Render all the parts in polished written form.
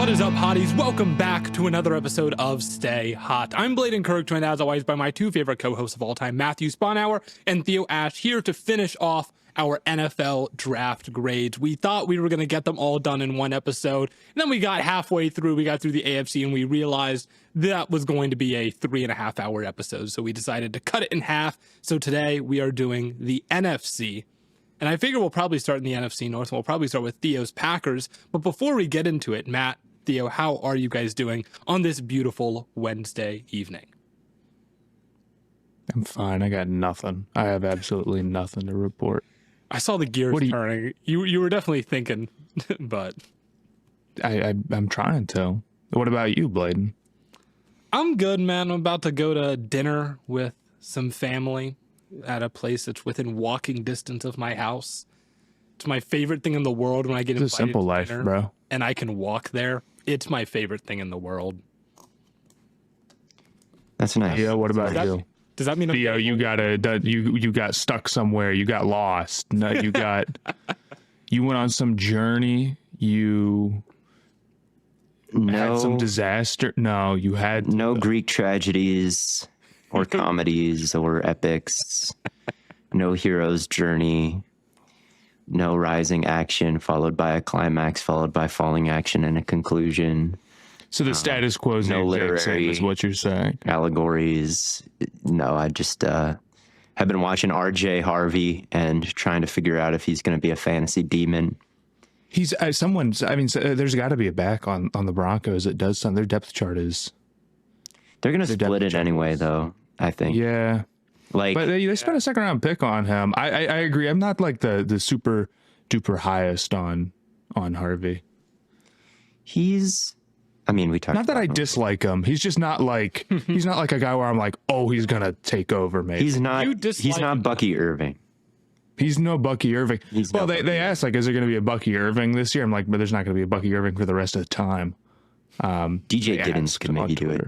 What is up, hotties? Welcome back to another episode of Stay Hot. I'm Blaiden and joined as always by my two favorite co-hosts of all time, Matthew Sponhour and Theo Ash, here to finish off our NFL draft grades. We thought we were going to get them all done in one episode, and then we got halfway through, we got through the AFC, and we realized that was going to be a 3.5 hour episode, so we decided to cut it in half. So today we are doing the NFC. And I figure we'll probably start in the NFC North, and we'll probably start with Theo's Packers. But before we get into it, Matt, Theo, how are you guys doing on this beautiful Wednesday evening? I'm fine. I got nothing. I have absolutely nothing to report. I saw the gears turning. You were definitely thinking, but I'm trying to. What about you, Blaiden? I'm good, man. I'm about to go to dinner with some family at a place that's within walking distance of my house. It's my favorite thing in the world when I get invited It's a simple to life, dinner, bro. and I can walk there. It's my favorite thing in the world. That's nice. Yeah. What about you? Does that mean Theo, you got stuck somewhere. You got lost. No, you went on some journey. You had some disaster. No, you had no Greek tragedies or comedies or epics. No hero's journey. No rising action followed by a climax, followed by falling action and a conclusion. So the status quo is no the exact same literary is what you're saying. allegories. No, I just have been watching RJ Harvey and trying to figure out if he's going to be a fantasy demon. He's there's got to be a back on the Broncos that does something. Their depth chart is. They're going to split it anyway, though, I think. Yeah. Like, but they spent a second round pick on him. I agree. I'm not like the super duper highest on Harvey. we talked Not that I dislike him. He's just not like he's not like a guy where I'm like, oh, he's gonna take over. Maybe he's not Bucky Irving. He's no Bucky Irving. They asked like, is there gonna be a Bucky Irving this year? I'm like, but there's not gonna be a Bucky Irving for the rest of the time. DJ Giddens could maybe do it.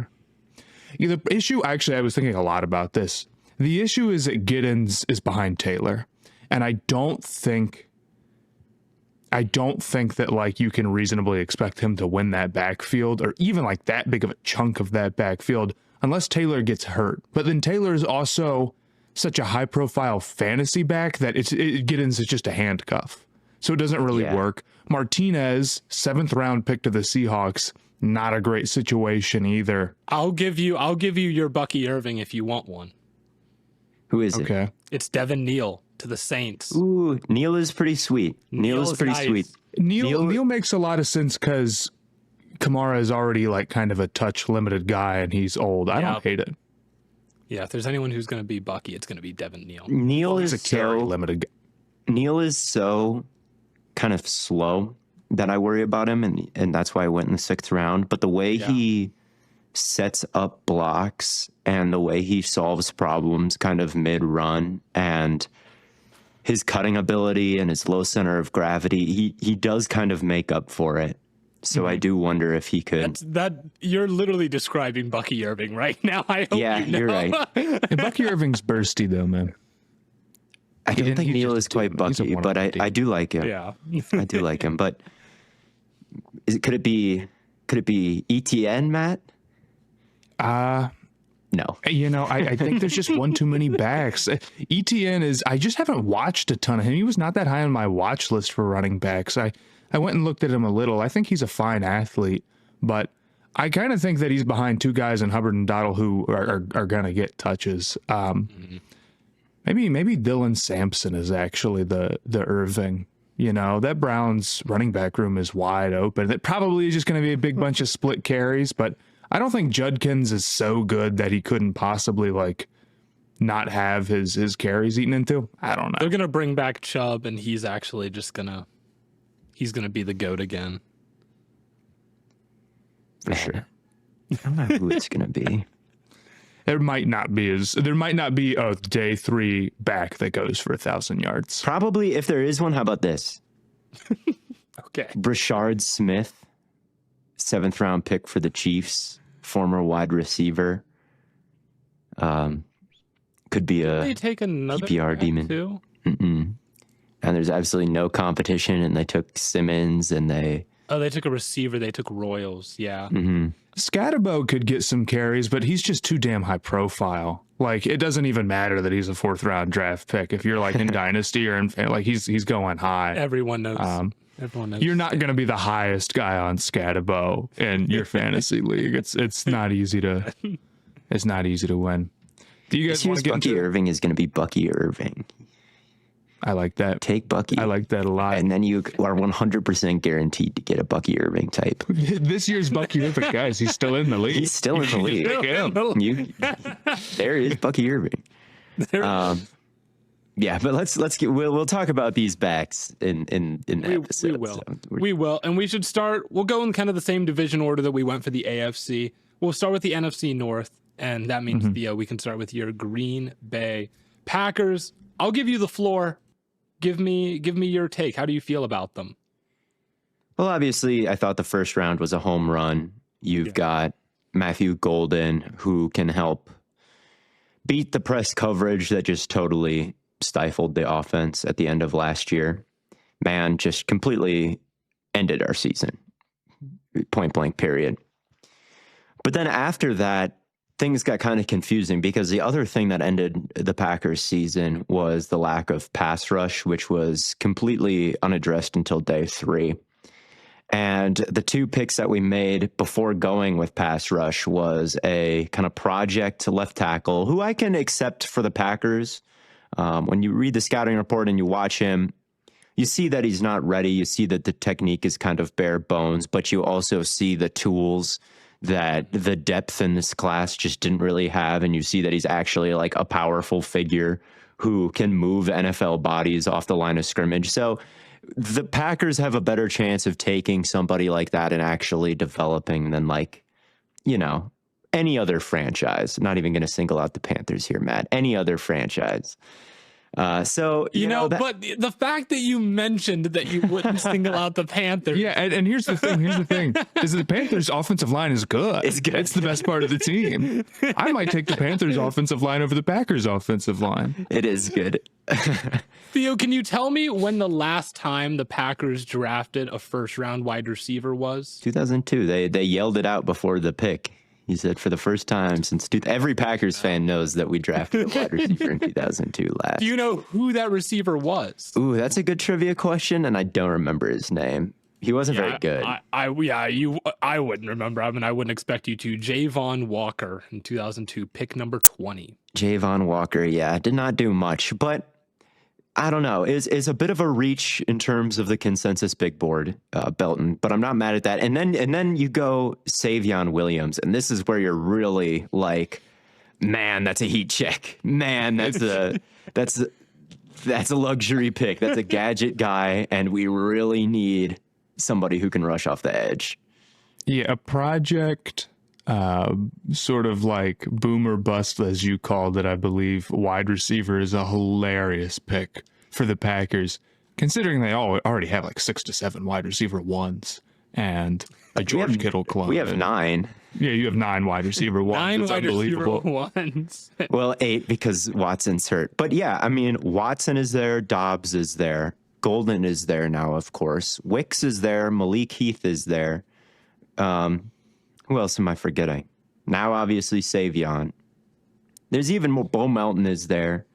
Yeah, the issue, actually, I was thinking a lot about this. The issue is that Giddens is behind Taylor, and I don't think that like you can reasonably expect him to win that backfield or even like that big of a chunk of that backfield unless Taylor gets hurt. But then Taylor is also such a high profile fantasy back that Giddens is just a handcuff. So it doesn't really work. Martinez, 7th round pick to the Seahawks, not a great situation either. I'll give you your Bucky Irving if you want one. Who is it? Okay. It's Devin Neal to the Saints. Ooh, Neal is pretty sweet. Neal is pretty nice. sweet. Neal makes a lot of sense because Kamara is already like kind of a touch limited guy and he's old. I don't hate it. Yeah, if there's anyone who's going to be Bucky, it's going to be Devin Neal. Neal He's a carry limited guy. Neal is so kind of slow that I worry about him, and that's why I went in the 6th round. But the way he sets up blocks and the way he solves problems kind of mid-run and his cutting ability and his low center of gravity, he does kind of make up for it. So I do wonder if he could. You're literally describing Bucky Irving right now. I hope You're right. And Bucky Irving's bursty though, man. I don't think Neal is quite Bucky, but I do like him. Yeah. I do like him. But could it be ETN, Matt? No. You know, I think there's just one too many backs. ETN is, I just haven't watched a ton of him. He was not that high on my watch list for running backs. I went and looked at him a little. I think he's a fine athlete, but I kind of think that he's behind two guys in Hubbard and Dottle who are going to get touches. Maybe Dylan Sampson is actually the Irving. You know, that Browns running back room is wide open. That probably is just going to be a big bunch of split carries, but I don't think Judkins is so good that he couldn't possibly like not have his carries eaten into. I don't know. They're going to bring back Chubb, and he's actually just he's going to be the GOAT again. For sure. I don't know who it's going to be. There might not be a day 3 back that goes for 1,000 yards. Probably, if there is one, how about this? Okay. Brashard Smith, 7th round pick for the Chiefs, former wide receiver. Could be a they take another PPR demon. Too? And there's absolutely no competition, and they took Simmons, and they Oh, they took a receiver. They took Royals. Yeah. Scatterbo could get some carries, but he's just too damn high profile. Like, it doesn't even matter that he's a 4th-round draft pick. If you're like in Dynasty or in, like, he's going high. Everyone knows. Everyone knows. You're not going to be the highest guy on Scatterbo in your fantasy league. It's not easy to win. Do you guys want to get Bucky Irving is going to be Bucky Irving. I like that. Take Bucky. I like that a lot. And then you are 100% guaranteed to get a Bucky Irving type. This year's Bucky Irving, guys, he's still in the league. He's still in the league. There is Bucky Irving. Yeah, but let's get we'll talk about these backs in the episode. We will. We will. And we should start, we'll go in kind of the same division order that we went for the AFC. We'll start with the NFC North, and that means Theo, we can start with your Green Bay Packers. I'll give you the floor. Give me your take. How do you feel about them? Well, obviously, I thought the first round was a home run. You've got Matthew Golden, who can help beat the press coverage that just totally stifled the offense at the end of last year. Man, just completely ended our season. Point blank, period. But then after that, things got kind of confusing because the other thing that ended the Packers season was the lack of pass rush, which was completely unaddressed until day 3. And the 2 picks that we made before going with pass rush was a kind of project left tackle who I can accept for the Packers. When you read the scouting report and you watch him, you see that he's not ready. You see that the technique is kind of bare bones, but you also see the tools that the depth in this class just didn't really have. And you see that he's actually like a powerful figure who can move NFL bodies off the line of scrimmage. So the Packers have a better chance of taking somebody like that and actually developing than any other franchise. I'm not even going to single out the Panthers here, Matt. Any other franchise. So but the fact that you mentioned that you wouldn't single out the Panthers. Yeah, and here's the thing, is the Panthers' offensive line is good. It's good. It's the best part of the team. I might take the Panthers' offensive line over the Packers' offensive line. It is good. Theo, can you tell me when the last time the Packers drafted a first-round wide receiver was? 2002. They yelled it out before the pick. He said for the first time since every Packers fan knows that we drafted a wide receiver in 2002 last. Do you know who that receiver was? Ooh, that's a good trivia question, and I don't remember his name. He wasn't very good. I wouldn't remember. I mean, I wouldn't expect you to. Javon Walker in 2002, pick number 20. Javon Walker, yeah, did not do much, but I don't know. Is a bit of a reach in terms of the consensus big board, Belton, but I'm not mad at that. And then you go Savion Williams, and this is where you're really like, man, that's a heat check. Man, that's a luxury pick. That's a gadget guy, and we really need somebody who can rush off the edge. Yeah, a project sort of like boomer bust, as you called it, I believe, wide receiver is a hilarious pick for the Packers, considering they already have like 6 to 7 wide receiver ones and a George Kittle clone. We have 9. Yeah, you have 9 wide receiver ones. 9 it's wide unbelievable. receiver ones. Well, 8 because Watson's hurt. But yeah, I mean, Watson is there, Dobbs is there, Golden is there now, of course. Wicks is there, Malik Heath is there. Who else am I forgetting? Now, obviously, Savion. There's even more. Bo Melton is there.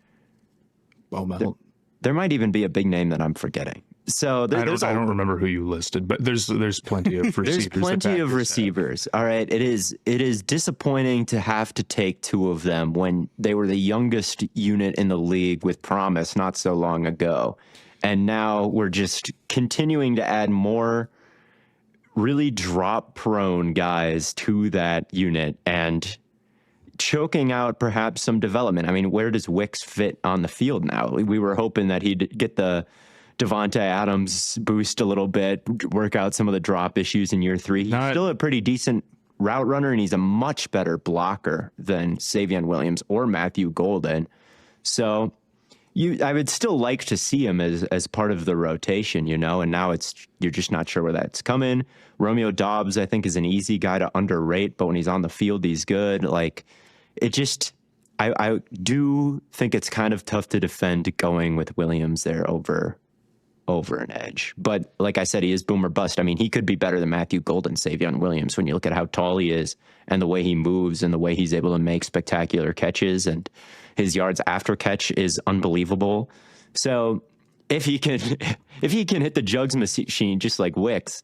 Bo Melton. There might even be a big name that I'm forgetting. So I don't remember who you listed, but there's plenty of receivers. There's plenty of receivers. All right. It is disappointing to have to take 2 of them when they were the youngest unit in the league with promise not so long ago. And now we're just continuing to add more really drop prone guys to that unit and choking out perhaps some development. I mean, where does Wicks fit on the field now? We were hoping that he'd get the Devontae Adams boost a little bit, work out some of the drop issues in year 3. He's still a pretty decent route runner, and he's a much better blocker than Savion Williams or Matthew Golden. So I would still like to see him as part of the rotation, and now you're just not sure where that's coming. Romeo Dobbs, I think, is an easy guy to underrate, but when he's on the field, he's good. Like, it just, I do think it's kind of tough to defend going with Williams there over over an edge. But like I said, he is boom or bust. I mean, he could be better than Matthew Golden, Savion Williams, when you look at how tall he is and the way he moves and the way he's able to make spectacular catches, and his yards after catch is unbelievable. So if he can hit the jugs machine just like Wicks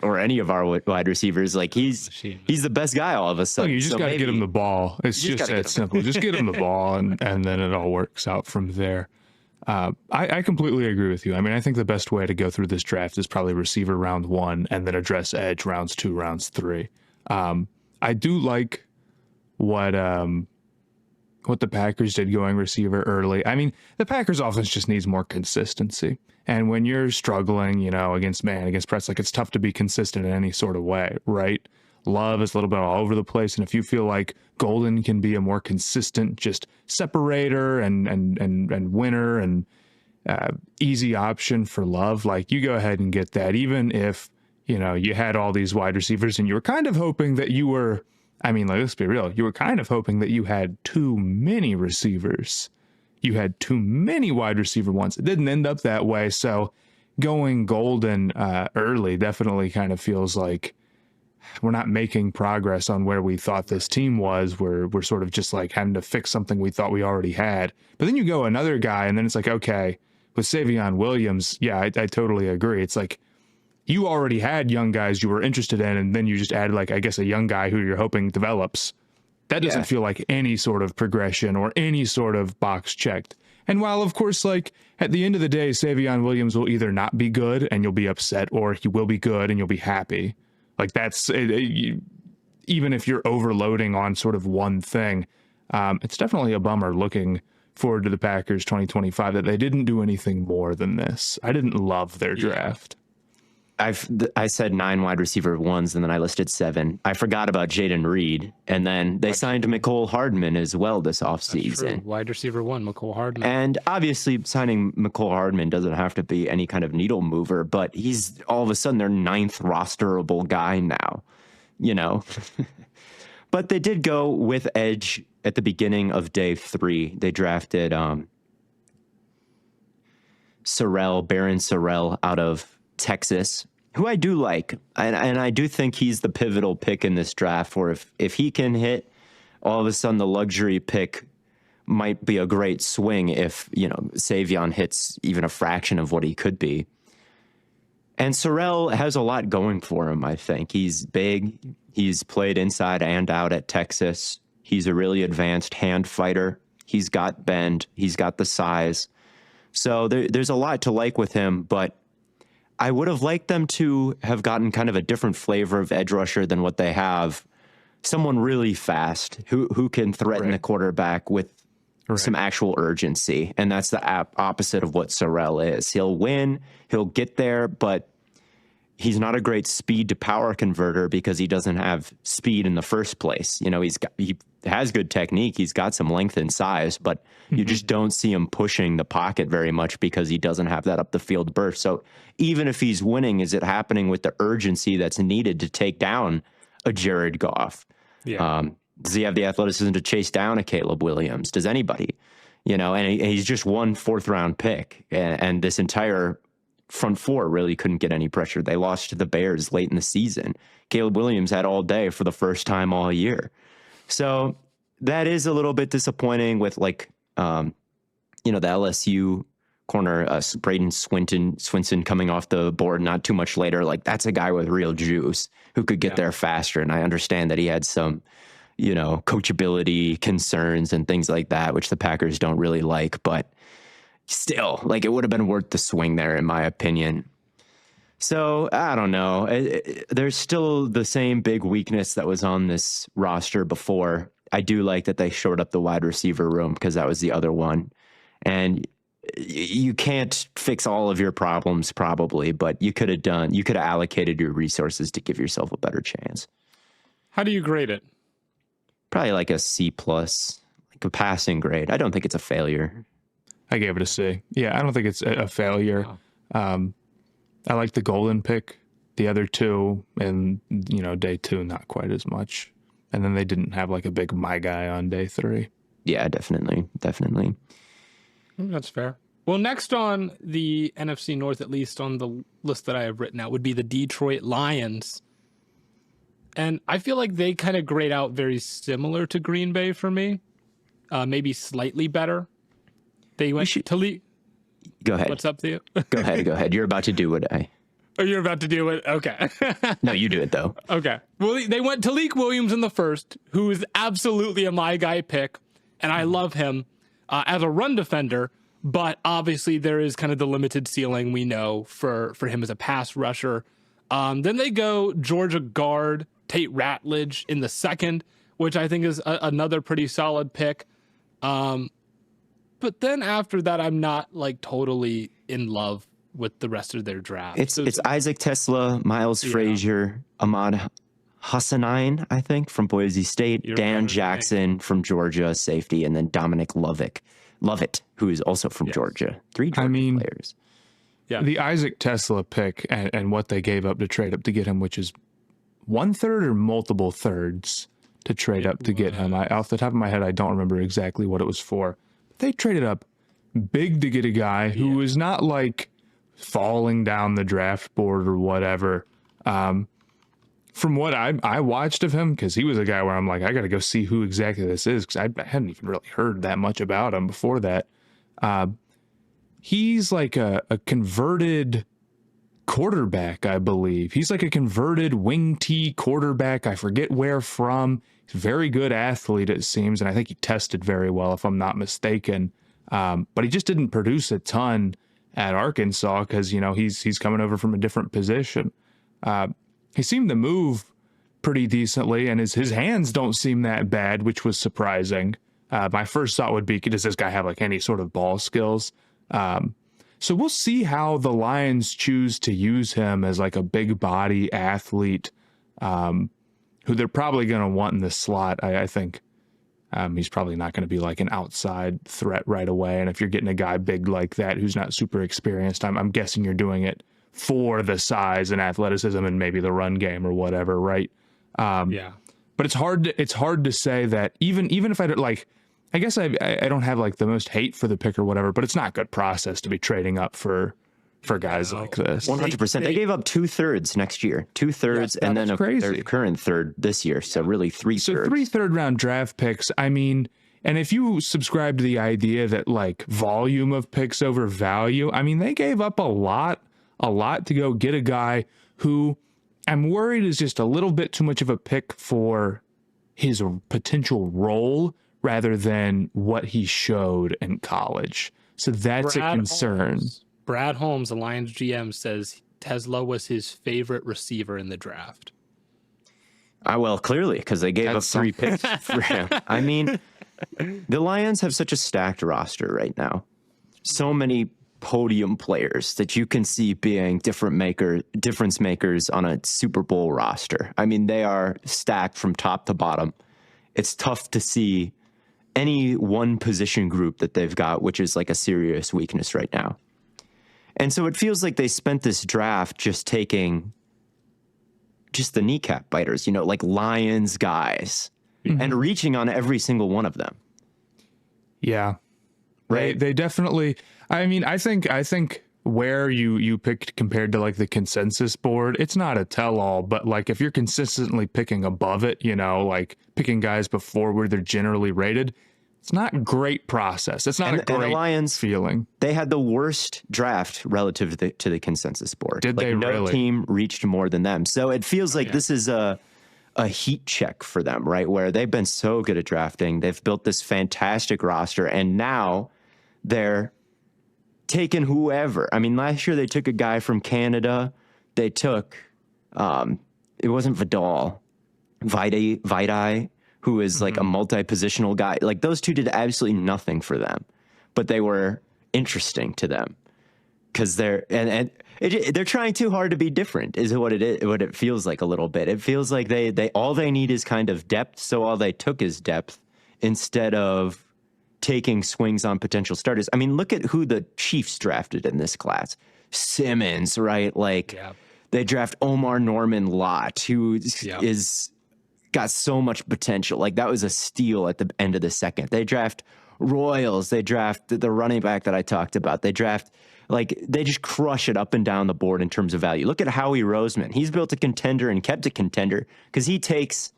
or any of our wide receivers, like he's the best guy all of a sudden. Look, you just got to get him the ball. It's just that simple. Just get him the ball, and then it all works out from there. I completely agree with you. I mean, I think the best way to go through this draft is probably receiver round 1 and then address edge rounds 2, rounds 3. I do like what the Packers did going receiver early. I mean, the Packers offense just needs more consistency. And when you're struggling, against press, like, it's tough to be consistent in any sort of way, right? Love is a little bit all over the place. And if you feel like Golden can be a more consistent just separator and winner and easy option for Love, like, you go ahead and get that. Even if, you had all these wide receivers and you were kind of hoping that you were, let's be real, you were kind of hoping that you had too many receivers. You had too many wide receiver ones. It didn't end up that way. So going Golden early definitely kind of feels like we're not making progress on where we thought this team was. We're sort of just like having to fix something we thought we already had. But then you go another guy, and then it's like, okay, with Savion Williams, yeah, I totally agree. It's like you already had young guys you were interested in, and then you just add, like, I guess, a young guy who you're hoping develops. That doesn't feel like any sort of progression or any sort of box checked. And while, of course, like, at the end of the day, Savion Williams will either not be good and you'll be upset, or he will be good and you'll be happy. Like, that's even if you're overloading on sort of one thing, it's definitely a bummer looking forward to the Packers 2025 that they didn't do anything more than this. I didn't love their draft. I said 9 wide receiver ones, and then I listed 7. I forgot about Jaden Reed, and then they signed McCole Hardman as well this offseason. Wide receiver 1, McCole Hardman. And obviously, signing McCole Hardman doesn't have to be any kind of needle mover, but he's all of a sudden their 9th rosterable guy now, But they did go with edge at the beginning of day 3. They drafted Baron Sorrell out of Texas, who I do like, and I do think he's the pivotal pick in this draft. Or if he can hit, all of a sudden the luxury pick might be a great swing if Savion hits even a fraction of what he could be. And Sorrell has a lot going for him. I think he's big. He's played inside and out at Texas. He's a really advanced hand fighter. He's got bend. He's got the size. So there's a lot to like with him, but I would have liked them to have gotten kind of a different flavor of edge rusher than what they have. Someone really fast who can threaten the quarterback with some actual urgency. And that's the opposite of what Sorrell is. He'll win, he'll get there, but he's not a great speed to power converter because he doesn't have speed in the first place. He has good technique. He's got some length and size, but you just don't see him pushing the pocket very much because he doesn't have that up the field burst. So even if he's winning, is it happening with the urgency that's needed to take down a Jared Goff? Yeah. Does he have the athleticism to chase down a Caleb Williams? Does anybody? And he's just one 4th-round pick, and this entire front 4 really couldn't get any pressure. They lost to the Bears late in the season. Caleb Williams had all day for the first time all year. So that is a little bit disappointing with the LSU corner, Braden Swinson coming off the board not too much later. Like, that's a guy with real juice who could get there faster. And I understand that he had some, coachability concerns and things like that, which the Packers don't really like, but still, like, it would have been worth the swing there, in my opinion. So I don't know. There's still the same big weakness that was on this roster before. I do like that they shored up the wide receiver room because that was the other one. And you can't fix all of your problems probably, but you could have allocated your resources to give yourself a better chance. How do you grade it? Probably like a C+, like a passing grade. I don't think it's a failure. I gave it a C. Yeah, I don't think it's a failure. Oh. I like the Golden pick. The other 2, and day 2, not quite as much. And then they didn't have like a big my guy on day 3. Yeah, definitely. That's fair. Well, next on the NFC North, at least on the list that I have written out, would be the Detroit Lions. And I feel like they kind of grade out very similar to Green Bay for me. Maybe slightly better. They went to League. Go ahead. What's up, Theo? Go ahead. You're about to do what I... Oh, you're about to do it? Okay. No, you do it, though. Okay. Well, they went to Talik Williams in the first, who is absolutely a my guy pick, and I love him as a run defender, but obviously there is kind of the limited ceiling we know for him as a pass rusher. Then they go Georgia guard Tate Ratledge in the second, which I think is another pretty solid pick. But then after that, I'm not like totally in love with the rest of their draft. It's Isaac Tesla, Miles Frazier, Ahmad Hassanain, I think, from Boise State, Dan Jackson from Georgia, safety, and then Dominic Lovett, who is also from Georgia. 3 Georgia players. Yeah. The Isaac Tesla pick and what they gave up to trade up to get him, which is 1/3 or multiple thirds to trade up to get him. Off the top of my head, I don't remember exactly what it was for. They traded up big to get a guy who is not like falling down the draft board or whatever. From what I watched of him, because he was a guy where I'm like, I got to go see who exactly this is, because I hadn't even really heard that much about him before that. He's like a converted quarterback, I believe. He's like a converted wing T quarterback. I forget where from. He's a very good athlete, it seems, and I think he tested very well, if I'm not mistaken. But he just didn't produce a ton at Arkansas because, you know, he's coming over from a different position. He seemed to move pretty decently, and his hands don't seem that bad, which was surprising. My first thought would be, does this guy have like any sort of ball skills? So we'll see how the Lions choose to use him as like a big body athlete, who they're probably going to want in the slot. I think he's probably not going to be like an outside threat right away. And if you're getting a guy big like that who's not super experienced, I'm guessing you're doing it for the size and athleticism and maybe the run game or whatever, right? Yeah. But it's hard to say that even if I don't like. I guess I don't have like the most hate for the pick or whatever, but it's not good process to be trading up for guys like this. 100%. They gave up 2/3 next year, 2/3, and then their current third this year. So really 3/3. So 3 third-round draft picks. I mean, and if you subscribe to the idea that like volume of picks over value, I mean, they gave up a lot to go get a guy who I'm worried is just a little bit too much of a pick for his potential role rather than what he showed in college. So that's a concern. Brad Holmes, the Lions GM, says Tesla was his favorite receiver in the draft. Well, clearly, because they gave up 3 picks for him. I mean, the Lions have such a stacked roster right now. So many podium players that you can see being difference makers on a Super Bowl roster. I mean, they are stacked from top to bottom. It's tough to see any one position group that they've got, which is like a serious weakness right now. And so it feels like they spent this draft just taking just the kneecap biters, you know, like Lions guys, and reaching on every single one of them. Yeah. Right. They definitely, I mean, I think where you picked compared to like the consensus board, it's not a tell-all, but like if you're consistently picking above it, you know, like picking guys before where they're generally rated, it's not great process. It's not a great the Lions, feeling. They had the worst draft relative to the consensus board. Did they no really? Team reached more than them. So it feels like this is a heat check for them, right? Where they've been so good at drafting. They've built this fantastic roster, and now they're taking whoever. I mean, last year they took a guy from Canada. They took, it wasn't Vidal, Vidai, who is like a multi-positional guy. Like those two did absolutely nothing for them, but they were interesting to them because they're trying too hard to be different is what it is, what it feels like a little bit. It feels like they all they need is kind of depth. So all they took is depth instead of taking swings on potential starters. I mean, look at who the Chiefs drafted in this class. Simmons, right? Like they draft Omar Norman Lott, who is got so much potential. Like that was a steal at the end of the second. They draft Royals, they draft the running back that I talked about. They draft, like, they just crush it up and down the board in terms of value. Look at Howie Roseman. He's built a contender and kept a contender because he takes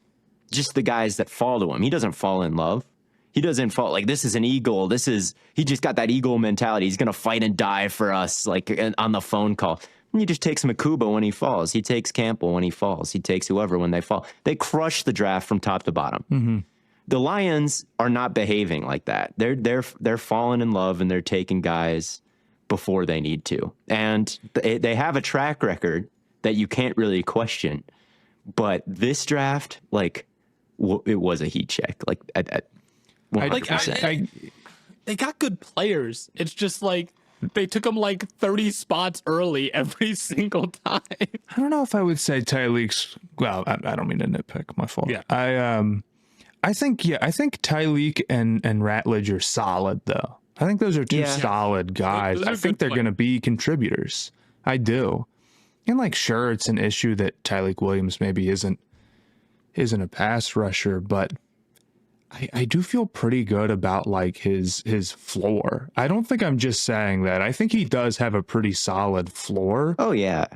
just the guys that fall to him. He doesn't fall in love. He doesn't fall like, this is an eagle. He just got that eagle mentality. He's going to fight and die for us, like on the phone call. And he just takes Makuba when he falls. He takes Campbell when he falls. He takes whoever when they fall. They crush the draft from top to bottom. Mm-hmm. The Lions are not behaving like that. They're falling in love and they're taking guys before they need to. And they have a track record that you can't really question. But this draft, like, it was a heat check. Like, at 100%. They got good players. It's just like they took them like 30 spots early every single time. I don't know if I would say Tyleek's. Well, I don't mean to nitpick. My fault. Yeah. I think Tyleek and Ratledge are solid though. I think those are two solid guys. I think they're going to be contributors. I do. And like, sure, it's an issue that Tyleek Williams maybe isn't a pass rusher, but I do feel pretty good about like his floor. I don't think I'm just saying that. I think he does have a pretty solid floor. Oh yeah.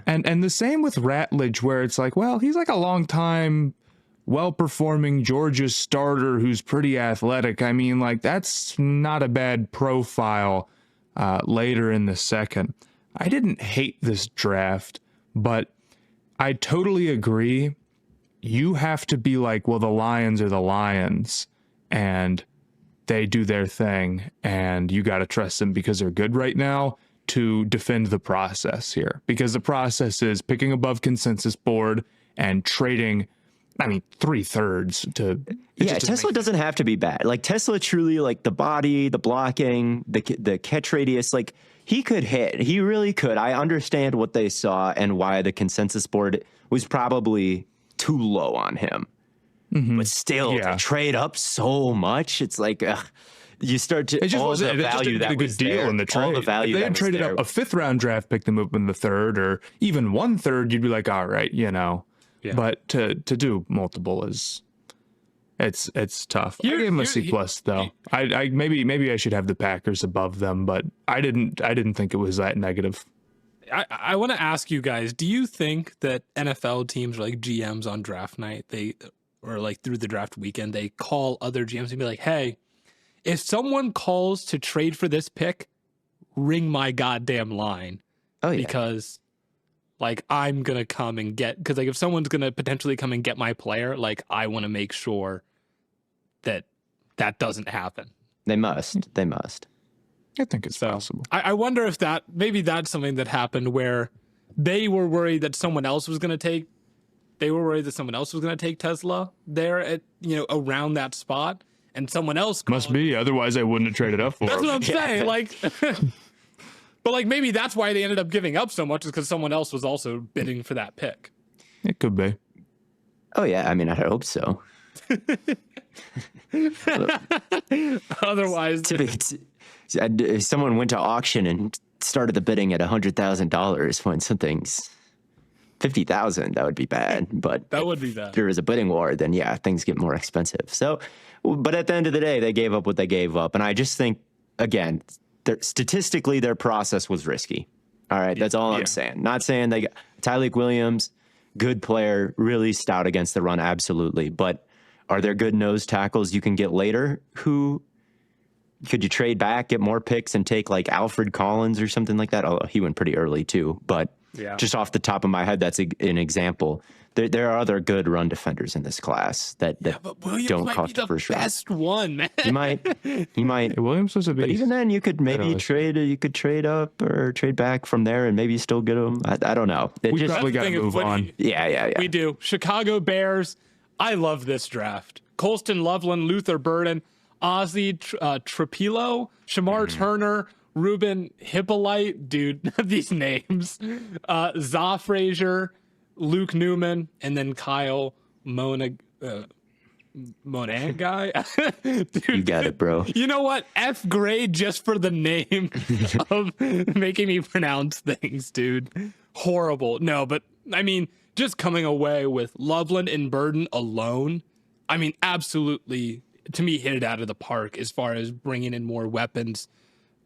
And the same with Ratledge, where it's like, well, he's like a long time, well-performing Georgia starter who's pretty athletic. I mean, like, that's not a bad profile later in the second. I didn't hate this draft, but I totally agree. You have to be like, well, the Lions are the Lions and they do their thing and you got to trust them because they're good right now to defend the process here, because the process is picking above consensus board and trading, 3/3 to. Yeah, Tesla doesn't have to be bad. Like, Tesla truly, like, the body, the blocking, the catch radius, like, he could hit. He really could. I understand what they saw and why the consensus board was probably too low on him. Mm-hmm. But still, to trade up so much, it's like, you start to, it just the value that was a good deal in the trade. All the value if they had traded up a 5th round draft pick to move in the 3rd or even 1/3, you'd be like, all right, Yeah. But to do multiple is, it's tough. I gave him a C+ though. I maybe I should have the Packers above them, but I didn't think it was that negative. I want to ask you guys, do you think that NFL teams or like GMs on draft night, or like through the draft weekend, they call other GMs and be like, hey, if someone calls to trade for this pick, ring my goddamn line. Oh yeah. Because like, I'm going to come and because like if someone's going to potentially come and get my player, like, I want to make sure that doesn't happen. They must. I think it's possible. I wonder if maybe that's something that happened where they were worried that someone else was going to take Tesla there at, around that spot, and someone else called. Must be, otherwise I wouldn't have traded up for That's him. what I'm saying. Like, but like, maybe that's why they ended up giving up so much, is because someone else was also bidding for that pick. It could be. Oh yeah, I hope so. Otherwise, if someone went to auction and started the bidding at $100,000 when something's $50,000, that would be bad. But that would be bad. If there is a bidding war, then yeah, things get more expensive. So, but at the end of the day, they gave up what they gave up, and I just think, again, statistically, their process was risky. All right, that's all I'm saying. Not saying they got Tyleek Williams, good player, really stout against the run, absolutely. But are there good nose tackles you can get later? Who could you trade back, get more picks, and take like Alfred Collins or something like that? Although he went pretty early too. But just off the top of my head, that's an example. There are other good run defenders in this class that don't cost the first round. Best one, man. He might. Williams was a beast. But even then, you could maybe trade up or trade back from there, and maybe still get him. I don't know. We probably got to move on. Yeah. We do. Chicago Bears. I love this draft. Colston Loveland, Luther Burden, Ozzie Trapilo, Shamar Turner, Ruben Hippolyte. Dude, these names. Za Frazier, Luke Newman, and then Kyle Monagai. Dude, you got it, bro. You know what? F grade just for the name of making me pronounce things, dude. Horrible. No, but I mean, just coming away with Loveland and Burden alone, I mean, absolutely to me, hit it out of the park as far as bringing in more weapons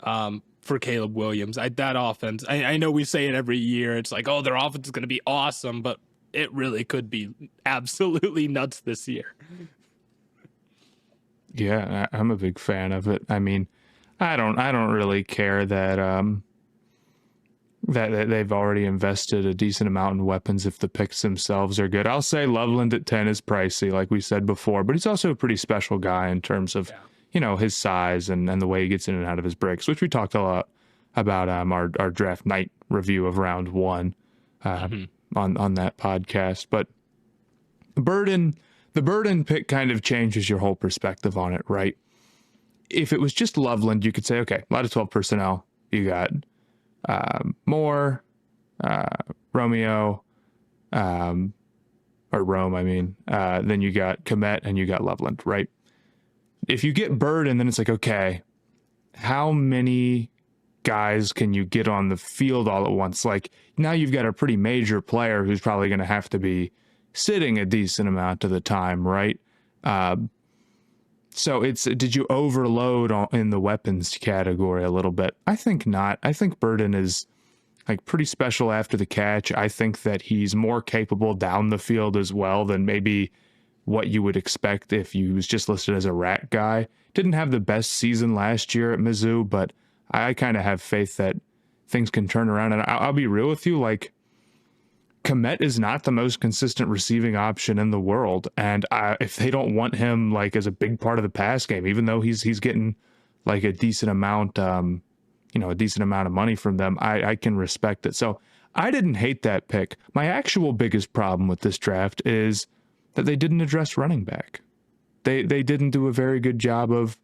for Caleb Williams. That offense, I know we say it every year. It's like, oh, their offense is going to be awesome, but it really could be absolutely nuts this year. Yeah, I'm a big fan of it. I mean, I don't really care that that they've already invested a decent amount in weapons if the picks themselves are good. I'll say Loveland at 10 is pricey, like we said before, but he's also a pretty special guy in terms of, his size and the way he gets in and out of his breaks, which we talked a lot about our draft night review of round 1 on that podcast. But the Burden pick kind of changes your whole perspective on it, right? If it was just Loveland, you could say, okay, a lot of 12 personnel. You got Moore, Romeo, or Rome, I mean. Then you got Komet and you got Loveland, right? If you get Burden, then it's like, okay, how many guys can you get on the field all at once? Like, now you've got a pretty major player who's probably going to have to be sitting a decent amount of the time, right? So did you overload in the weapons category a little bit? I think not. I think Burden is like pretty special after the catch. I think that he's more capable down the field as well than maybe what you would expect if he was just listed as a rat guy. Didn't have the best season last year at Mizzou, but I kind of have faith that things can turn around. And I'll be real with you, like, Komet is not the most consistent receiving option in the world, and if they don't want him like as a big part of the pass game, even though he's getting like a decent amount, a decent amount of money from them, I can respect it. So I didn't hate that pick. My actual biggest problem with this draft is that they didn't address running back. They didn't do a very good job of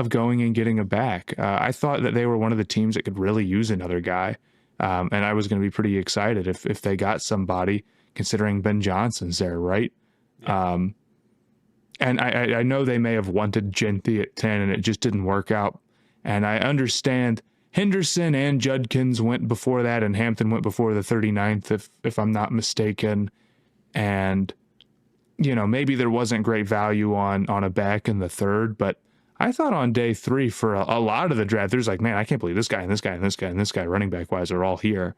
going and getting a back. I thought that they were one of the teams that could really use another guy. And I was going to be pretty excited if they got somebody, considering Ben Johnson's there, right? Yeah. And I know they may have wanted Genty at 10, and it just didn't work out. And I understand Henderson and Judkins went before that, and Hampton went before the 39th, if I'm not mistaken. And, maybe there wasn't great value on a back in the 3rd, but I thought on day 3 for a lot of the draft, there's like, man, I can't believe this guy and this guy and this guy and this guy running back wise are all here.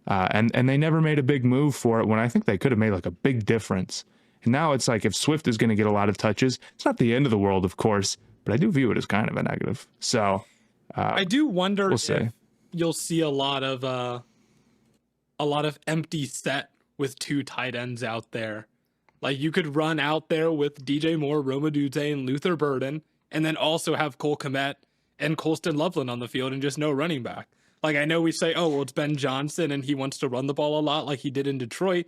And they never made a big move for it when I think they could have made like a big difference. And now it's like, if Swift is going to get a lot of touches, it's not the end of the world, of course, but I do view it as kind of a negative. So I do wonder if you'll see a lot of empty set with 2 tight ends out there. Like, you could run out there with DJ Moore, Roma Dute, and Luther Burden, and then also have Cole Komet and Colston Loveland on the field and just no running back. Like, I know we say, oh, well, it's Ben Johnson and he wants to run the ball a lot like he did in Detroit.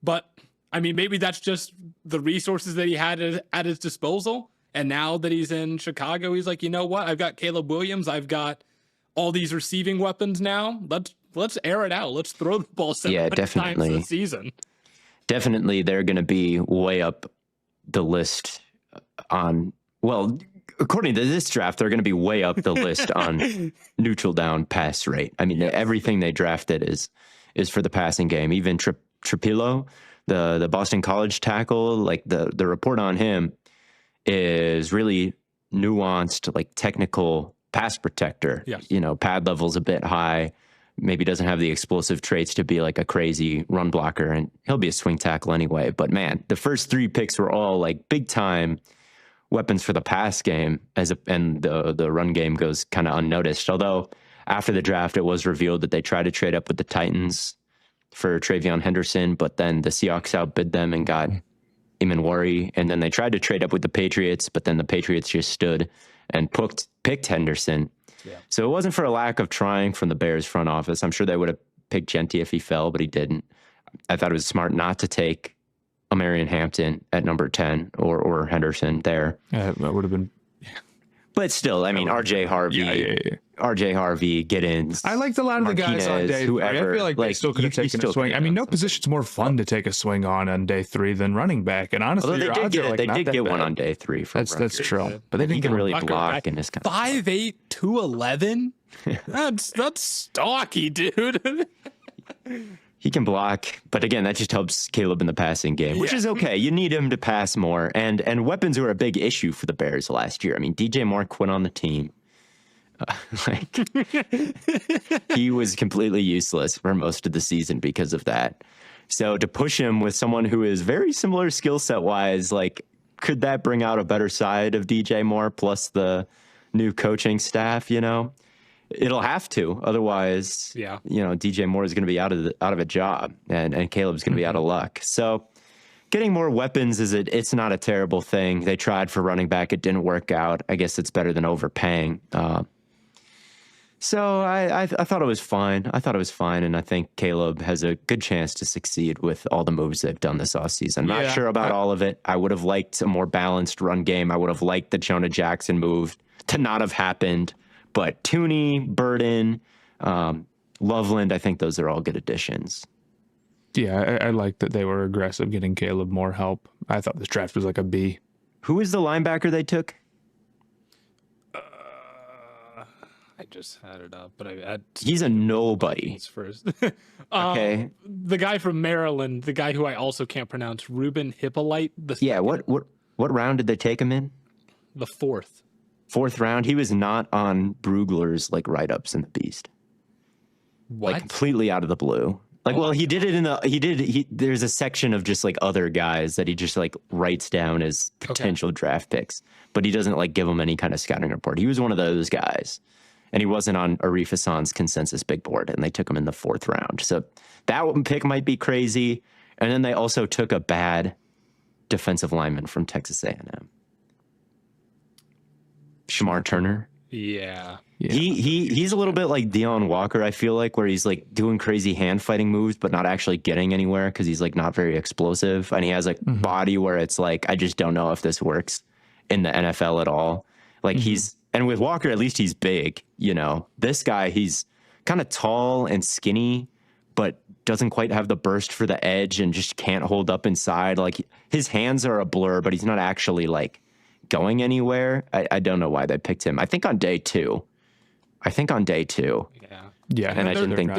But, I mean, maybe that's just the resources that he had at his disposal. And now that he's in Chicago, he's like, you know what? I've got Caleb Williams. I've got all these receiving weapons now. Let's air it out. Let's throw the ball 700 times this season. Definitely, they're going to be way up the list on, well, according to this draft, they're going to be way up the list on neutral down pass rate. I mean, everything they drafted is for the passing game. Even Trapilo, the Boston College tackle, like the report on him is really nuanced, like technical pass protector. Yes. Pad level's a bit high. Maybe doesn't have the explosive traits to be like a crazy run blocker, and he'll be a swing tackle anyway. But man, the first 3 picks were all like big time weapons for the pass game, and the run game goes kind of unnoticed. Although after the draft, it was revealed that they tried to trade up with the Titans for Travion Henderson, but then the Seahawks outbid them and got Imanwari, and then they tried to trade up with the Patriots, but then the Patriots just stood and picked Henderson. Yeah. So it wasn't for a lack of trying from the Bears front office. I'm sure they would have picked Genty if he fell, but he didn't. I thought it was smart not to take Amarian Hampton at number 10 or Henderson there. That would have been. But still, I mean, RJ Harvey, RJ Harvey, Giddens. I liked a lot of the guys on day 3. I feel like they still could have taken a swing. I mean, no position's more fun to take a swing on day 3 than running back. And honestly, they did get one on day 3. That's true. But they didn't get really block in this kind of 5'8", 211. That's stocky, dude. He can block, but again, that just helps Caleb in the passing game, which is okay. You need him to pass more, and weapons were a big issue for the Bears last year. I mean, DJ Moore quit on the team. He was completely useless for most of the season because of that. So to push him with someone who is very similar skill set wise, like, could that bring out a better side of DJ Moore plus the new coaching staff? It'll have to. Otherwise, DJ Moore is going to be out of a job, and Caleb's going to be out of luck. So getting more weapons it's not a terrible thing. They tried for running back. It didn't work out. I guess it's better than overpaying. So I thought it was fine. And I think Caleb has a good chance to succeed with all the moves they've done this offseason. I'm not sure about all of it. I would have liked a more balanced run game. I would have liked the Jonah Jackson move to not have happened. But Tooney, Burden, Loveland, I think those are all good additions. Yeah, I like that they were aggressive getting Caleb more help. I thought this draft was like a B. Who is the linebacker they took? I just had it up, but he's a nobody. First. Okay. The guy from Maryland, the guy who I also can't pronounce, Ruben Hippolyte. What round did they take him in? The fourth round. He was not on Brugler's write-ups in the Beast. What? Completely out of the blue. He did it there's a section of just other guys that he just writes down as potential draft picks, but he doesn't give them any kind of scouting report. He was one of those guys, and he wasn't on Arif Hassan's consensus big board, and they took him in the 4th round. So that pick might be crazy. And then they also took a bad defensive lineman from Texas A&M. Shamar Turner. Yeah. He's a little bit like Deion Walker, I feel like, where he's doing crazy hand fighting moves, but not actually getting anywhere because he's not very explosive. And he has body where it's I just don't know if this works in the NFL at all. And with Walker, at least he's big, This guy, he's kind of tall and skinny, but doesn't quite have the burst for the edge and just can't hold up inside. His hands are a blur, but he's not actually going anywhere. I don't know why they picked him. I think on day two. Yeah. And I didn't think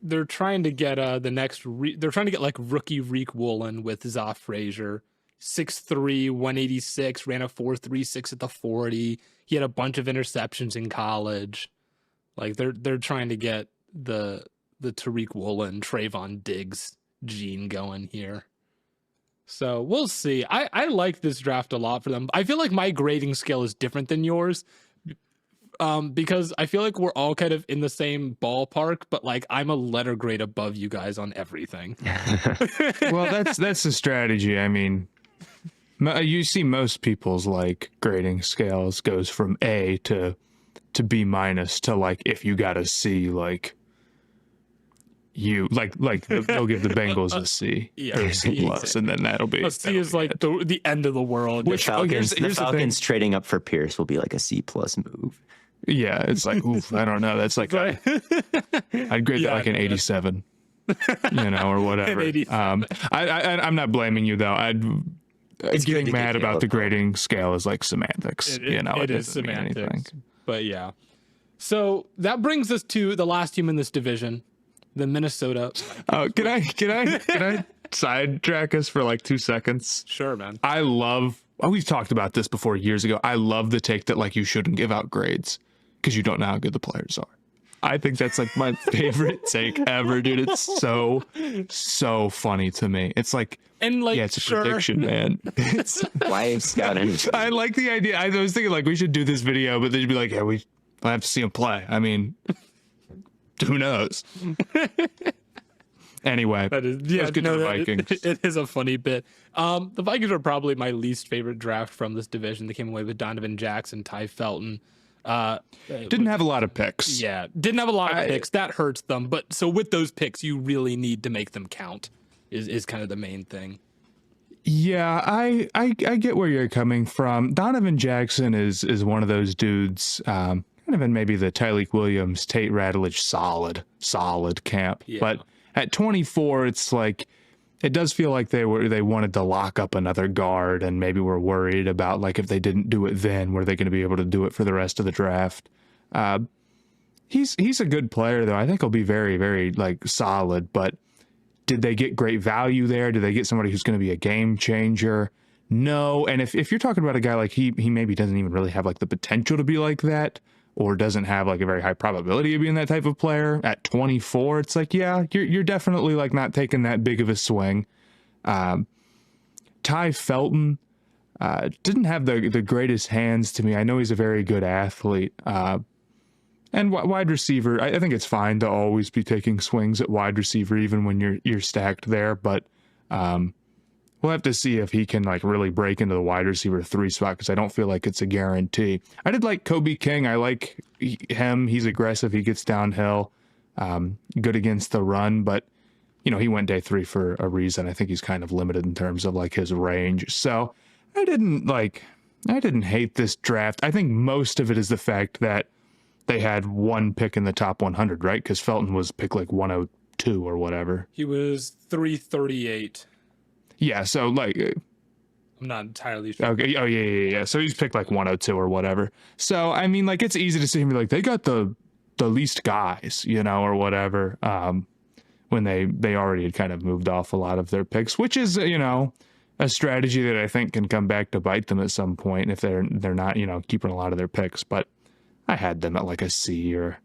they're trying to get the next. They're trying to get rookie Reek Woolen with Zoff Frazier, 6'3", 186, ran a 4.36 at the 40. He had a bunch of interceptions in college. They're trying to get the Tariq Woolen, Trayvon Diggs gene going here. So we'll see. I like this draft a lot for them. I feel like my grading scale is different than yours, because I feel like we're all kind of in the same ballpark, but I'm a letter grade above you guys on everything. Well, that's the strategy. I mean, you see most people's grading scales goes from A to B minus to if you got a C, they'll give the Bengals a C or a C plus, and then that'll be a C is the end of the world. Which the Falcons trading up for Pierce will be a C plus move. Yeah, it's oof, I don't know. That's I'd grade that an 87, or whatever. I'm not blaming you though. It's getting mad about the grading scale is semantics. It is semantics. But yeah. So that brings us to the last team in this division, the Minnesota. Oh, can I sidetrack us for 2 seconds? Sure, man. We've talked about this before years ago. I love the take that you shouldn't give out grades because you don't know how good the players are. I think that's my favorite take ever, dude. It's so funny to me. It's it's a prediction, man. It's live scouting. I like the idea. I was thinking we should do this video, but they'd be yeah, I have to see him play. I mean, who knows? Anyway, let's get to the Vikings. It is a funny bit. The Vikings are probably my least favorite draft from this division. They came away with Donovan Jackson, Ty Felton. Didn't have a lot of picks. Yeah, didn't have a lot of picks. That hurts them. But so with those picks, you really need to make them count. Is kind of the main thing. Yeah, I get where you're coming from. Donovan Jackson is one of those dudes. Kind of in maybe the Tyreek Williams, Tate Ratledge solid camp. Yeah. But at 24, it's it does feel like they wanted to lock up another guard, and maybe were worried about if they didn't do it then, were they going to be able to do it for the rest of the draft? He's a good player though. I think he'll be very, very solid, but Did they get great value there? Did they get somebody who's going to be a game changer? No. And if you're talking about a guy like he maybe doesn't even really have like the potential to be like that, or doesn't have like a very high probability of being that type of player at 24, it's like, yeah, you're definitely like not taking that big of a swing. Ty Felton didn't have the greatest hands to me. I know he's a very good athlete. And wide receiver, I think it's fine to always be taking swings at wide receiver, even when you're stacked there. But we'll have to see if he can like really break into the wide receiver 3 spot, because I don't feel like it's a guarantee. I did like Kobe King. I like him. He's aggressive. He gets downhill. Good against the run, but he went day 3 for a reason. I think he's kind of limited in terms of like his range. So I didn't hate this draft. I think most of it is the fact that they had one pick in the top 100, right? Because Felton was picked like 102 or whatever. He was 338. Yeah, so like... I'm not entirely sure. Okay. Oh, yeah. So he's picked like 102 or whatever. So, I mean, like, it's easy to see him be like, they got the least guys, or whatever, when they already had kind of moved off a lot of their picks, which is, a strategy that I think can come back to bite them at some point if they're not, keeping a lot of their picks. But I had them at like a C or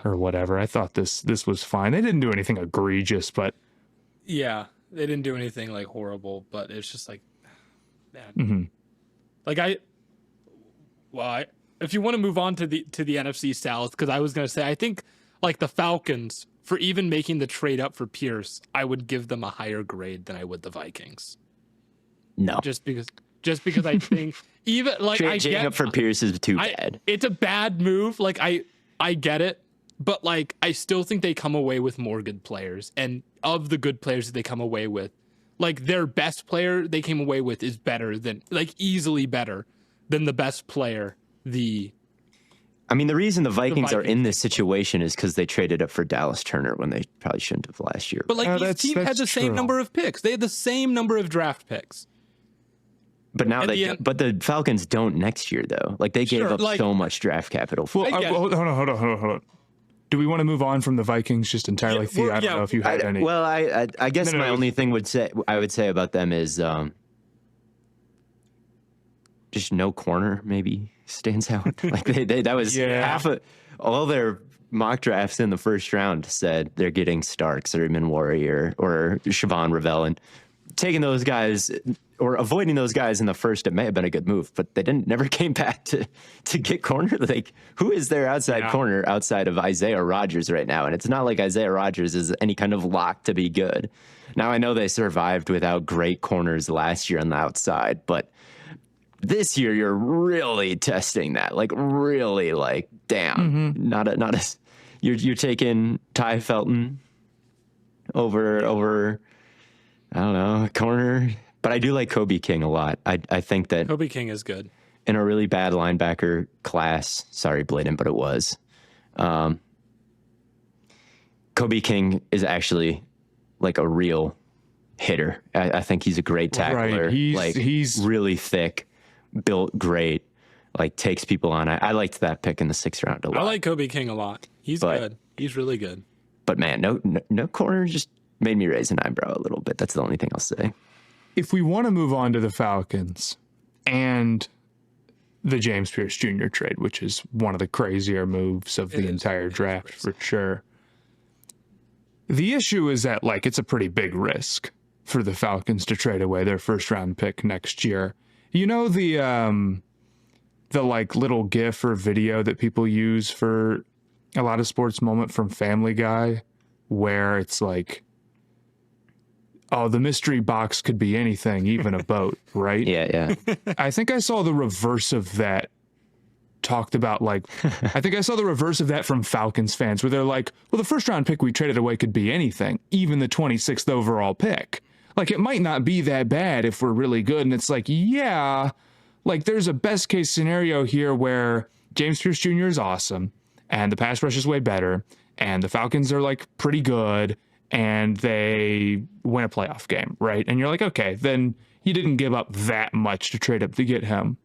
whatever. I thought this was fine. They didn't do anything egregious, but yeah, they didn't do anything like horrible. But it's just like, man, mm-hmm. like if you want to move on to the NFC South, because I was gonna say I think like the Falcons, for even making the trade up for Pierce, I would give them a higher grade than I would the Vikings. No, just because I think even like trading up for Pierce is too bad. It's a bad move. Like I get it, but like I still think they come away with more good players, and of the good players that they come away with, like their best player they came away with is better than, like, easily better than the best player. I mean, the reason the Vikings are in this situation is because they traded up for Dallas Turner when they probably shouldn't have last year. But like each team had the same number of picks. They had the same number of draft picks. But now but the Falcons don't next year though. Like they gave up so much draft capital. Hold on. Do we want to move on from the Vikings just entirely? Theo, I don't know if you had any. Well, I guess my only thing I would say about them is just no corner maybe stands out. Like that was half of all their mock drafts in the first round said they're getting Starks or Eamon Warrior or Siobhan Ravel, and taking those guys or avoiding those guys in the first, it may have been a good move, but they never came back to get corner. Like, who is their outside corner outside of Isaiah Rodgers right now? And it's not like Isaiah Rodgers is any kind of lock to be good. Now, I know they survived without great corners last year on the outside, but this year you're really testing that. Like, really, like, damn, you're taking Ty Felton over I don't know, a corner. But I do like Kobe King a lot. I think that Kobe King is good. In a really bad linebacker class, sorry, Blaiden, but it was. Kobe King is actually like a real hitter. I think he's a great tackler. Right. He's really thick, built great, like takes people on. I liked that pick in the 6th round a lot. I like Kobe King a lot. He's good. He's really good. But man, no corner just made me raise an eyebrow a little bit. That's the only thing I'll say. If we want to move on to the Falcons and the James Pierce Jr. trade, which is one of the crazier moves of the entire draft for sure. The issue is that, like, it's a pretty big risk for the Falcons to trade away their 1st round pick next year. You know, the like little GIF or video that people use for a lot of sports moment from Family Guy, where it's like, oh, the mystery box could be anything, even a boat, right? Yeah. I think I saw the reverse of that talked about, like, I think I saw the reverse of that from Falcons fans, where they're like, well, the 1st round pick we traded away could be anything, even the 26th overall pick. Like, it might not be that bad if we're really good. And it's like, yeah, like, there's a best case scenario here where James Pierce Jr. is awesome, and the pass rush is way better, and the Falcons are, like, pretty good, and they win a playoff game, right? And you're like, okay, then you didn't give up that much to trade up to get him.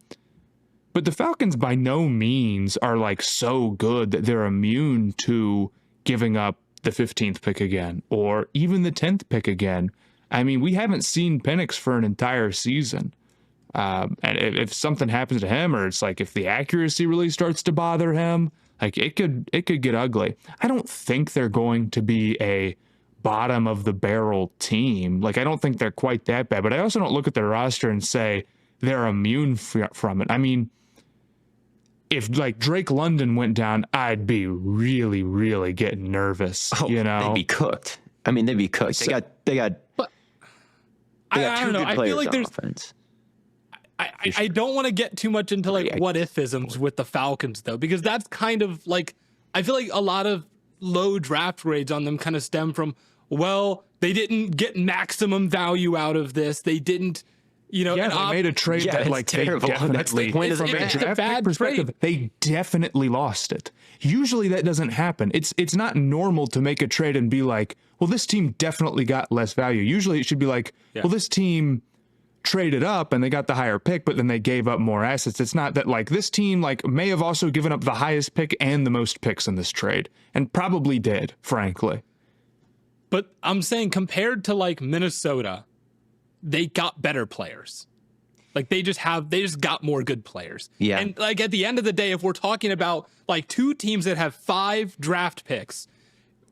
But the Falcons by no means are like so good that they're immune to giving up the 15th pick again, or even the 10th pick again. I mean, we haven't seen Penix for an entire season. And if something happens to him, or it's like if the accuracy really starts to bother him, like it could get ugly. I don't think they're going to be a bottom of the barrel team. Like, I don't think they're quite that bad, but I also don't look at their roster and say they're immune from it. I mean, if like Drake London went down, I'd be really, really getting nervous. You know, they'd be cooked. I mean, they'd be cooked. So, They got I two don't know. good I players feel like on there's. offense. I don't want to get too much into like what if-isms with the Falcons though, because that's kind of like, I feel like a lot of low draft grades on them kind of stem from, well, they didn't get maximum value out of this. They didn't, you know. yeah, they made a trade Yeah, that it's like terrible. they definitely, That's the point of the from a trade. It's a draft bad pick perspective, trade. they definitely lost it. Usually that doesn't happen. It's not normal to make a trade and be like, well, this team definitely got less value. Usually it should be like, well, this team traded up and they got the higher pick, but then they gave up more assets. It's not that like this team like may have also given up the highest pick and the most picks in this trade, and probably did, frankly. But I'm saying compared to like Minnesota, they got better players. Like they just got more good players. Yeah. And like at the end of the day, if we're talking about like two teams that have 5 draft picks,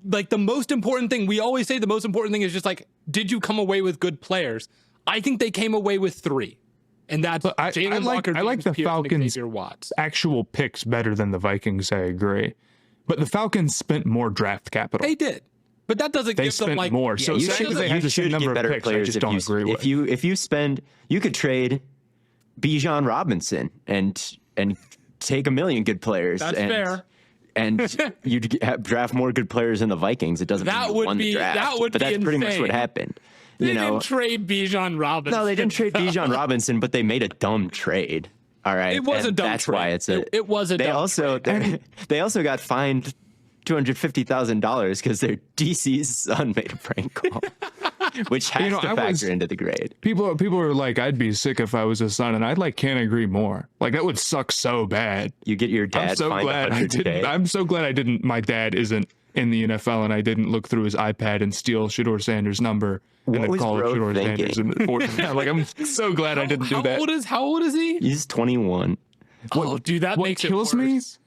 like the most important thing, we always say the most important thing is just like, did you come away with good players? I think they came away with 3. And that's Jalen Walker, I like the James Pierce, and Falcons' Xavier Watts. actual picks better than the Vikings, I agree. But the Falcons spent more draft capital. They did. But that doesn't They give them spent like more. So you saying should, they you have the same should number get of better picks, I players just don't agree with. if you spend, you could trade Bijan Robinson and take a million good players. That's and, fair. And you draft more good players in the Vikings. It doesn't That mean you would won be- the draft. that would but be that's pretty much what insane. happened. They You know, didn't trade Bijan Robinson. no, they didn't trade Bijan Robinson, but they made a dumb trade. All right, It was and a dumb that's trade. why it's a. It was a They dumb also they also got fined $250,000 because their DC's son made a prank call, which has to factor into the grade. People are like, I'd be sick if I was a son, and I like can't agree more. Like that would suck so bad. You get your dad I'm so fined glad I $100K. didn't. I'm so glad I didn't. My dad isn't in the NFL, and I didn't look through his iPad and steal Shador Sanders' number and then was call bro Shador thinking? Sanders in the fourth round. Like I'm so glad I didn't do that. How old is he? He's 21. Oh, dude, that What makes kills it me worse.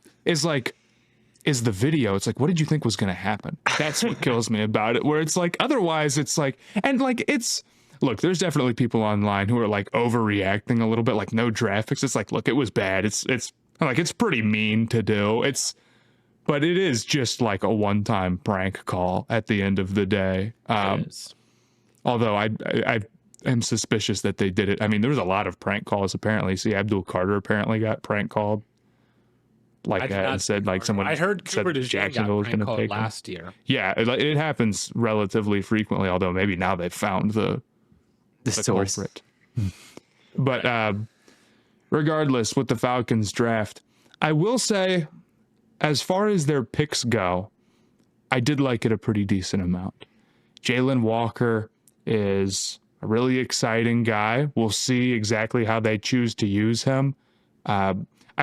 is the video. It's like, what did you think was going to happen? That's what kills me about it. Where it's like, otherwise, it's like, and like it's. Look, there's definitely people online who are like overreacting a little bit, like no draft picks. It's like, look, it was bad. It's like it's pretty mean to do. But it is just like a one-time prank call at the end of the day. It is. Although I am suspicious that they did it. I mean, there was a lot of prank calls apparently. See, Abdul Carter apparently got prank called like I did that not and said see like Carter. someone I heard said Cooper DeJean Jacksonville was got going prank to called take him. last year. Yeah, it happens relatively frequently. Although maybe now they've found the source. culprit. But regardless, with the Falcons draft, I will say, as far as their picks go, I did like it a pretty decent amount. Jalen Walker is a really exciting guy. We'll see exactly how they choose to use him. I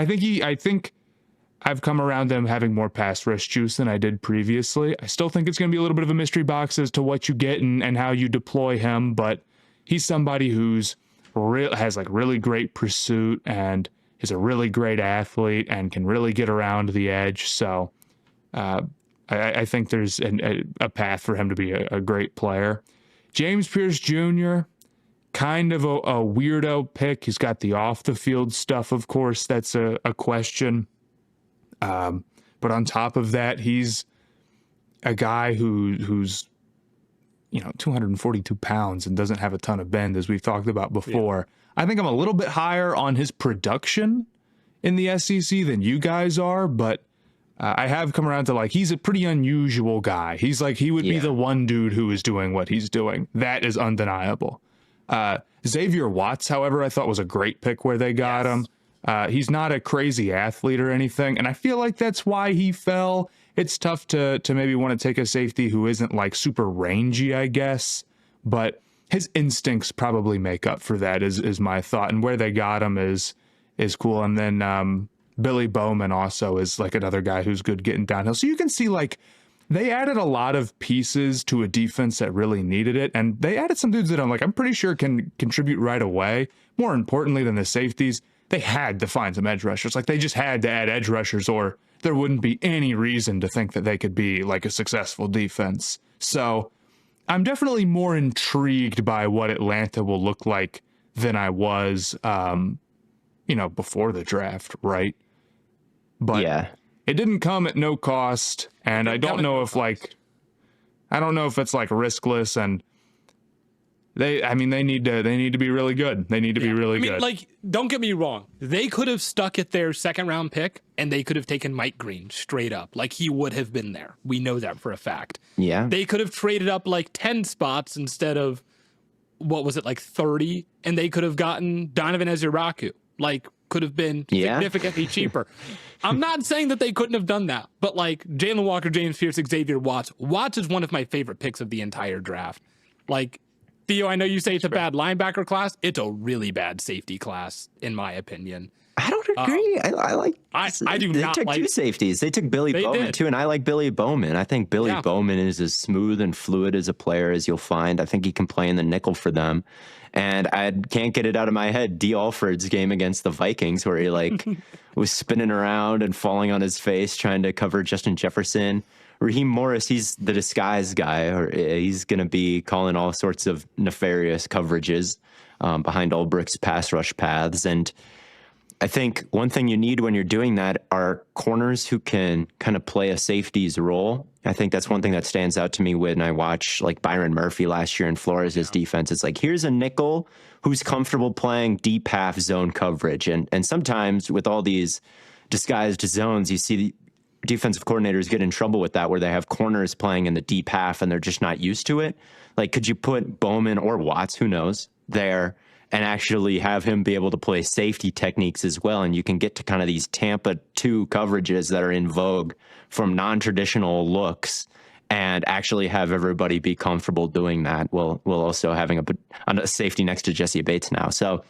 think I've come around them having more pass rush juice than I did previously. I still think it's going to be a little bit of a mystery box as to what you get and how you deploy him, but he's somebody who's has like really great pursuit and is a really great athlete and can really get around the edge. So I think there's a path for him to be a great player. James Pierce Jr., kind of a weirdo pick. He's got the off the field stuff, of course. That's a question. But on top of that, he's a guy who's 242 pounds and doesn't have a ton of bend, as we've talked about before. Yeah. I think I'm a little bit higher on his production in the SEC than you guys are, but I have come around to like, he's a pretty unusual guy. He's like, he would be the one dude who is doing what he's doing. That is undeniable. Xavier Watts, however, I thought was a great pick where they got him. He's not a crazy athlete or anything, and I feel like that's why he fell. It's tough to maybe want to take a safety who isn't like super rangy, I guess, but his instincts probably make up for that is my thought, and where they got him is cool. And then Billy Bowman also is like another guy who's good getting downhill. So you can see like they added a lot of pieces to a defense that really needed it. And they added some dudes that I'm pretty sure can contribute right away. More importantly than the safeties, they had to find some edge rushers. Like, they just had to add edge rushers, or there wouldn't be any reason to think that they could be like a successful defense. So I'm definitely more intrigued by what Atlanta will look like than I was, before the draft, right? But Yeah. it didn't come at no cost, and I don't know if it's like riskless, and they need to be really good. They need to be really good. Like, don't get me wrong. They could have stuck at their second round pick and they could have taken Mike Green straight up. Like, he would have been there. We know that for a fact. Yeah. They could have traded up like 10 spots instead of, what was it, like 30? And they could have gotten Donovan Eziraku. Like, could have been significantly cheaper. I'm not saying that they couldn't have done that, but like Jalen Walker, James Pierce, Xavier Watts. Watts is one of my favorite picks of the entire draft. Like, Theo, I know you say it's a bad linebacker class. It's a really bad safety class, in my opinion. I don't agree. I do they not took like two safeties. They took Billy Bowman too, and I like Billy Bowman. I think Billy Bowman is as smooth and fluid as a player as you'll find. I think he can play in the nickel for them. And I can't get it out of my head. D. Alford's game against the Vikings, where he was spinning around and falling on his face trying to cover Justin Jefferson. Raheem Morris, he's the disguise guy, or he's going to be calling all sorts of nefarious coverages behind Ulbricht's pass rush paths. And I think one thing you need when you're doing that are corners who can kind of play a safety's role. I think that's one thing that stands out to me when I watch like Byron Murphy last year in Flores' defense. It's like, here's a nickel who's comfortable playing deep half zone coverage. And sometimes with all these disguised zones, you see the defensive coordinators get in trouble with that, where they have corners playing in the deep half and they're just not used to it. Like, could you put Bowman or Watts, who knows, there and actually have him be able to play safety techniques as well? And you can get to kind of these Tampa 2 coverages that are in vogue from non-traditional looks and actually have everybody be comfortable doing that while also having a safety next to Jesse Bates now. So,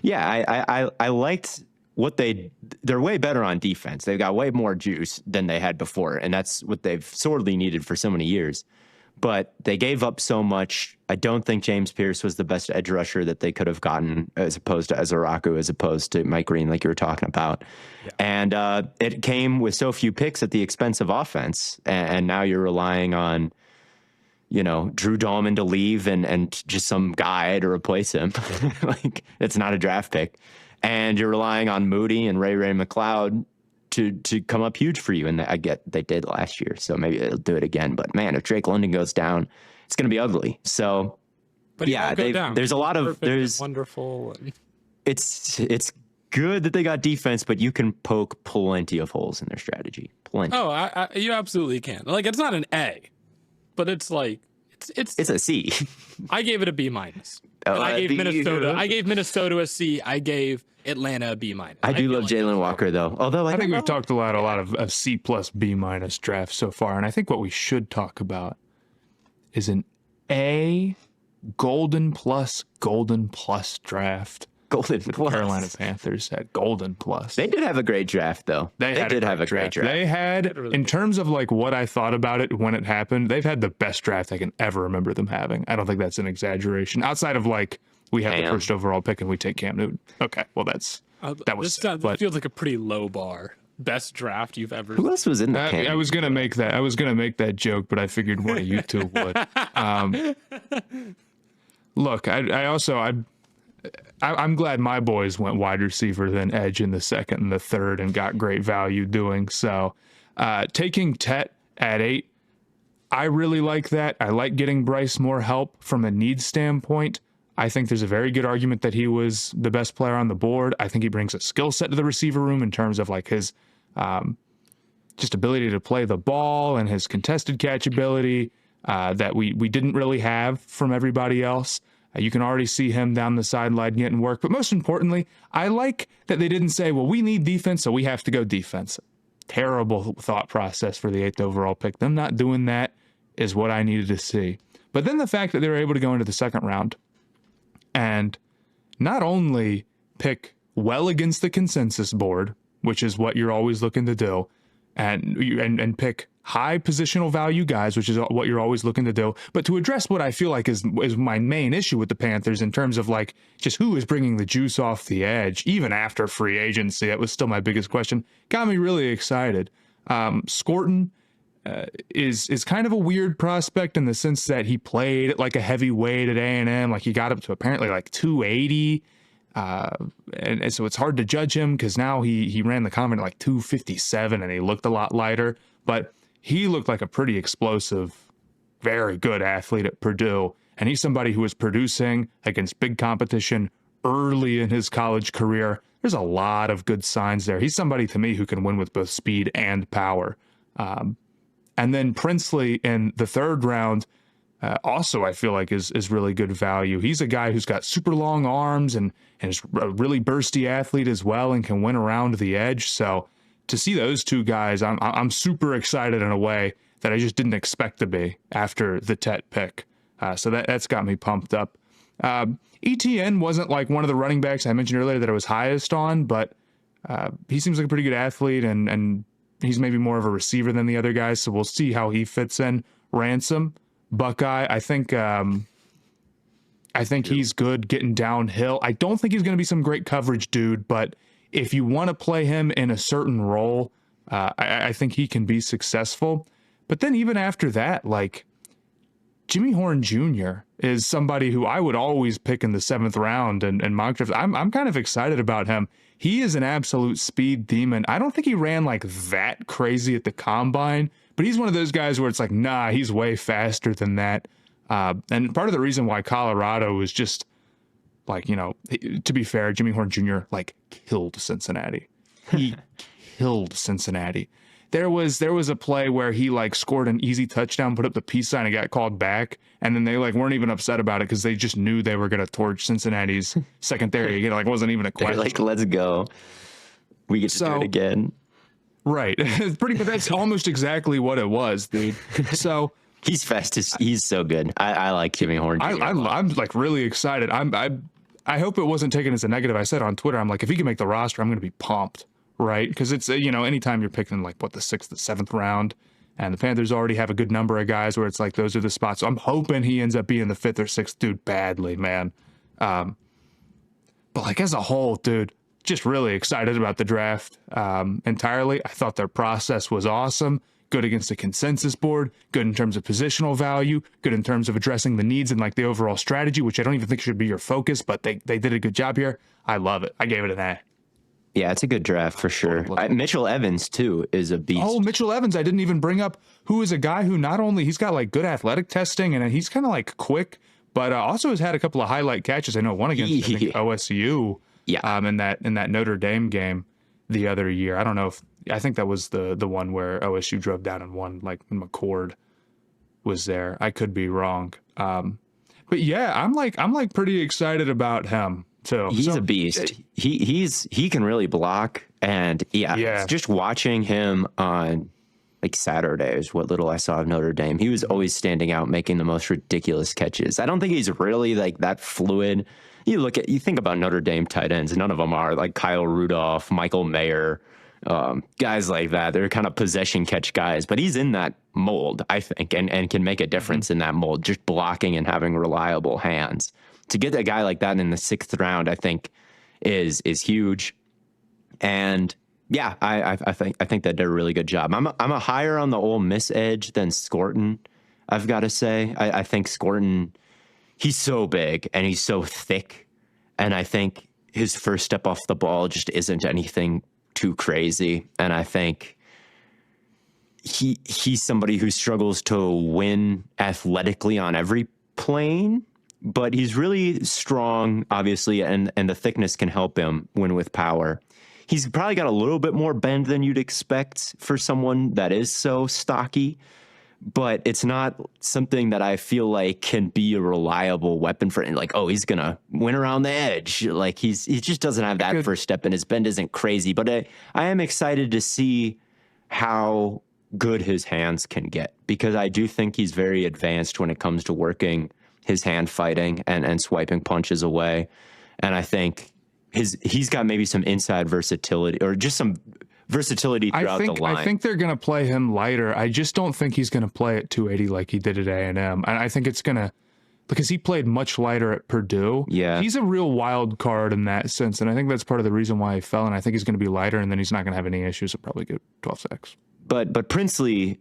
I liked what they're way better on defense. They've got way more juice than they had before, and that's what they've sorely needed for so many years. But they gave up so much. I don't think James Pierce was the best edge rusher that they could have gotten, as opposed to Eziraku, as opposed to Mike Green, like you were talking about. Yeah. And it came with so few picks at the expense of offense. And now you're relying on, Drew Dahlman to leave and just some guy to replace him. Like, it's not a draft pick. And you're relying on Moody and Ray McLeod to come up huge for you. And I get they did last year, so maybe they'll do it again. But man, if Drake London goes down, it's going to be ugly. So, but there's a lot of wonderful. It's good that they got defense, but you can poke plenty of holes in their strategy. Plenty. Oh, you absolutely can. Like, it's not an A, but it's like it's a C. I gave it a B minus. I gave Minnesota a C. I gave Atlanta a B minus. I do love Jalen Walker though. Although I think we've talked a lot of C plus B minus drafts so far, and I think what we should talk about is an A golden plus draft. Golden plus. Carolina Panthers had golden plus. They did have a great draft though. They did have a great draft. They had, in terms of like what I thought about it when it happened, they've had the best draft I can ever remember them having. I don't think that's an exaggeration. Outside of like, we have the first overall pick and we take Cam Newton. Okay, well that was this feels like a pretty low bar. Best draft you've ever. Who else was in that? I was gonna make that joke, but I figured one of you two would. Look, I'm glad my boys went wide receiver than edge in the second and the third and got great value doing so. Taking Tet at 8, I really like that. I like getting Bryce more help from a needs standpoint. I think there's a very good argument that he was the best player on the board. I think he brings a skill set to the receiver room in terms of like his just ability to play the ball and his contested catch ability that we didn't really have from everybody else. You can already see him down the sideline getting work. But most importantly, I like that they didn't say, well, we need defense, so we have to go defense. Terrible thought process for the 8th overall pick. Them not doing that is what I needed to see. But then the fact that they were able to go into the second round and not only pick well against the consensus board, which is what you're always looking to do, and pick high positional value guys, which is what you're always looking to do. But to address what I feel like is my main issue with the Panthers in terms of like just who is bringing the juice off the edge, even after free agency, that was still my biggest question. Got me really excited. Scorton is kind of a weird prospect in the sense that he played at like a heavyweight at A&M. Like he got up to apparently like 280. And so it's hard to judge him because now he ran the combine at like 257 and he looked a lot lighter, but he looked like a pretty explosive, very good athlete at Purdue. And he's somebody who was producing against big competition early in his college career. There's a lot of good signs there. He's somebody to me who can win with both speed and power. And then Princely in the third round, also I feel like is really good value. He's a guy who's got super long arms and is a really bursty athlete as well and can win around the edge. So to see those two guys, I'm super excited in a way that I just didn't expect to be after the Tet pick. So that's got me pumped up. ETN wasn't like one of the running backs I mentioned earlier that I was highest on, but he seems like a pretty good athlete and he's maybe more of a receiver than the other guys. So we'll see how he fits in. Ransom, Buckeye, I think he's good getting downhill. I don't think he's going to be some great coverage dude, but if you want to play him in a certain role, I think he can be successful. But then even after that, like Jimmy Horn Jr. is somebody who I would always pick in the 7th round and mock draft. I'm kind of excited about him. He is an absolute speed demon. I don't think he ran like that crazy at the combine, but he's one of those guys where it's like, nah, he's way faster than that. And part of the reason why Colorado was just like, you know, to be fair, Jimmy Horn Jr. like killed Cincinnati. He killed Cincinnati. There was a play where he like scored an easy touchdown, put up the peace sign and got called back. And then they like weren't even upset about it because they just knew they were going to torch Cincinnati's secondary again. Like it wasn't even a question. They're like, let's go. We get to do it again. Right. That's almost exactly what it was, dude. So he's fast. He's so good. I like Jimmy Horn. I'm like really excited. I hope it wasn't taken as a negative. I said on Twitter, I'm like, if he can make the roster, I'm going to be pumped. Right. Because it's, you know, anytime you're picking like the 6th, the 7th round, and the Panthers already have a good number of guys where it's like those are the spots. So I'm hoping he ends up being the 5th or 6th dude badly, man. But like as a whole, dude, just really excited about the draft entirely. I thought their process was awesome. Good against the consensus board, good in terms of positional value, good in terms of addressing the needs and like the overall strategy, which I don't even think should be your focus, but they did a good job here. I love it. I gave it an A. Yeah, it's a good draft for sure. Mitchell Evans, too, is a beast. Oh, Mitchell Evans, I didn't even bring up, who is a guy who not only, he's got like good athletic testing and he's kind of like quick, but also has had a couple of highlight catches. I know one against I think, OSU in that Notre Dame game the other year. I don't know I think that was the one where OSU drove down and won, like McCord was there. I could be wrong. But yeah, I'm like pretty excited about him. So he's a beast. He can really block, and just watching him on like Saturdays, what little I saw of Notre Dame, he was always standing out, making the most ridiculous catches. I don't think he's really like that fluid. You think about Notre Dame tight ends, none of them are like Kyle Rudolph, Michael Mayer, guys like that. They're kind of possession catch guys, but he's in that mold, I think, and can make a difference in that mold, just blocking and having reliable hands. To get a guy like that in the 6th round, I think is huge. And yeah, I think they did a really good job. I'm a higher on the Ole Miss edge than Scorton, I've got to say. I think Scorton, he's so big and he's so thick, and I think his first step off the ball just isn't anything too crazy. And I think he's somebody who struggles to win athletically on every plane. But he's really strong, obviously, and the thickness can help him win with power. He's probably got a little bit more bend than you'd expect for someone that is so stocky, but it's not something that I feel like can be a reliable weapon for him. Like, oh, he's going to win around the edge. Like, he just doesn't have that first step, and his bend isn't crazy. But I am excited to see how good his hands can get, because I do think he's very advanced when it comes to working his hand fighting and swiping punches away. And I think he's got maybe some inside versatility or just some versatility throughout the line. I think they're going to play him lighter. I just don't think he's going to play at 280 like he did at A&M. I think it's going to, because he played much lighter at Purdue. Yeah. He's a real wild card in that sense, and I think that's part of the reason why he fell, and I think he's going to be lighter, and then he's not going to have any issues. He'll probably get 12 sacks. But Princely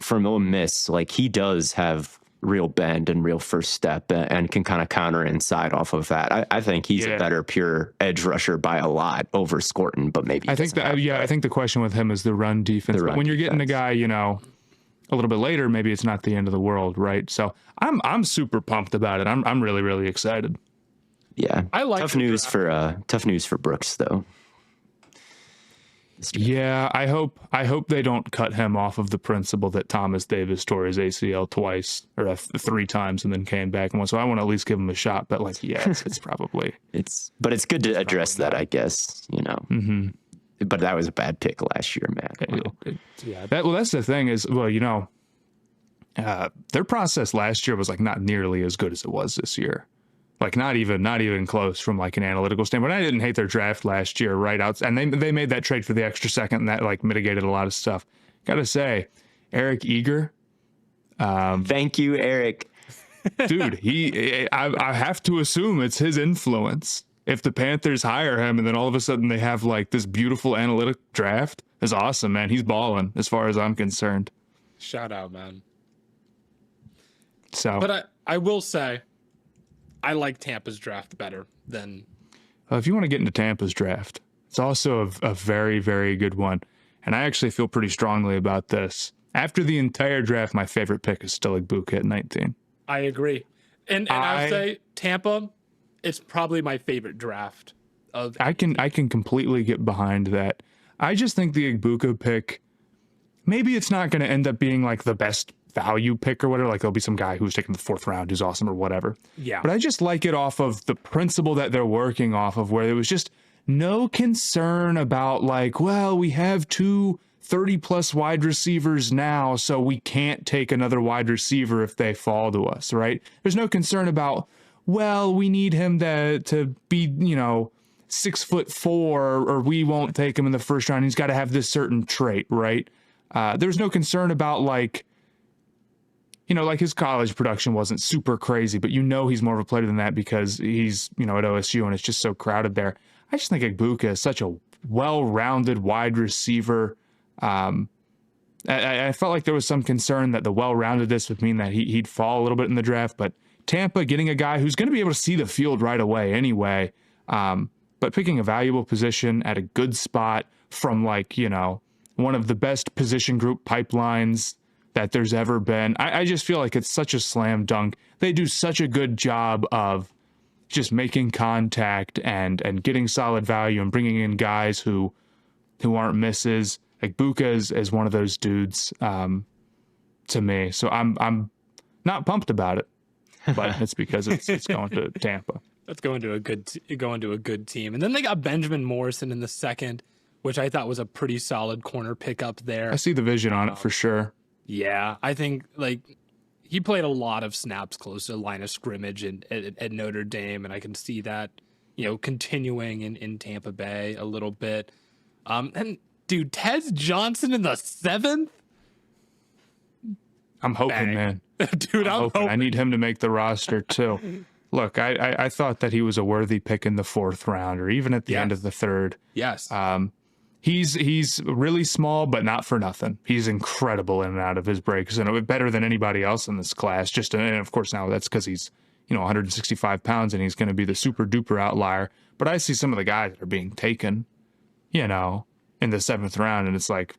from Ole Miss, like, he does have real bend and real first step and can kind of counter inside off of that. I think he's a better pure edge rusher by a lot over Scorton, but maybe I think the question with him is the run defense. But when you're getting a guy, you know, a little bit later, maybe it's not the end of the world, right? So I'm super pumped about it. I'm really, really excited. Yeah. I like tough news for Brooks though. Yeah, I hope they don't cut him off of the principle that Thomas Davis tore his ACL twice or 3 times and then came back once. So I want to at least give him a shot. But like, yeah, it's probably but it's good to address that, I guess. You know. Mm-hmm. But that was a bad pick last year, man. Wow. That's the thing is, well, you know, their process last year was like not nearly as good as it was this year. Like not even close from like an analytical standpoint. I didn't hate their draft last year, right out, and they made that trade for the extra second, and that like mitigated a lot of stuff. Gotta say, Eric Eager. Thank you, Eric. Dude, I have to assume it's his influence. If the Panthers hire him and then all of a sudden they have like this beautiful analytic draft, is awesome, man. He's balling as far as I'm concerned. Shout out, man. So, but I will say, I like Tampa's draft better than. If you want to get into Tampa's draft, it's also a very, very good one. And I actually feel pretty strongly about this. After the entire draft, my favorite pick is still Igbokwe at 19. I agree. And I would say Tampa, it's probably my favorite draft of. I can completely get behind that. I just think the Igbokwe pick, maybe it's not going to end up being like the best value pick or whatever. Like there'll be some guy who's taken the 4th round who's awesome or whatever. Yeah. But I just like it off of the principle that they're working off of, where there was just no concern about like, well, we have 2 30-plus wide receivers now, so we can't take another wide receiver if they fall to us, right? There's no concern about, well, we need him to be, you know, 6'4", or we won't take him in the first round. He's got to have this certain trait, right? There's no concern about like, you know, like his college production wasn't super crazy, but you know he's more of a player than that because he's, you know, at OSU and it's just so crowded there. I just think Igbokwe is such a well-rounded wide receiver. I felt like there was some concern that the well-roundedness would mean that he'd fall a little bit in the draft, but Tampa getting a guy who's going to be able to see the field right away anyway, but picking a valuable position at a good spot from like, you know, one of the best position group pipelines that there's ever been. I just feel like it's such a slam dunk. They do such a good job of just making contact and getting solid value and bringing in guys who aren't misses. Like Igbokwe is one of those dudes to me. So I'm not pumped about it, but it's because it's going to Tampa. That's going to a good team. And then they got Benjamin Morrison in the 2nd, which I thought was a pretty solid corner pickup there. I see the vision on it for sure. Yeah, I think like he played a lot of snaps close to the line of scrimmage at Notre Dame, and I can see that, you know, continuing in Tampa Bay a little bit. And dude, Tez Johnson in the 7th? I'm hoping, man. Dude, I'm hoping. I need him to make the roster too. Look, I thought that he was a worthy pick in the 4th round or even at the end of the 3rd. Yes. He's really small, but not for nothing. He's incredible in and out of his breaks and better than anybody else in this class. And of course now that's because he's, you know, 165 pounds and he's going to be the super duper outlier. But I see some of the guys that are being taken, you know, in the 7th round, and it's like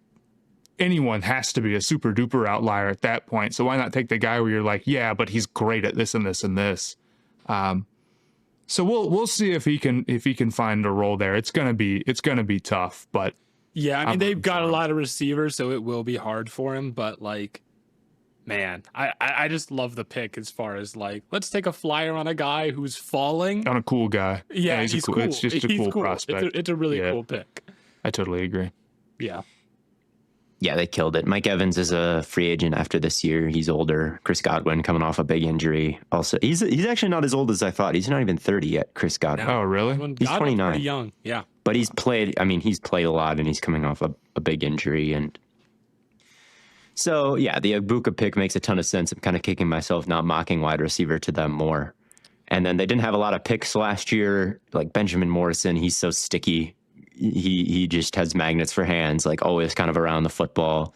anyone has to be a super duper outlier at that point. So why not take the guy where you're like, yeah, but he's great at this and this and this. So we'll see if he can find a role there. It's gonna be tough, but yeah, I mean they've got a lot of receivers, so it will be hard for him. But like, man, I just love the pick as far as like, let's take a flyer on a guy who's falling. On a cool guy. Yeah, he's cool. It's just a he's cool, prospect. It's a really cool pick. I totally agree. Yeah. Yeah, they killed it. Mike Evans is a free agent after this year. He's older. Chris Godwin coming off a big injury. Also, he's actually not as old as I thought. He's not even 30 yet, Chris Godwin. Oh, really? He's 29. Pretty young, yeah. But he's played a lot, and he's coming off a big injury. And so, yeah, the Ibuka pick makes a ton of sense. I'm kind of kicking myself not mocking wide receiver to them more. And then they didn't have a lot of picks last year, like Benjamin Morrison. He's so sticky. He just has magnets for hands, like always kind of around the football.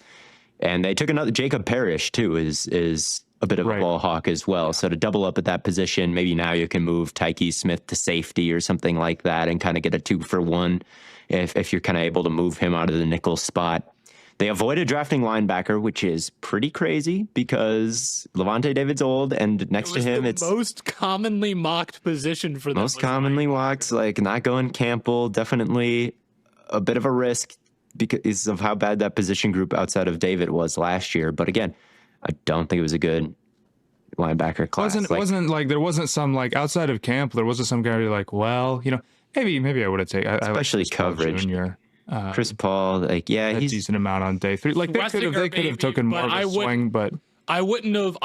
And they took another Jacob Parrish too, is a bit of a ball hawk as well. So to double up at that position, maybe now you can move Tyke Smith to safety or something like that and kind of get a 2-for-1 if you're kind of able to move him out of the nickel spot. They avoided drafting linebacker, which is pretty crazy because Levante David's old, and next to him, it's most commonly mocked position for them. Most commonly mocked, like not going Campbell, definitely a bit of a risk because of how bad that position group outside of David was last year. But again, I don't think it was a good linebacker class. Wasn't like there wasn't some like outside of Camp, there wasn't some guy who like, well, maybe I would have taken especially coverage. Junior. Chris Paul, like, yeah, he's a decent amount on day 3. Like they could have taken more of a swing, but I wouldn't have.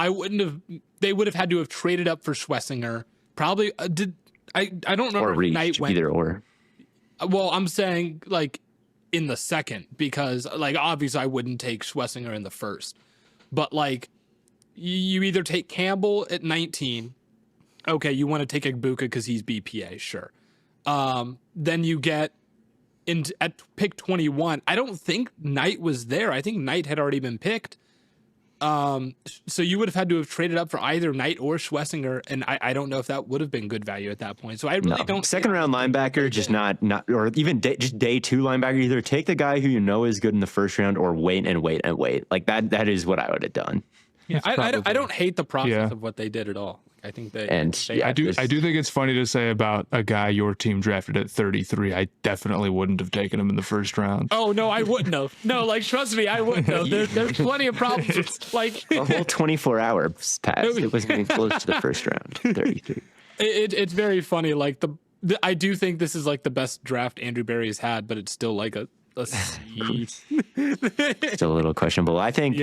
They would have had to have traded up for Schlesinger. Probably I don't remember. Or Reach, Knight went, either or. Well, I'm saying like in the second because like obviously I wouldn't take Schlesinger in the first, but like you either take Campbell at 19. Okay, you want to take Ibuka because he's BPA, sure. Then you get. At pick 21, I don't think Knight was there. I think Knight had already been picked. So you would have had to have traded up for either Knight or Schlesinger, and I don't know if that would have been good value at that point. So I really don't. Second round linebacker, just not, or even just day 2 linebacker. Either take the guy who you know is good in the first round, or wait and wait and wait. Like that is what I would have done. Yeah, I don't hate the process of what they did at all. I think they I do think it's funny to say about a guy your team drafted at 33. I definitely wouldn't have taken him in the first round. Oh no, I wouldn't have. No, like trust me, I wouldn't have. There's plenty of problems. Like a whole 24 hours passed. It wasn't even close to the first round. 33. It's very funny. Like I do think this is like the best draft Andrew Berry has had, but it's still like a C. Still a little questionable. I think.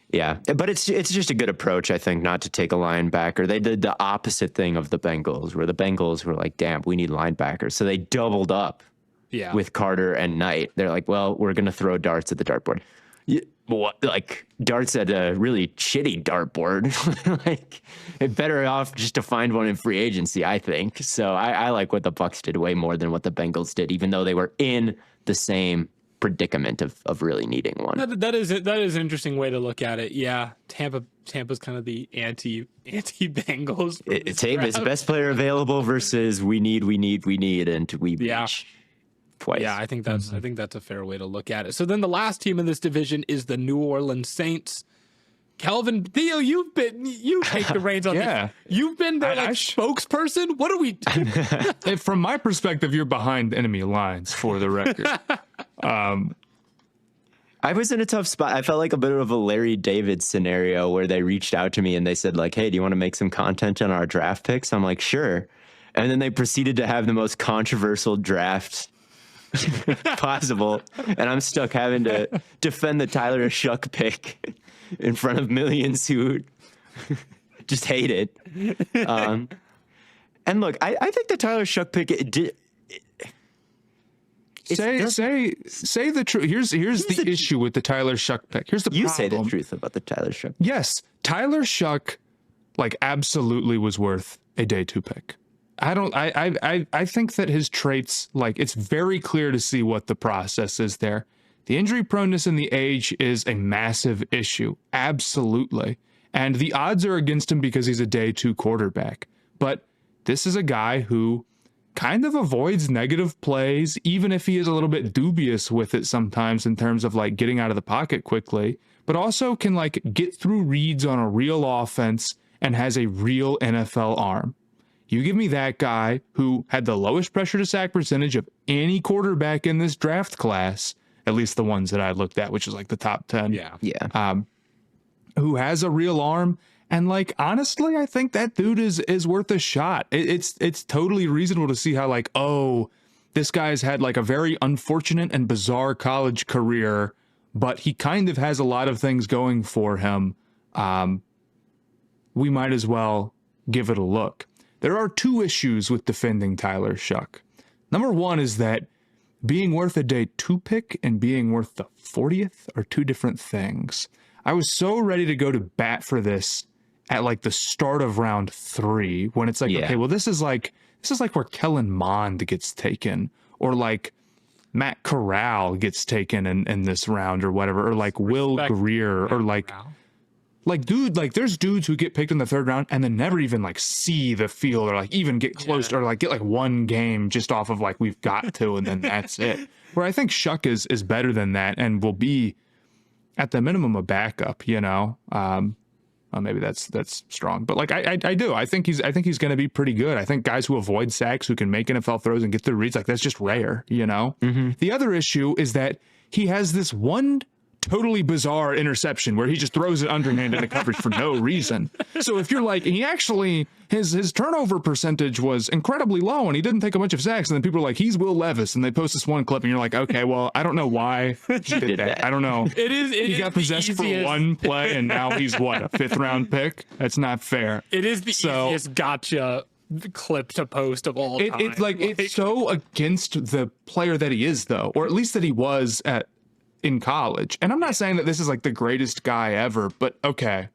Yeah, but it's just a good approach, I think, not to take a linebacker. They did the opposite thing of the Bengals, where the Bengals were like, damn, we need linebackers. So they doubled up with Carter and Knight. They're like, well, we're going to throw darts at the dartboard. Like darts at a really shitty dartboard. Like, it's better off just to find one in free agency, I think. So I like what the Bucs did way more than what the Bengals did, even though they were in the same predicament of really needing one. That is an interesting way to look at it. Yeah, Tampa's kind of the anti Bengals. Tampa's best player available versus we need, and we reach twice. Yeah, I think that's a fair way to look at it. So then the last team in this division is the New Orleans Saints. Calvin, Theo, you take the reins on this. You've been their spokesperson. What are we doing? From my perspective, you're behind enemy lines, for the record. I was in a tough spot. I felt like a bit of a Larry David scenario where they reached out to me and they said like, hey, do you want to make some content on our draft picks? I'm like, sure. And then they proceeded to have the most controversial draft possible. And I'm stuck having to defend the Tyler Shuck pick in front of millions who just hate it. And look, I think the Tyler Shuck pick say the truth. Here's the issue with the Tyler Shuck pick. Here's the problem. You say the truth about the Tyler Shuck. Yes, Tyler Shuck, like, absolutely was worth a day 2 pick. I think that his traits, like, it's very clear to see what the process is there. The injury proneness and the age is a massive issue. Absolutely. And the odds are against him because he's a day 2 quarterback. But this is a guy who kind of avoids negative plays, even if he is a little bit dubious with it sometimes in terms of like getting out of the pocket quickly, but also can like get through reads on a real offense and has a real NFL arm. You give me that guy who had the lowest pressure to sack percentage of any quarterback in this draft class, at least the ones that I looked at, which is like the top 10. Yeah. Who has a real arm. And like, honestly, I think that dude is worth a shot. It's totally reasonable to see how like, oh, this guy's had like a very unfortunate and bizarre college career, but he kind of has a lot of things going for him. We might as well give it a look. There are 2 issues with defending Tyler Shuck. Number 1 is that being worth a day 2 pick and being worth the 40th are 2 different things. I was so ready to go to bat for this at like the start of round 3 when it's like, okay, well, this is like where Kellen Mond gets taken, or like Matt Corral gets taken in this round or whatever, or like Will Greer, or like there's dudes who get picked in the 3rd round and then never even like see the field or like even get close or like get like 1 game just off of like we've got to, and then that's it. Where I think Shuck is better than that and will be at the minimum a backup, you know. Maybe that's strong, but like I do. I think he's going to be pretty good. I think guys who avoid sacks, who can make NFL throws and get through reads, like that's just rare, you know. The other issue is that he has this one totally bizarre interception where he just throws it underhand into coverage for no reason. So if you're like, he actually, his turnover percentage was incredibly low and he didn't take a bunch of sacks, and then people are like, he's Will Levis, and they post this one clip and you're like, okay, well, I don't know why he did that. I don't know. He got possessed for 1 play and now he's what, a 5th round pick? That's not fair. It is the easiest gotcha clip to post of all time. It's so against the player that he is, though, or at least that he was in college. And I'm not saying that this is like the greatest guy ever, but okay.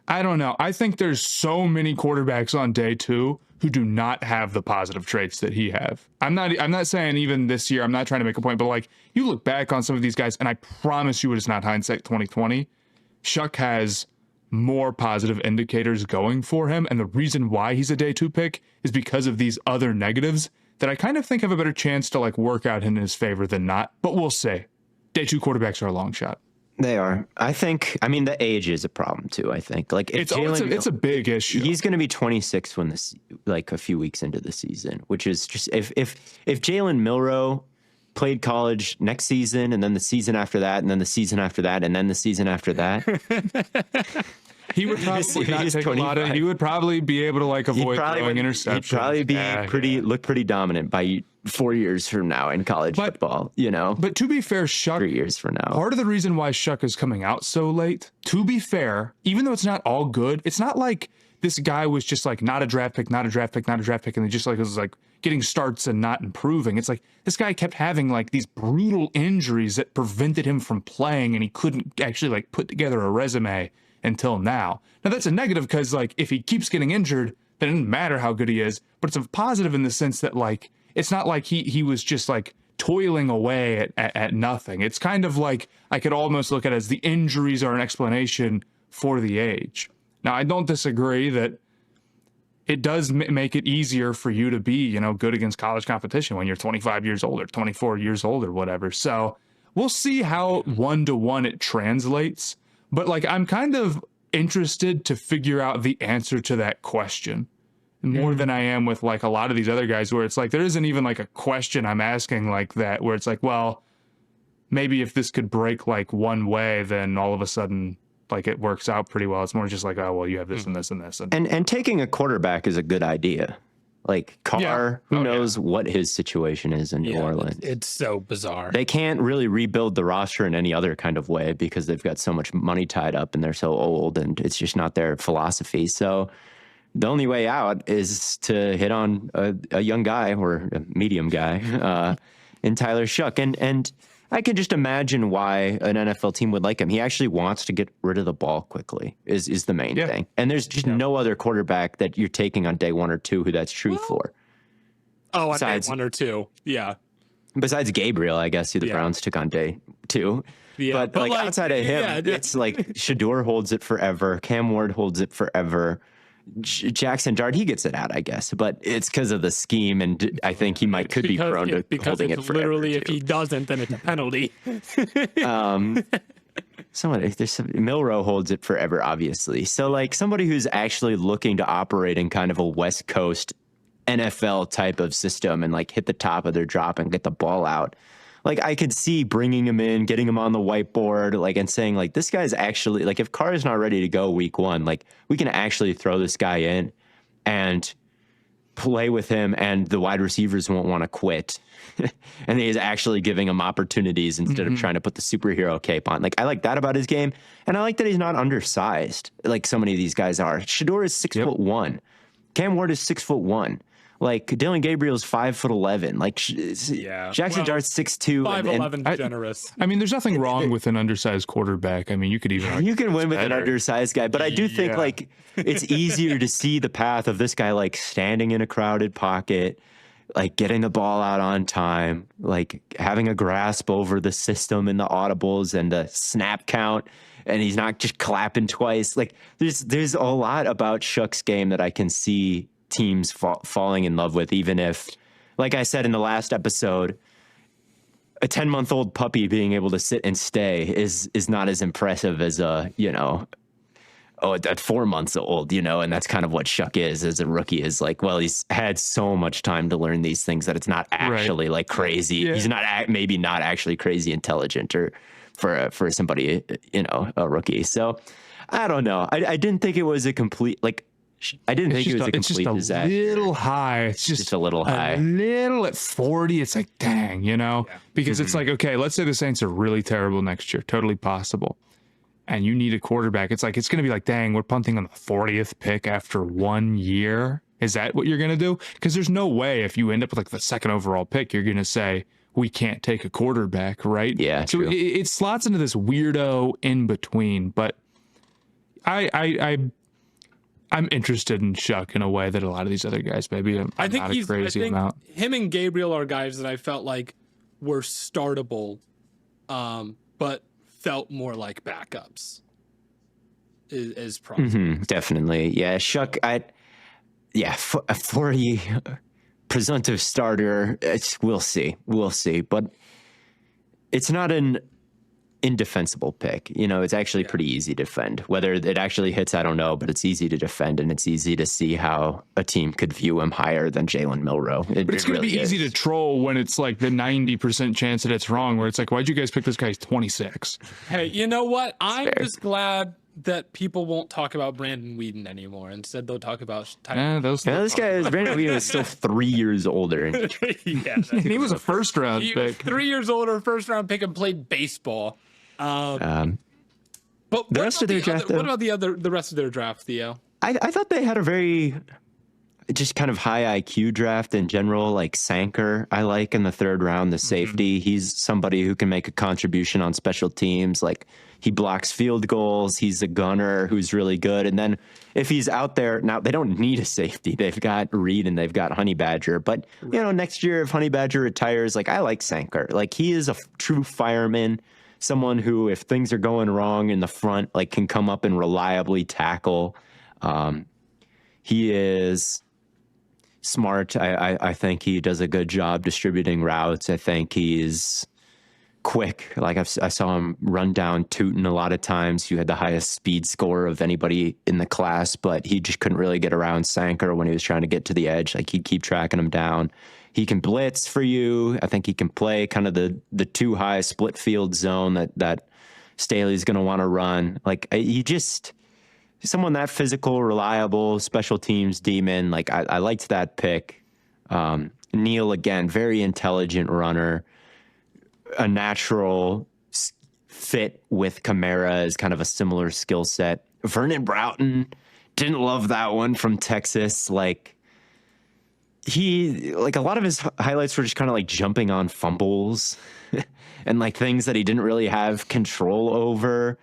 I don't know. I think there's so many quarterbacks on day 2 who do not have the positive traits that he have. I'm not saying even this year, I'm not trying to make a point, but like you look back on some of these guys and I promise you it is not hindsight 2020. Shuck has more positive indicators going for him. And the reason why he's a day 2 pick is because of these other negatives that I kind of think have a better chance to like work out in his favor than not, but we'll see. Day 2 quarterbacks are a long shot. They are. I mean, the age is a problem too. I think like if it's a big issue. He's going to be 26 when like a few weeks into the season, which is just if Jalen Milroe played college next season and then the season after that and then the season after that and then the season after that. He would probably not take a lot of. He would probably be able to like avoid throwing interceptions. He'd probably be look pretty dominant by 4 years from now in college football. You know. But to be fair, Shuck, 3 years from now. Part of the reason why Shuck is coming out so late, to be fair, even though it's not all good, it's not like this guy was just like not a draft pick, and then just like was like getting starts and not improving. It's like this guy kept having like these brutal injuries that prevented him from playing, and he couldn't actually like put together a resume until now. Now that's a negative because like if he keeps getting injured, then it doesn't matter how good he is, but it's a positive in the sense that like it's not like he was just like toiling away at nothing. It's kind of like I could almost look at it as the injuries are an explanation for the age. Now I don't disagree that it does make it easier for you to be, you know, good against college competition when you're 25 years old or 24 years old or whatever. So we'll see how 1-to-1 it translates. But like, I'm kind of interested to figure out the answer to that question more than I am with like a lot of these other guys where it's like, there isn't even like a question I'm asking like that, where it's like, well, maybe if this could break like one way, then all of a sudden like it works out pretty well. It's more just like, oh, well, you have this and this and this. And taking a quarterback is a good idea. Like Carr, who knows what his situation is in New Orleans. It's so bizarre. They can't really rebuild the roster in any other kind of way because they've got so much money tied up and they're so old and it's just not their philosophy. So the only way out is to hit on a young guy or a medium guy in Tyler Shuck. And I can just imagine why an NFL team would like him. He actually wants to get rid of the ball quickly is the main thing. And there's just no other quarterback that you're taking on day 1 or 2 who that's true for. Oh, on day 1 or 2. Yeah. Besides Gabriel, I guess, who the Browns took on day 2. Yeah, but like outside of him, it's like Shador holds it forever. Cam Ward holds it forever. Jackson Dart, he gets it out, I guess, but it's because of the scheme, and I think he could be prone to holding it forever. Literally, if he doesn't, then it's a penalty. Milroe holds it forever, obviously. So, like somebody who's actually looking to operate in kind of a West Coast NFL type of system and like hit the top of their drop and get the ball out. Like I could see bringing him in, getting him on the whiteboard, like, and saying like, this guy's actually like, if Carr is not ready to go week 1, like we can actually throw this guy in and play with him and the wide receivers won't want to quit. And he's actually giving him opportunities instead of trying to put the superhero cape on. Like, I like that about his game. And I like that he's not undersized like so many of these guys are. Shador is 6'1". Cam Ward is 6'1". Like, Dylan Gabriel's 5'11". Like, Jackson Dart's 6'2". 5'11", generous. I mean, there's nothing wrong with an undersized quarterback. I mean, you could even you can win with an undersized guy, but I do think like it's easier to see the path of this guy like standing in a crowded pocket, like getting the ball out on time, like having a grasp over the system and the audibles and the snap count, and he's not just clapping twice. Like, there's a lot about Shook's game that I can see teams falling in love with, even if, like I said in the last episode, a 10-month-old puppy being able to sit and stay is not as impressive as at 4 months old, and that's kind of what Shook is as a rookie, is like, well, he's had so much time to learn these things that it's not actually like crazy. Yeah. He's maybe not actually crazy intelligent or for somebody, a rookie. So I don't know. I didn't think it was a complete, like, I didn't think it was a complete disaster. It's just a little high. It's just a little high. A little at 40. It's like, dang, because it's like, okay, let's say the Saints are really terrible next year. Totally possible. And you need a quarterback. It's like, it's going to be like, dang, we're punting on the 40th pick after 1 year. Is that what you're going to do? Because there's no way if you end up with like the second overall pick, you're going to say, we can't take a quarterback, right? Yeah. So it slots into this weirdo in between. But I'm interested in Shook in a way that a lot of these other guys maybe I think not a crazy amount. Him and Gabriel are guys that I felt like were startable, but felt more like backups. Is probably definitely, yeah. Shook, a 40 presumptive starter. We'll see, but it's not an indefensible pick. It's actually pretty easy to defend. Whether it actually hits, I don't know, but it's easy to defend, and it's easy to see how a team could view him higher than Jalen Milroe. But it's going to be easy to troll when it's like the 90% chance that it's wrong, where it's like, why'd you guys pick this guy? He's 26. Hey, you know what? I'm just glad that people won't talk about Brandon Weeden anymore. Instead, they'll talk about this guy Brandon Weeden is still 3 years older. He was a first-round pick. 3 years older, first-round pick, and played baseball. But the rest of their draft, what about the rest of their draft, Theo? I thought they had a very just kind of high IQ draft in general. Like Sanker, I like in the third round, the safety. He's somebody who can make a contribution on special teams. Like, he blocks field goals. He's a gunner who's really good. And then if he's out there, now they don't need a safety. They've got Reed and they've got Honey Badger. But, next year if Honey Badger retires, like, I like Sanker. Like, he is a true fireman. Someone who, if things are going wrong in the front, like, can come up and reliably tackle. He is smart. I think he does a good job distributing routes. I think he's quick. Like, I saw him run down Tootin a lot of times. He had the highest speed score of anybody in the class, but he just couldn't really get around Sanker when he was trying to get to the edge. Like, he'd keep tracking him down. He can blitz for you. I think he can play kind of the too high split field zone that Staley's going to want to run. Like, someone that physical, reliable, special teams demon. Like, I liked that pick. Neal, again, very intelligent runner, a natural fit with Kamara is kind of a similar skill set. Vernon Broughton, didn't love that one from Texas. Like, a lot of his highlights were just kind of like jumping on fumbles and like things that he didn't really have control over.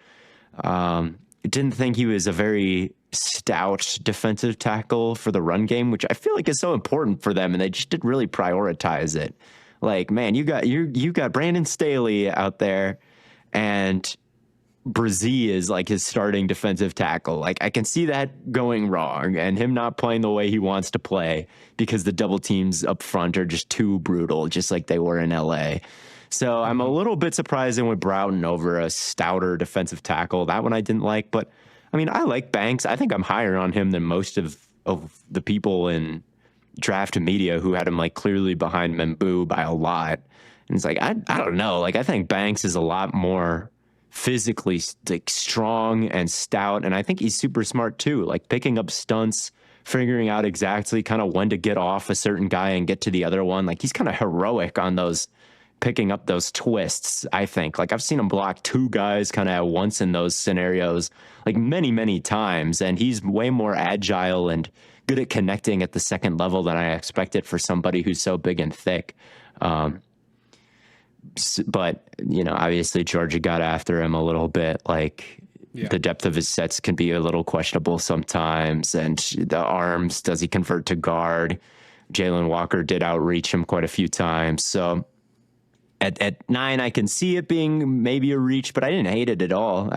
Didn't think he was a very stout defensive tackle for the run game, which I feel like is so important for them, and they just didn't really prioritize it. Like, man, you got Brandon Staley out there, and Brzee is like his starting defensive tackle. Like, I can see that going wrong and him not playing the way he wants to play because the double teams up front are just too brutal, just like they were in LA. So I'm a little bit surprised with Broughton over a stouter defensive tackle. That one I didn't like, but I mean, I like Banks. I think I'm higher on him than most of the people in draft media who had him like clearly behind M'Boo by a lot. And it's like, I don't know. Like, I think Banks is a lot more physically like strong and stout. And I think he's super smart too, like picking up stunts, figuring out exactly kind of when to get off a certain guy and get to the other one. Like, he's kind of heroic on those, picking up those twists, I think. Like, I've seen him block 2 guys kind of at once in those scenarios, like many, many times. And he's way more agile and good at connecting at the second level than I expected for somebody who's so big and thick. But, you know, obviously Georgia got after him a little bit. Like, the depth of his sets can be a little questionable sometimes. And the arms, does he convert to guard? Jalen Walker did outreach him quite a few times. So at 9, I can see it being maybe a reach, but I didn't hate it at all.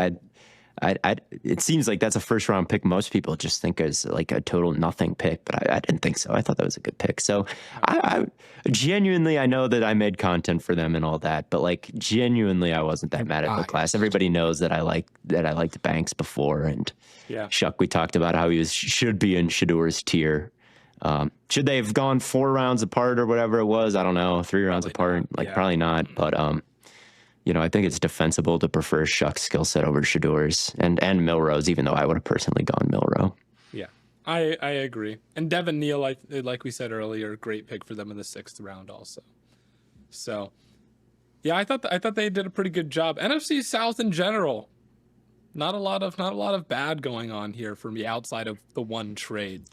It seems like that's a first round pick. Most people just think is like a total nothing pick, but I didn't think so. I thought that was a good pick. So I genuinely, I know that I made content for them and all that, but like genuinely, I wasn't that mad at the class. Everybody knows that I liked Banks before, and Shuck, we talked about how he should be in Shadur's tier. Should they have gone 4 rounds apart or whatever it was? I don't know. 3 rounds apart, probably not. But you know, I think it's defensible to prefer Shuck's skill set over Shadur's and Milroe's, even though I would have personally gone Milroe. Yeah, I agree. And Devin Neal, like we said earlier, great pick for them in the 6th round also. So, yeah, I thought they did a pretty good job. NFC South in general, not a lot of bad going on here for me outside of the one trade.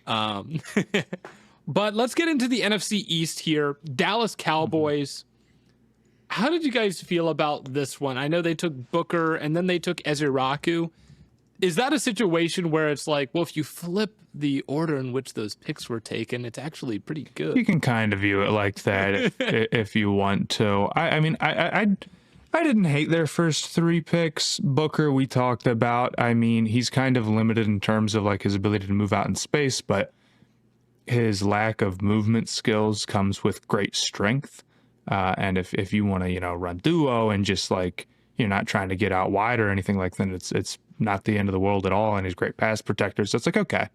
But let's get into the NFC East here. Dallas Cowboys. How did you guys feel about this one? I know they took Booker and then they took Eziraku. Is that a situation where it's like, well, if you flip the order in which those picks were taken, it's actually pretty good? You can kind of view it like that if you want to. I mean, I didn't hate their first 3 picks. Booker, we talked about. I mean, he's kind of limited in terms of like his ability to move out in space, but his lack of movement skills comes with great strength. And if you want to, you know, run duo and just like, you're not trying to get out wide or anything like that, it's not the end of the world at all. And he's great pass protector. So it's like, okay,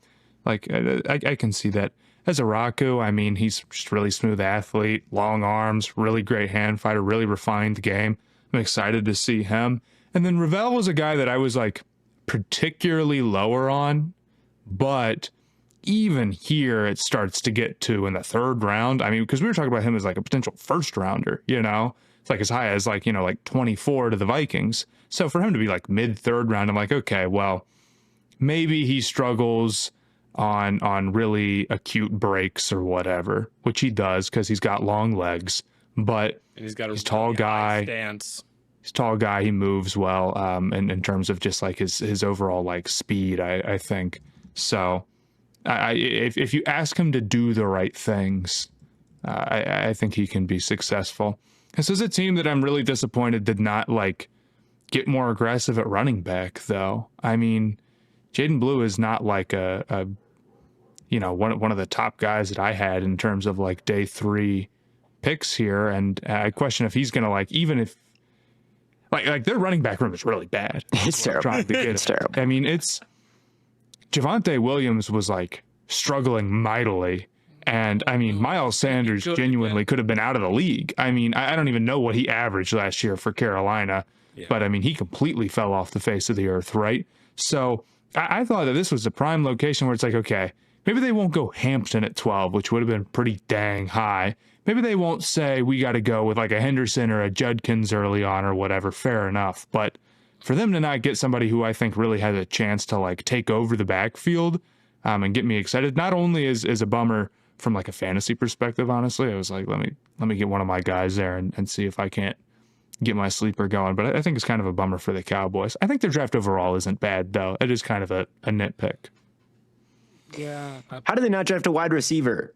like I can see that. As a Raku, I mean, he's just really smooth athlete, long arms, really great hand fighter, really refined game. I'm excited to see him. And then Ravel was a guy that I was like particularly lower on, but even here it starts to get to in the 3rd round. I mean, because we were talking about him as like a potential 1st rounder, you know, it's like as high as like, you know, like 24 to the Vikings. So for him to be like mid 3rd round, I'm like, okay, well, maybe he struggles on really acute breaks or whatever, which he does because he's got long legs, but and he's got a tall guy stance. He's a tall guy. He moves well. In terms of just like his overall like speed, I think so. If you ask him to do the right things, I think he can be successful. This is a team that I'm really disappointed did not like get more aggressive at running back, though. I mean, Jaden Blue is not like a you know, one of the top guys that I had in terms of like day 3 picks here, and I question if he's gonna like, even if like their running back room is really bad. It's terrible. It's terrible. I mean, it's Javonte Williams was like struggling mightily. And I mean, Miles Sanders genuinely could have been out of the league. I mean, I don't even know what he averaged last year for Carolina, but I mean, he completely fell off the face of the earth, right? So I thought that this was a prime location where it's like, okay, maybe they won't go Hampton at 12, which would have been pretty dang high. Maybe they won't say we got to go with like a Henderson or a Judkins early on or whatever. Fair enough. But for them to not get somebody who I think really has a chance to like take over the backfield and get me excited, not only is a bummer from like a fantasy perspective, honestly, I was like, let me get one of my guys there and see if I can't get my sleeper going. But I think it's kind of a bummer for the Cowboys. I think their draft overall isn't bad, though. It is kind of a nitpick. Yeah. How do they not draft a wide receiver?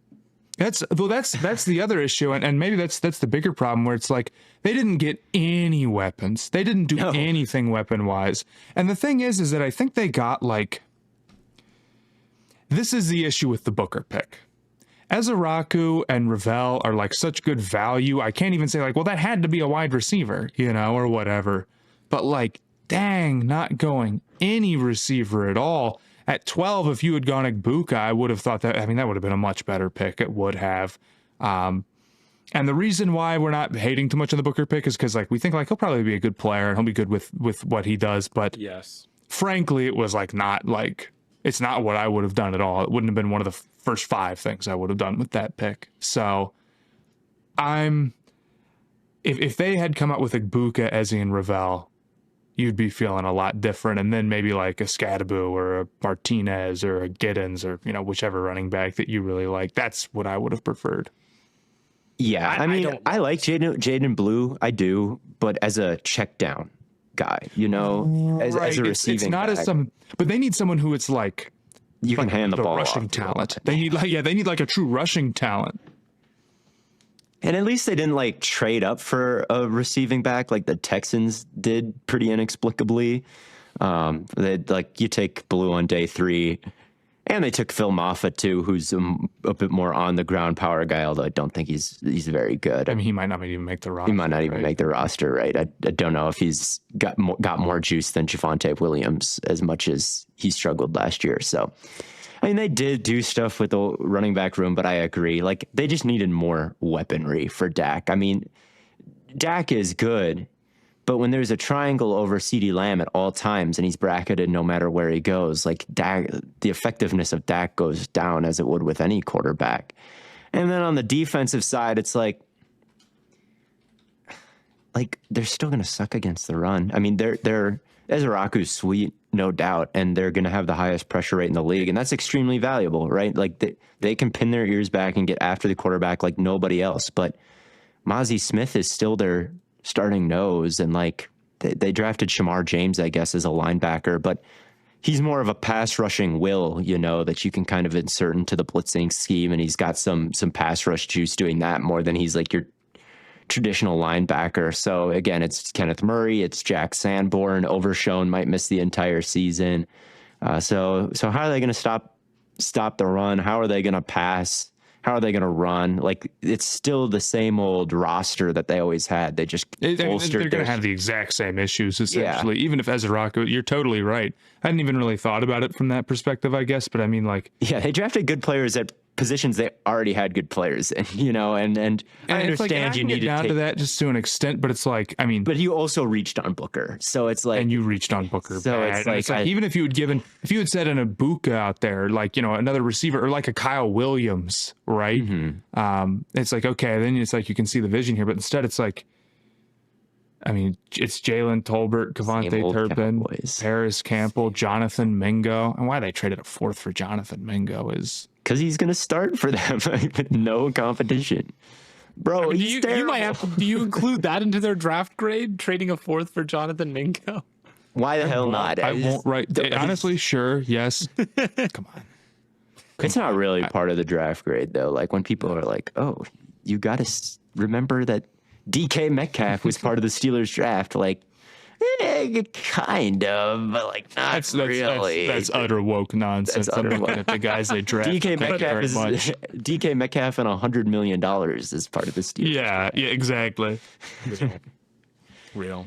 That's the other issue, and maybe that's the bigger problem, where it's like they didn't get any weapons. They didn't do anything weapon-wise. And the thing is that I think they got like, this is the issue with the Booker pick. Eziraku and Ravel are like such good value. I can't even say like, well, that had to be a wide receiver, you know, or whatever. But like, dang, not going any receiver at all. At 12, if you had gone Igbuka, I would have thought that, I mean, that would have been a much better pick. It would have. And the reason why we're not hating too much on the Booker pick is because like we think like he'll probably be a good player and he'll be good with what he does. But yes, frankly, it was like not like It's not what I would have done at all. It wouldn't have been one of the first 5 things I would have done with that pick. So if they had come out with Igbokwe, Ezzy, and Ravel, you'd be feeling a lot different. And then maybe like a Scadaboo or a Martinez or a Giddens or, whichever running back that you really like. That's what I would have preferred. Yeah, I mean, I like Jaden Blue. I do. But as a check down guy, as a receiving it's not back, as some, but they need someone who it's like you can hand the ball rushing off talent. They need like a true rushing talent. And at least they didn't like trade up for a receiving back like the Texans did pretty inexplicably. You take Blue on day 3, and they took Phil Moffitt too, who's a bit more on the ground power guy, although I don't think he's very good. I mean, he might not even make the roster. He might not even make the roster, right? I don't know if he's got more juice than Javonte Williams as much as he struggled last year. So, I mean, they did do stuff with the running back room, but I agree. Like, they just needed more weaponry for Dak. I mean, Dak is good, but when there's a triangle over CeeDee Lamb at all times and he's bracketed no matter where he goes, like Dak, the effectiveness of Dak goes down as it would with any quarterback. And then on the defensive side, it's like they're still going to suck against the run. I mean, they're Ezraku's sweet, no doubt, and they're going to have the highest pressure rate in the league, and that's extremely valuable, right? Like they can pin their ears back and get after the quarterback like nobody else. But Mozzie Smith is still their starting nose, and like they drafted Shamar James, I guess, as a linebacker, but he's more of a pass rushing will, that you can kind of insert into the blitzing scheme, and he's got some pass rush juice doing that more than he's like your traditional linebacker. So again, it's Kenneth Murray, it's Jack Sanborn. Overshown might miss the entire season. So how are they going to stop the run? How are they going to pass? How are they going to run? Like, it's still the same old roster that they always had. They just bolstered. They're going to have the exact same issues, essentially. Yeah. Even if Ezraku, you're totally right. I hadn't even really thought about it from that perspective, I guess. But I mean, like, yeah, they drafted good players at positions they already had good players in, and I understand you need down to that just to an extent, but it's like, I mean, but you also reached on Booker, so it's like, and you reached on Booker, so bad. It's like even if you had said an Igbokwe out there, like, another receiver, or like a Kyle Williams, right? Mm-hmm. It's like, okay, then it's like you can see the vision here, but instead it's like, I mean, it's Jalen Tolbert, Kevontae Turpin, Paris Campbell, Jonathan Mingo, and why they traded a 4th for Jonathan Mingo is because he's going to start for them with no competition. Bro, I mean, you might have to, do you include that into their draft grade, trading a 4th for Jonathan Mingo? Why the hell not? I won't write. Honestly, sure, yes. Come on. It's not really part of the draft grade, though. Like, when people are like, oh, you got to remember that DK Metcalf was part of the Steelers draft. Like, kind of, but like not really. That's utter woke nonsense. I'm looking at the guys they draft. DK Metcalf and $100 million is part of the Steelers. Yeah, exactly. Real.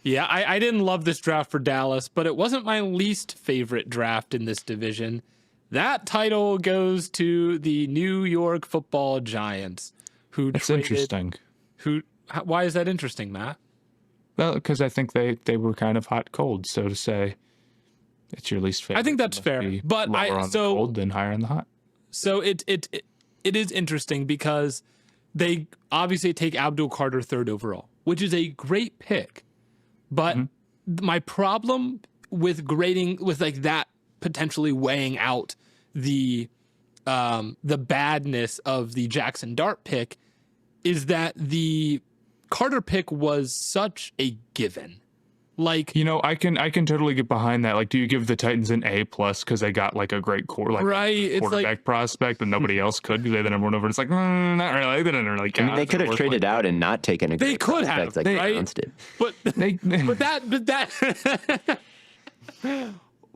Yeah, I didn't love this draft for Dallas, but it wasn't my least favorite draft in this division. That title goes to the New York Football Giants, who That's traded, interesting. Why is that interesting, Matt? Well, because I think they were kind of hot cold, so to say. It's your least favorite. I think that's fair, but lower on the cold than higher on the hot. So it is interesting because they obviously take Abdul Carter 3rd overall, which is a great pick. But my problem with grading, with like that potentially weighing out the badness of the Jackson Dart pick, is that the Carter pick was such a given. Like, I can totally get behind that. Like, do you give the Titans an A+ because they got like a great quarterback prospect and nobody else could because they had the number 1 over? It's like, not really. They didn't really count. I mean, they could have traded out and not taken a great prospect like right? But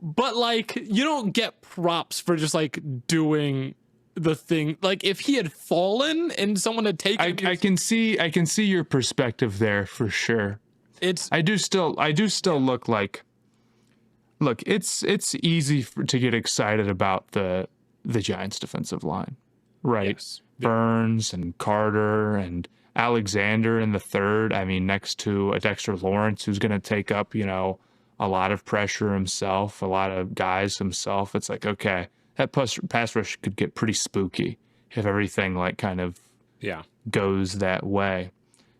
but like, you don't get props for just like doing the thing. Like, if he had fallen and someone had taken I can see your perspective there for sure. I do still look, it's easy to get excited about the Giants defensive line, right? Yes. Burns and Carter and Alexander in the 3rd. I mean, next to a Dexter Lawrence, who's going to take up, a lot of pressure himself, a lot of guys himself. It's like, okay, that pass rush could get pretty spooky if everything like kind of goes that way.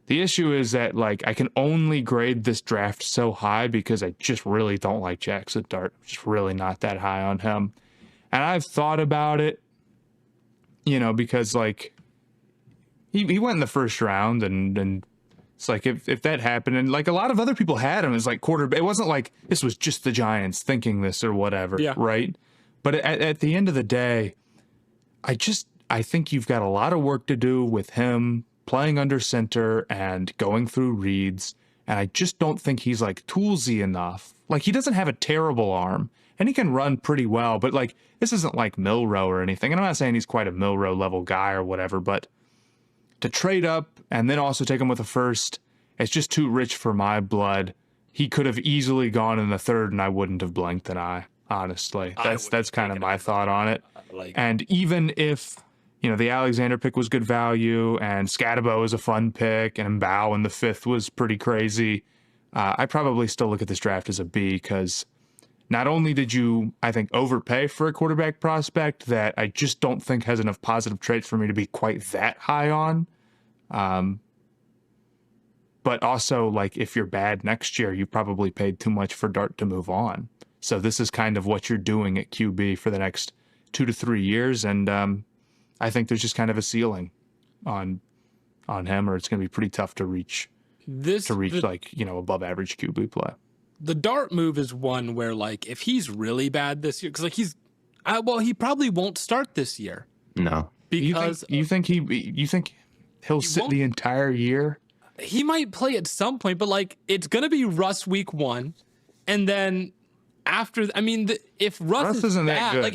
The issue is that like I can only grade this draft so high because I just really don't like Jackson Dart. I'm just really not that high on him. And I've thought about it, you know, because like he went in the first round and it's like if that happened and like a lot of other people had him as like quarterback. It wasn't like this was just the Giants thinking this or whatever, right? But at the end of the day, I think you've got a lot of work to do with him playing under center and going through reads. And I just don't think he's like toolsy enough. Like he doesn't have a terrible arm and he can run pretty well, but like this isn't like Milroe or anything. And I'm not saying he's quite a Milroe level guy or whatever, but to trade up and then also take him with a first, it's just too rich for my blood. He could have easily gone in the third and I wouldn't have blinked an eye, honestly. That's kind of my thought on it. And even if, you know, the Alexander pick was good value and Scatabo is a fun pick and Mbao in the fifth was pretty crazy, I probably still look at this draft as a B because not only did you, I think, overpay for a quarterback prospect that I just don't think has enough positive traits for me to be quite that high on, but also, like, if you're bad next year, you probably paid too much for Dart to move on. So this is kind of what you're doing at QB for the next 2 to 3 years, and I think there's just kind of a ceiling on him, or it's going to be pretty tough to reach like, you know, above average QB play. The Dart move is one where, like, if he's really bad this year, because like he probably won't start this year. No, because you think he'll sit the entire year? He might play at some point, but like it's gonna be Russ week 1, and then after, I mean, if Russ isn't bad, that good, like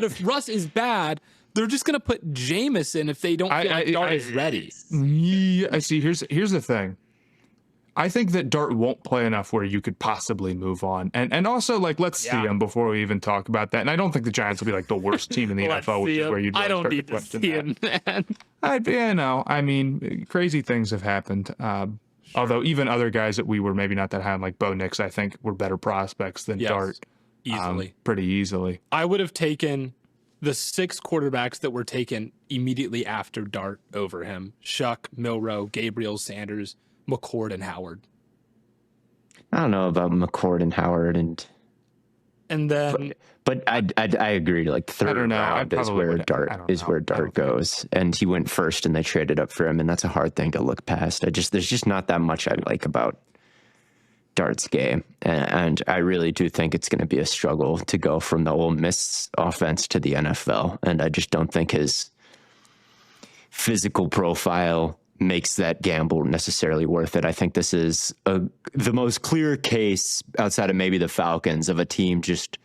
if Russ is bad, they're just gonna put Jameis in if they don't feel like Dart is ready. Yeah, I see. Here's the thing. I think that Dart won't play enough where you could possibly move on. And also, like, let's see him before we even talk about that. And I don't think the Giants will be, like, the worst team in the NFL, which is where you'd I don't need to see him, man. I mean, crazy things have happened. Although even other guys that we were maybe not that high on, like Bo Nix, I think were better prospects than Dart. Easily. Pretty easily. I would have taken the 6 quarterbacks that were taken immediately after Dart over him. Shuck, Milroe, Gabriel, Sanders, McCord, and Howard. I don't know about McCord and Howard, and then, but I agree. Like third round is where Dart goes, and he went first, and they traded up for him, and that's a hard thing to look past. There's just not that much I like about Dart's game, and I really do think it's going to be a struggle to go from the Ole Miss offense to the NFL, and I just don't think his physical profile makes that gamble necessarily worth it. I think this is the most clear case outside of maybe the Falcons of a team just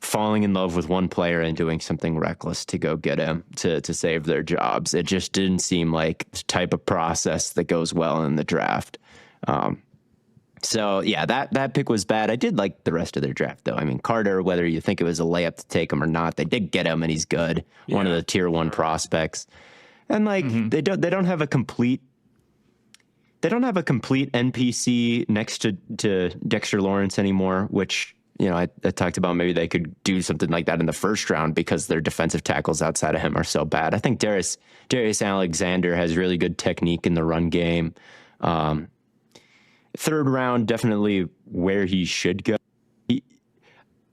falling in love with one player and doing something reckless to go get him to save their jobs. It just didn't seem like the type of process that goes well in the draft. So yeah, that pick was bad. I did like the rest of their draft though. I mean, Carter, whether you think it was a layup to take him or not, they did get him and he's good. One of the tier 1 prospects. And like they don't have a complete NPC next to Dexter Lawrence anymore, which, you know, I talked about maybe they could do something like that in the first round because their defensive tackles outside of him are so bad. I think Darius Alexander has really good technique in the run game. Third round, definitely where he should go.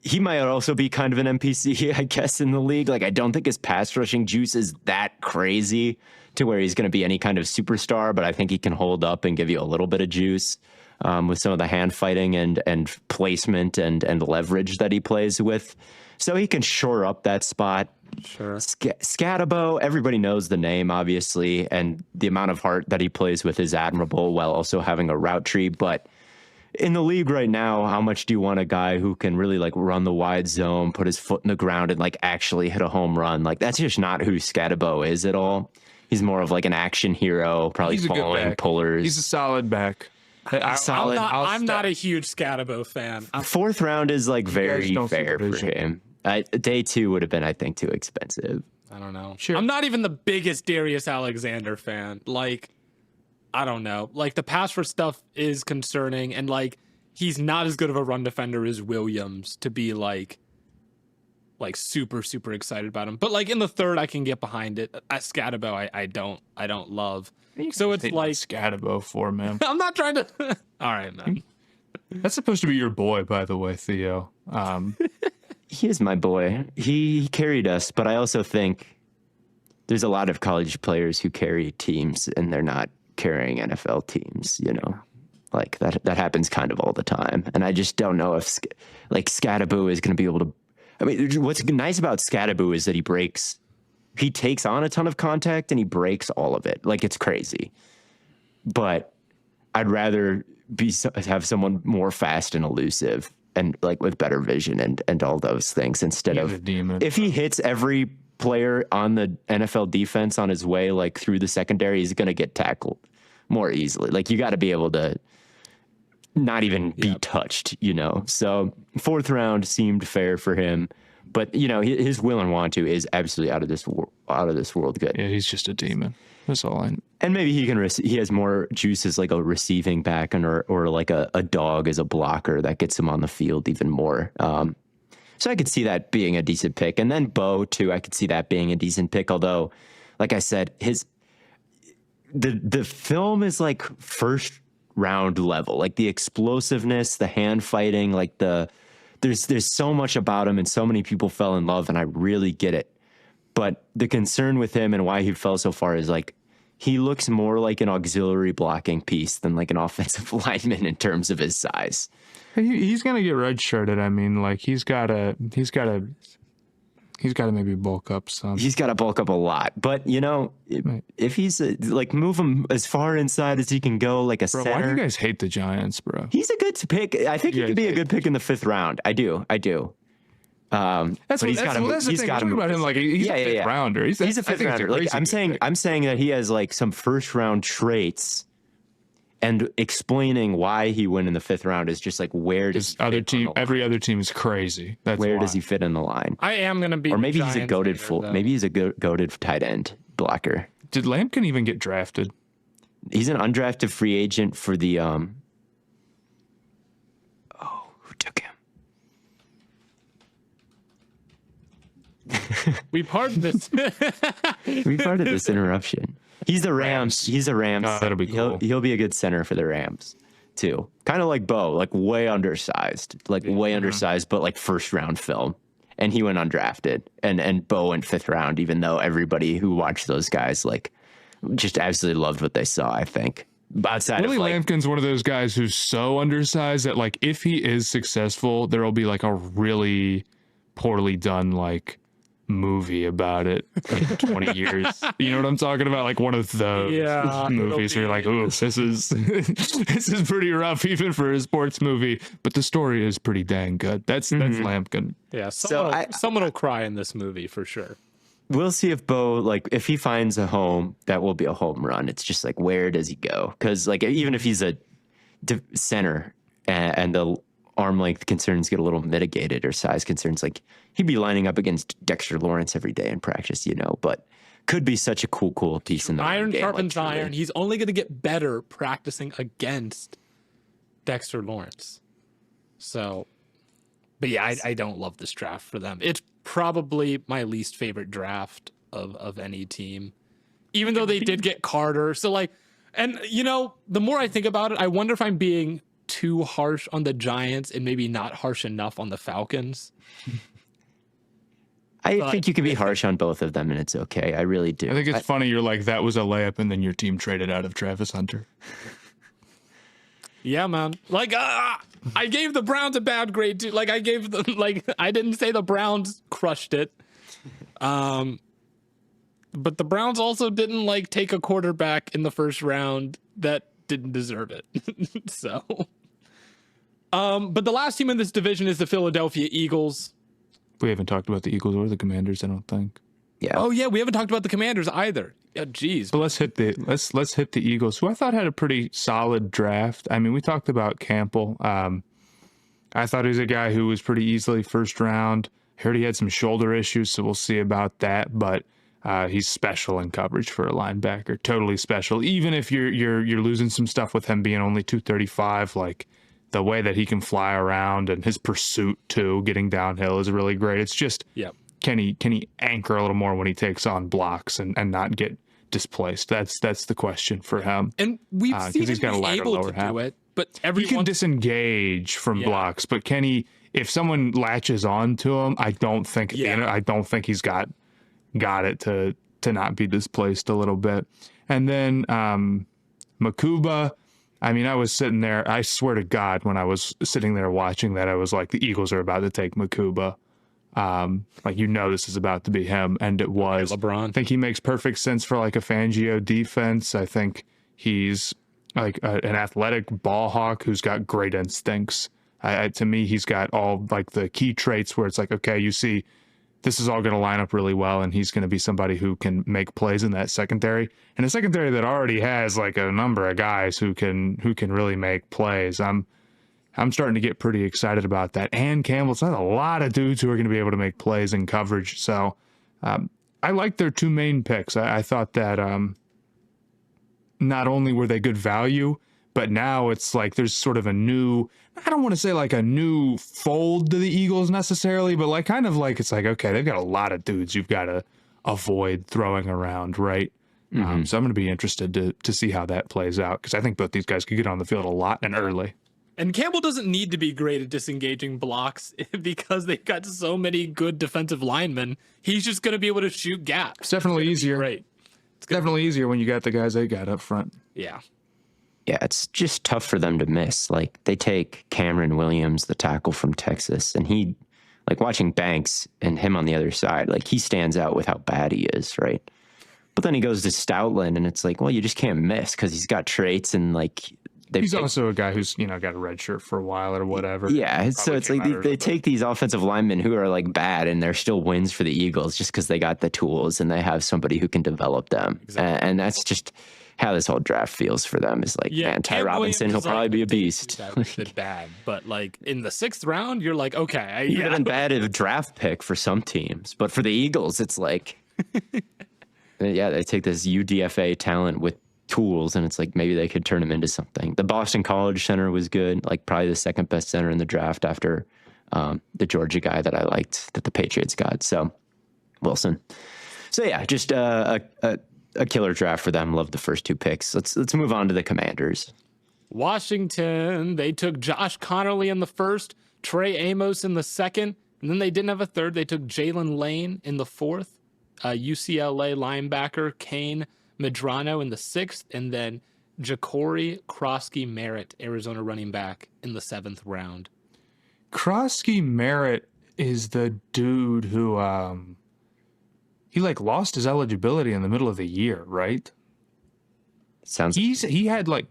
He might also be kind of an NPC, I guess, in the league. Like, I don't think his pass rushing juice is that crazy to where he's going to be any kind of superstar, but I think he can hold up and give you a little bit of juice with some of the hand fighting and placement and leverage that he plays with. So he can shore up that spot. Sure. Scatabo, everybody knows the name, obviously, and the amount of heart that he plays with is admirable while also having a route tree, but in the league right now, how much do you want a guy who can really like run the wide zone, put his foot in the ground and like actually hit a home run? Like that's just not who Scatabo is at all. He's more of like an action hero, probably following pullers. He's a solid back. I'm not a huge Scatabo fan. Fourth round is like very fair for him. Day 2 would have been, I think, too expensive. I don't know. Sure. I'm not even the biggest Darius Alexander fan. Like, I don't know. Like the pass rush stuff is concerning, and like he's not as good of a run defender as Williams to be like super, super excited about him. But like in the third, I can get behind it. Scatabo, I don't love. So it's like Scatabo for, man. I'm not trying to. All right, man. That's supposed to be your boy, by the way, Theo. He is my boy. He carried us, but I also think there's a lot of college players who carry teams and they're not carrying NFL teams, you know, like that happens kind of all the time. And I just don't know if like Scatabo is going to be able to, I mean, what's nice about Scatabo is that he takes on a ton of contact and he breaks all of it. Like it's crazy, but I'd rather have someone more fast and elusive and like with better vision and all those things instead of if he hits every player on the NFL defense on his way like through the secondary, he's going to get tackled more easily. Like you got to be able to not even be touched, you know? So 4th round seemed fair for him, but you know, his will and want to is absolutely out of this world good. Yeah. He's just a demon. That's all I know. And maybe he has more juice as like a receiving back or like a dog as a blocker that gets him on the field even more. So I could see that being a decent pick. And then Bo too, I could see that being a decent pick. Although, like I said, the film is like first round level, like the explosiveness, the hand fighting, like there's so much about him and so many people fell in love and I really get it. But the concern with him and why he fell so far is like, he looks more like an auxiliary blocking piece than like an offensive lineman in terms of his size. He's gonna get redshirted. I mean, like he's gotta maybe bulk up some. He's got to bulk up a lot, but you know, if he's like move him as far inside as he can go, like a center. Why do you guys hate the Giants, bro? He's a good pick. I think he could be a good pick in the 5th round. I do. That's the thing about him. Like he's a 5th rounder. He's a 5th rounder. Like I'm saying that he has like some 1st round traits, and explaining why he went in the 5th round is just like where does every other team is crazy. That's where does he fit in the line? I am gonna be, or maybe he's a goated maybe he's a goated tight end blocker. Did Lampkin even get drafted? He's an undrafted free agent for the who took him? We pardon this. We parted this interruption. He's the Rams. He's a Rams. Oh, that'll be cool. He'll be a good center for the Rams too. Kind of like Bo, like way undersized, but like 1st round film. And he went undrafted, and Bo went 5th round, even though everybody who watched those guys like just absolutely loved what they saw. I think. Outside Willie of like, Lampkin's one of those guys who's so undersized that like if he is successful, there will be like a really poorly done like movie about it in 20 years. You know what I'm talking about? Like one of those movies where you're like, oh, this is pretty rough even for a sports movie, but the story is pretty dang good. That's Lampkin. Yeah, someone will cry in this movie for sure. We'll see if Bo, like, if he finds a home, that will be a home run. It's just like, where does he go? Because like, even if he's a center and the arm length concerns get a little mitigated or size concerns, like he'd be lining up against Dexter Lawrence every day in practice, you know, but could be such a cool piece in the iron game, sharpens like, iron. He's only going to get better practicing against Dexter Lawrence. So, but yeah, I don't love this draft for them. It's probably my least favorite draft of any team, even though they did get Carter. So like, and you know, the more I think about it, I wonder if I'm being too harsh on the Giants and maybe not harsh enough on the Falcons. I think you can be harsh on both of them and it's okay. I really do. I think it's funny you're like, that was a layup and then your team traded out of Travis Hunter. Yeah, man. Like, I gave the Browns a bad grade too. Like, I didn't say the Browns crushed it. But the Browns also didn't like take a quarterback in the 1st round that didn't deserve it. So, but the last team in this division is the Philadelphia Eagles. We haven't talked about the Eagles or the Commanders, I don't think. Yeah. Oh yeah, we haven't talked about the Commanders either. Yeah, geez. But let's hit the Eagles, who I thought had a pretty solid draft. I mean, we talked about Campbell. I thought he was a guy who was pretty easily 1st round. Heard he had some shoulder issues, so we'll see about that. But he's special in coverage for a linebacker, totally special. Even if you're losing some stuff with him being only 235, like the way that he can fly around and his pursuit too, getting downhill is really great. It's just, can he anchor a little more when he takes on blocks and not get displaced? That's the question for him. And we've seen he's him got a be lighter able lower to half. do it, but He can disengage from blocks, but can he? If someone latches on to him, I don't think he's got it to not be displaced a little bit. And then Makuba, I mean, I was sitting there. I swear to God, when I was sitting there watching that, I was like, the Eagles are about to take Makuba. This is about to be him, and it was. Okay, LeBron. I think he makes perfect sense for like a Fangio defense. I think he's like an athletic ball hawk who's got great instincts. To me, he's got all like the key traits where it's like, okay, you see, this is all going to line up really well, and he's going to be somebody who can make plays in that secondary, and a secondary that already has like a number of guys who can really make plays. I'm starting to get pretty excited about that. And Campbell's not a lot of dudes who are going to be able to make plays in coverage. So I like their two main picks. I thought that not only were they good value, but now it's like there's sort of a new, I don't want to say like a new fold to the Eagles necessarily, but like kind of like it's like, okay, they've got a lot of dudes you've got to avoid throwing around, right? So I'm going to be interested to see how that plays out, because I think both these guys could get on the field a lot and early. And Campbell doesn't need to be great at disengaging blocks because they've got so many good defensive linemen. He's just going to be able to shoot gaps. It's definitely easier. Right. It's definitely easier when you got the guys they got up front. Yeah. Yeah, it's just tough for them to miss. Like, they take Cameron Williams, the tackle from Texas, and he, like, watching Banks and him on the other side, like, he stands out with how bad he is, right? But then he goes to Stoutland, and it's like, well, you just can't miss because he's got traits and, like, he's also a guy who's, got a red shirt for a while or whatever. Yeah, so it's like they take these offensive linemen who are like bad, and they're still wins for the Eagles just because they got the tools and they have somebody who can develop them. Exactly. And that's just how this whole draft feels for them. Is like, man, Ty Robinson, he'll probably be a beast. That bad, but like in the 6th round, you're like, okay, even bad at a draft pick for some teams, but for the Eagles, it's like, yeah, they take this UDFA talent with tools, and it's like maybe they could turn him into something. The Boston College center was good, like probably the second best center in the draft after the Georgia guy that I liked that the Patriots got. So Wilson. So yeah, just a killer draft for them. Love the first 2 picks. Let's move on to the Commanders. Washington, they took Josh Connerly in the 1st, Trey Amos in the 2nd, and then they didn't have a 3rd. They took Jalen Lane in the 4th, UCLA linebacker Kane Medrano in the 6th, and then Ja'Cory Krosky-Merritt, Arizona running back, in the 7th round. Krosky-Merritt is the dude who he like lost his eligibility in the middle of the year, right? He had like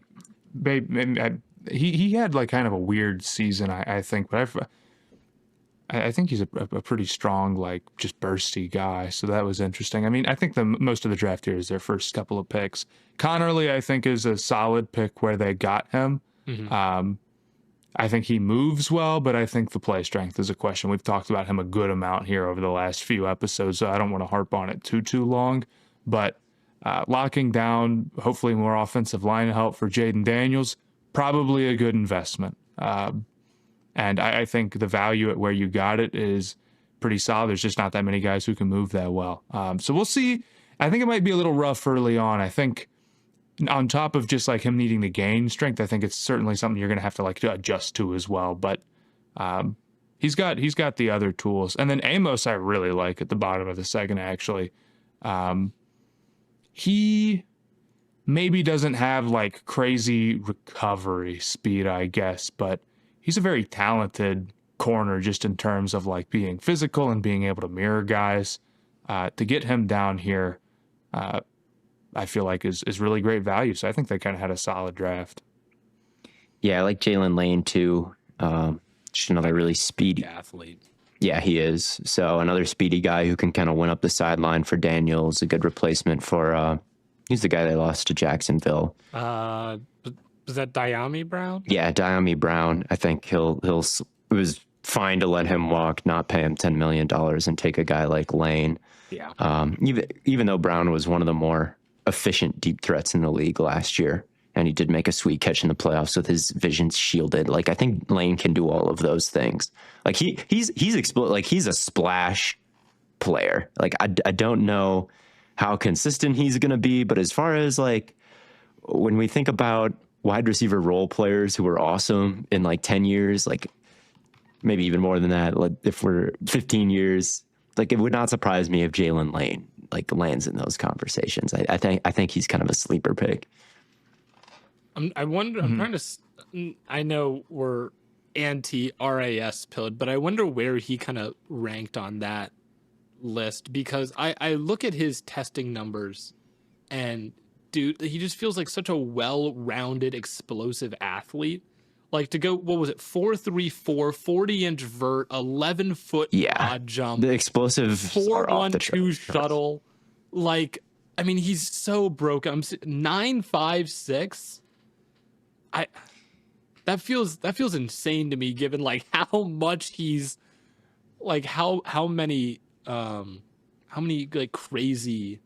he had like kind of a weird season, I think, but I think he's a pretty strong, like, just bursty guy. So that was interesting. I mean, I think most of the draft here is their first couple of picks. Connerly, I think, is a solid pick where they got him. Mm-hmm. I think he moves well, but I think the play strength is a question. We've talked about him a good amount here over the last few episodes, so I don't want to harp on it too long. But locking down, hopefully more offensive line help for Jaden Daniels, probably a good investment. And I think the value at where you got it is pretty solid. There's just not that many guys who can move that well. So we'll see. I think it might be a little rough early on. I think on top of just like him needing to gain strength, I think it's certainly something you're going to have to like to adjust to as well. But he's got the other tools. And then Amos, I really like at the bottom of the 2nd, actually. He maybe doesn't have like crazy recovery speed, I guess, but he's a very talented corner just in terms of like being physical and being able to mirror guys. To get him down here, I feel like is really great value. So I think they kind of had a solid draft. Yeah, I like Jalen Lane too. Just another really speedy athlete. Yeah, he is. So another speedy guy who can kind of win up the sideline for Daniels. A good replacement for he's the guy they lost to Jacksonville. Was that Diami Brown? Yeah, Diami Brown. I think it was fine to let him walk, not pay him $10 million and take a guy like Lane. Yeah. Even though Brown was one of the more efficient deep threats in the league last year, and he did make a sweet catch in the playoffs with his vision shielded. Like I think Lane can do all of those things. Like he's like he's a splash player. Like I don't know how consistent he's going to be, but as far as like when we think about wide receiver role players who are awesome in like 10 years, like maybe even more than that, like if we're 15 years, like it would not surprise me if Jalen Lane like lands in those conversations. I think he's kind of a sleeper pick. I wonder. I'm trying to. I know we're anti RAS pilled, but I wonder where he kind of ranked on that list, because I look at his testing numbers, and dude, he just feels like such a well-rounded, explosive athlete. Like to go, what was it? 4.34, 40-inch vert, 11-foot broad jump, the explosive 4.12 shuttle. Like, I mean, he's so broken. I'm 9.56. That feels insane to me, given like how much he's like how many like crazy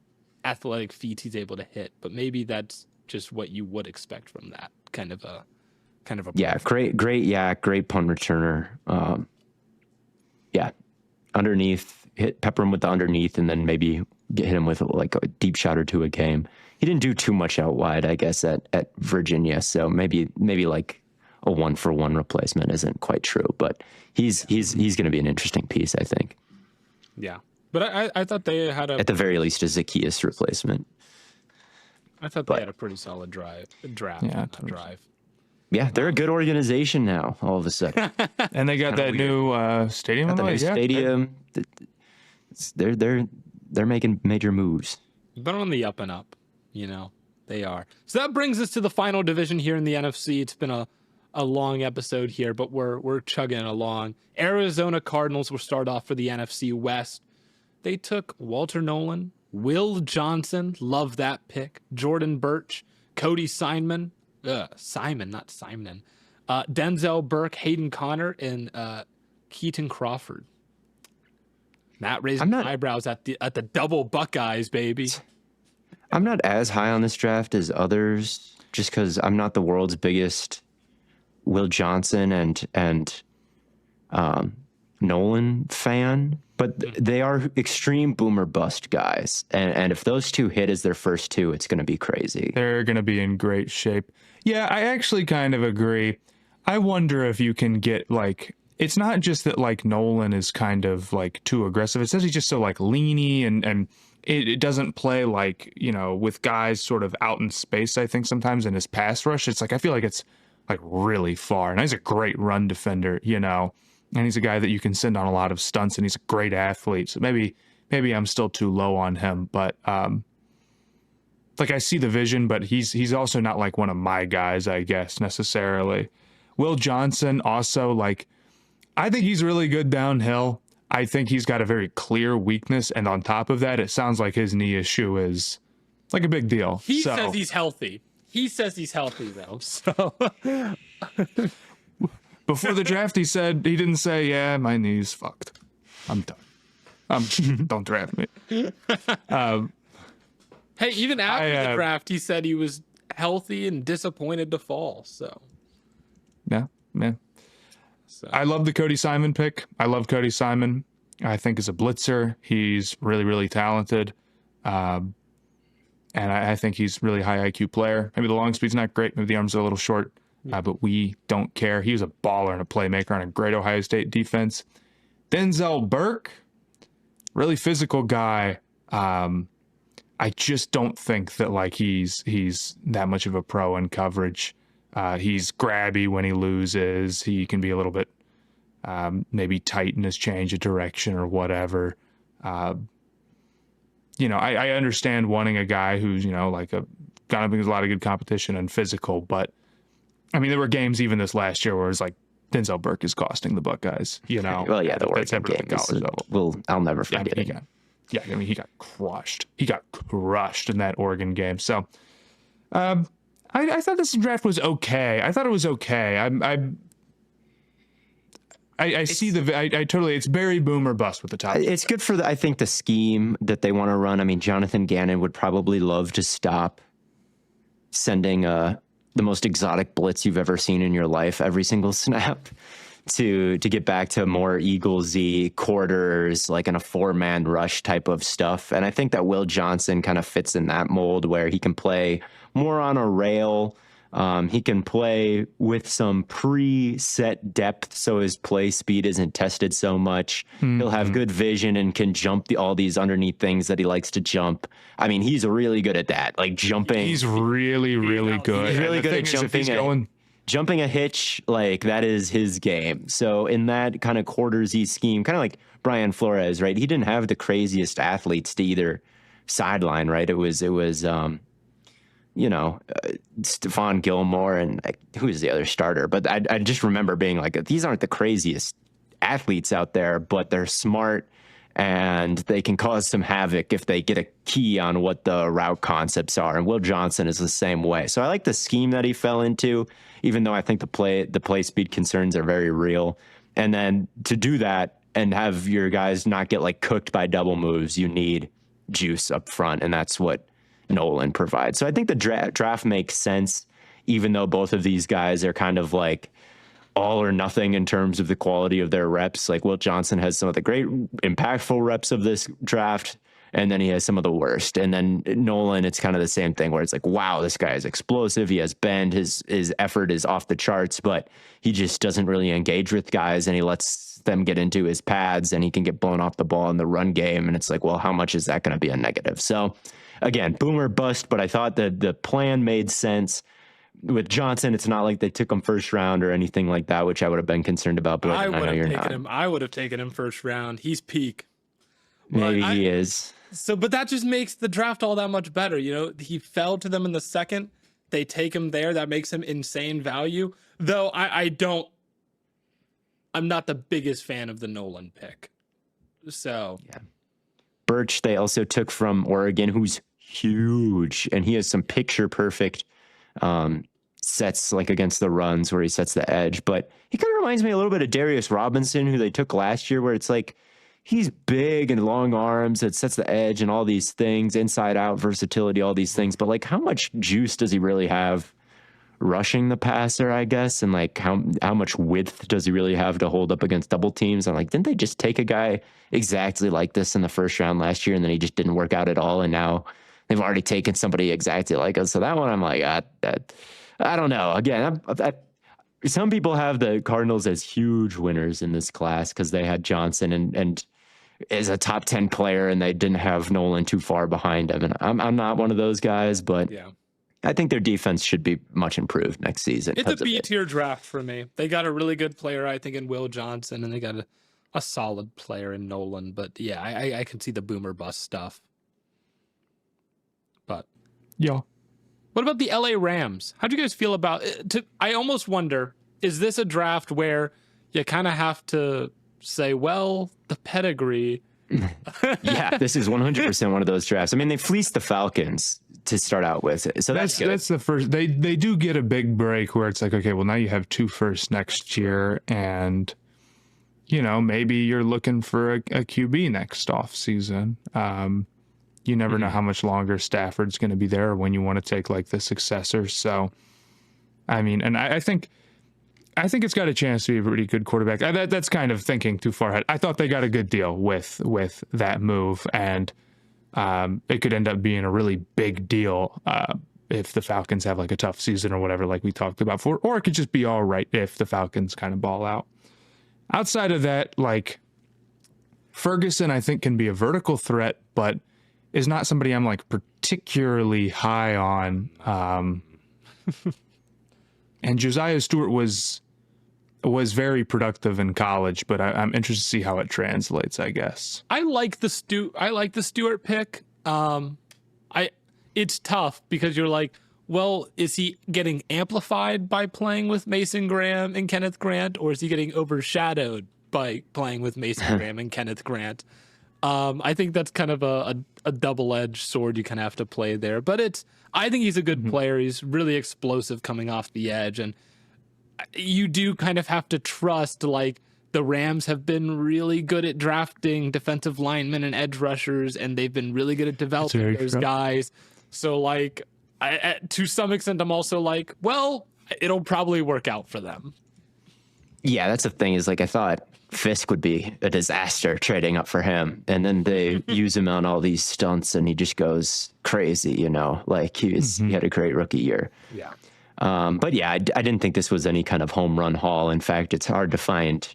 athletic feats he's able to hit. But maybe that's just what you would expect from that kind of a great punt returner. Underneath, pepper him with the underneath, and then maybe hit him with like a deep shot or two a game. He didn't do too much out wide, I guess, at Virginia. So maybe like a 1-for-1 replacement isn't quite true, but he's going to be an interesting piece, I think. Yeah, but I thought they had at the very least a Zacchaeus replacement. I thought they had a pretty solid draft. Yeah, drive. Yeah, they're a good organization now. All of a sudden, and they got that new stadium. Got the new stadium. They're making major moves. But on the up and up, they are. So that brings us to the final division here in the NFC. It's been a long episode here, but we're chugging along. Arizona Cardinals will start off for the NFC West. They took Walter Nolan, Will Johnson, love that pick, Jordan Birch, Cody Simon, not Simon, Denzel Burke, Hayden Connor, and Keaton Crawford. Matt raised eyebrows at the double Buckeyes, baby. I'm not as high on this draft as others, just because I'm not the world's biggest Will Johnson and Nolan fan, but they are extreme boomer bust guys. And if those two hit as their first two, it's going to be crazy. They're going to be in great shape. Yeah, I actually kind of agree. I wonder if you can get like, it's not just that like Nolan is kind of like too aggressive. It says he's just so like leany and it doesn't play like, with guys sort of out in space. I think sometimes in his pass rush, it's like, I feel like it's like really far, and he's a great run defender, and he's a guy that you can send on a lot of stunts, and he's a great athlete. So maybe I'm still too low on him, but like I see the vision, but he's also not like one of my guys, I guess, necessarily. Will Johnson also, like, I think he's really good downhill. I think he's got a very clear weakness, and on top of that, it sounds like his knee issue is like a big deal. He says he's healthy. He says he's healthy though. So before the draft, he didn't say, "Yeah, my knee's fucked. I'm done. Don't draft me." Hey, even after the draft, he said he was healthy and disappointed to fall. So yeah. So. I love the Cody Simon pick. I love Cody Simon. I think as a blitzer, he's really, really talented. And I think he's really high IQ player. Maybe the long speed's not great. Maybe the arms are a little short, but we don't care. He was a baller and a playmaker on a great Ohio State defense. Denzel Burke, really physical guy. I just don't think that like he's that much of a pro in coverage. He's grabby when he loses. He can be a little bit maybe tight in his change of direction or whatever. I understand wanting a guy who's, like gonna be a lot of good competition and physical, but I mean, there were games even this last year where it was like Denzel Burke is costing the Buckeyes, Well, yeah, the Oregon game I'll never forget it. He got crushed. He got crushed in that Oregon game. So, I thought this draft was okay. I thought it was okay. I see totally, it's very boomer bust with the top. It's good for I think the scheme that they want to run. I mean, Jonathan Gannon would probably love to stop sending a the most exotic blitz you've ever seen in your life every single snap to get back to more Eaglesy quarters, like in a 4-man rush type of stuff. And I think that Will Johnson kind of fits in that mold where he can play more on a rail. He can play with some preset depth, so his play speed isn't tested so much. He'll have good vision and can jump all these underneath things that he likes to jump. I mean, he's really good at that, like jumping. He's really, really good. He's really good at jumping a hitch. Like, that is his game. So in that kind of quartersy scheme, kind of like Brian Flores, right? He didn't have the craziest athletes to either sideline, right? It was Stephon Gilmore and who is the other starter? But I just remember being like, these aren't the craziest athletes out there, but they're smart and they can cause some havoc if they get a key on what the route concepts are. And Will Johnson is the same way. So I like the scheme that he fell into, even though I think the play speed concerns are very real. And then to do that and have your guys not get like cooked by double moves, you need juice up front, and that's what Nolan provides. So I think the draft makes sense, even though both of these guys are kind of like all or nothing in terms of the quality of their reps. Like Will Johnson has some of the great impactful reps of this draft, and then he has some of the worst. And then Nolan, it's kind of the same thing where it's like, wow, this guy is explosive. He has bend. His effort is off the charts, but he just doesn't really engage with guys, and he lets them get into his pads, and he can get blown off the ball in the run game. And it's like, well, how much is that going to be a negative? So again, boomer bust, but I thought that the plan made sense. With Johnson, it's not like they took him first round or anything like that, which I would have been concerned about. But I know you're not. I would have taken him first round. He's peak. Maybe he is. So, but that just makes the draft all that much better. You know, he fell to them in the second. They take him there. That makes him insane value. Though I'm not the biggest fan of the Nolan pick. So yeah. Birch, they also took from Oregon, who's huge, and he has some picture perfect sets like against the runs where he sets the edge. But he kind of reminds me a little bit of Darius Robinson, who they took last year, where it's like he's big and long arms, it sets the edge and all these things, inside out versatility, all these things. But like, how much juice does he really have rushing the passer, I guess? And like, how much width does he really have to hold up against double teams? And like, didn't they just take a guy exactly like this in the first round last year, and then he just didn't work out at all? And now they've already taken somebody exactly like us. So that one, I'm like, I don't know. Again, some people have the Cardinals as huge winners in this class because they had Johnson and is a top 10 player, and they didn't have Nolan too far behind him. And I'm not one of those guys, but yeah, I think their defense should be much improved next season. It's a B-tier draft for me. They got a really good player, I think, in Will Johnson, and they got a solid player in Nolan. But yeah, I can see the boomer bust stuff. But yeah. What about the LA Rams? How'd you guys feel about it? I almost wonder, is this a draft where you kind of have to say, well, the pedigree? Yeah, this is 100% one of those drafts. I mean, they fleeced the Falcons to start out with. So that's the first. They do get a big break where it's like, okay, well, now you have 2 firsts next year, and maybe you're looking for a QB next off season. You never know how much longer Stafford's going to be there, or when you want to take like the successor. So, I mean, and I think it's got a chance to be a pretty good quarterback. That's kind of thinking too far ahead. I thought they got a good deal with that move, and it could end up being a really big deal if the Falcons have like a tough season or whatever, like we talked about before, or it could just be all right if the Falcons kind of ball out. Outside of that, like Ferguson, I think can be a vertical threat, but is not somebody I'm like particularly high on. And Josiah Stewart was very productive in college, but I'm interested to see how it translates, I guess. I like the Stewart pick. It's tough because you're like, well, is he getting amplified by playing with Mason Graham and Kenneth Grant, or is he getting overshadowed by playing with Mason Graham and Kenneth Grant? I think that's kind of a double-edged sword you kind of have to play there. But I think he's a good player. He's really explosive coming off the edge. And you do kind of have to trust, like, the Rams have been really good at drafting defensive linemen and edge rushers, and they've been really good at developing those guys. So, like, to some extent, I'm also like, well, it'll probably work out for them. Yeah, that's the thing is like I thought Fisk would be a disaster trading up for him, and then they use him on all these stunts, and he just goes crazy. Like he had a great rookie year. Yeah. But yeah, I didn't think this was any kind of home run haul. In fact, it's hard to find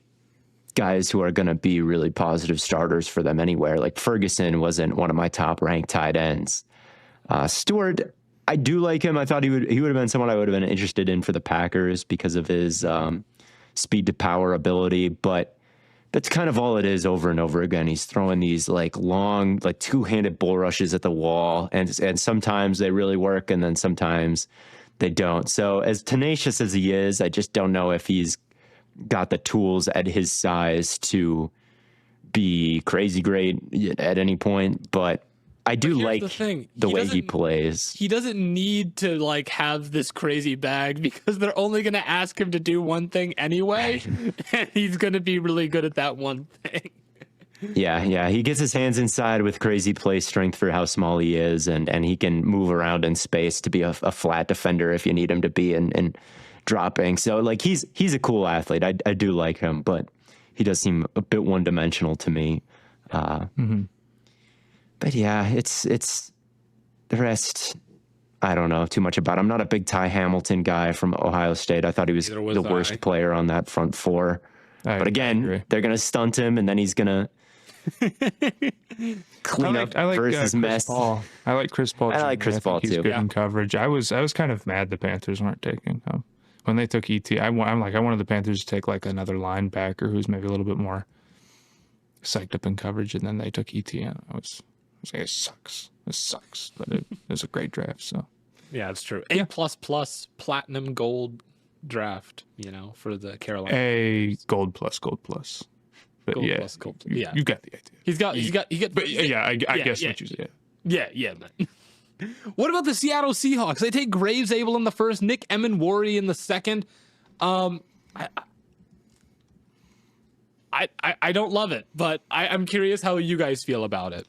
guys who are going to be really positive starters for them anywhere. Like Ferguson wasn't one of my top ranked tight ends. Stewart, I do like him. I thought he would have been someone I would have been interested in for the Packers because of his speed to power ability, but that's kind of all it is over and over again. He's throwing these like long, like two-handed bull rushes at the wall, and sometimes they really work, and then sometimes they don't. So as tenacious as he is, I just don't know if he's got the tools at his size to be crazy great at any point, but I do like the way he plays. He doesn't need to like have this crazy bag because they're only going to ask him to do one thing anyway, and he's going to be really good at that one thing. Yeah. He gets his hands inside with crazy play strength for how small he is, and he can move around in space to be a flat defender if you need him to be and dropping. So like he's a cool athlete. I do like him, but he does seem a bit one-dimensional to me. But yeah, it's the rest. I don't know too much about. I'm not a big Ty Hamilton guy from Ohio State. I thought he was the worst player on that front four. But again, they're going to stunt him, and then he's going to clean up versus mess. Paul. I like Chris Paul. I like Chris Paul too. He's good in coverage. I was kind of mad the Panthers weren't taking him. When they took ET. I wanted the Panthers to take like another linebacker who's maybe a little bit more psyched up in coverage, and then they took ETN. I was like, it sucks. This sucks, but it was a great draft. So yeah, it's true. A++ platinum gold draft, for the Carolina. A gold plus. But gold yeah, plus gold. You got the idea. He's got. But yeah, I guess what you said. Yeah, man. What about the Seattle Seahawks? They take Graves Abel in the first, Nick Emenwari in the second. I don't love it, but I'm curious how you guys feel about it.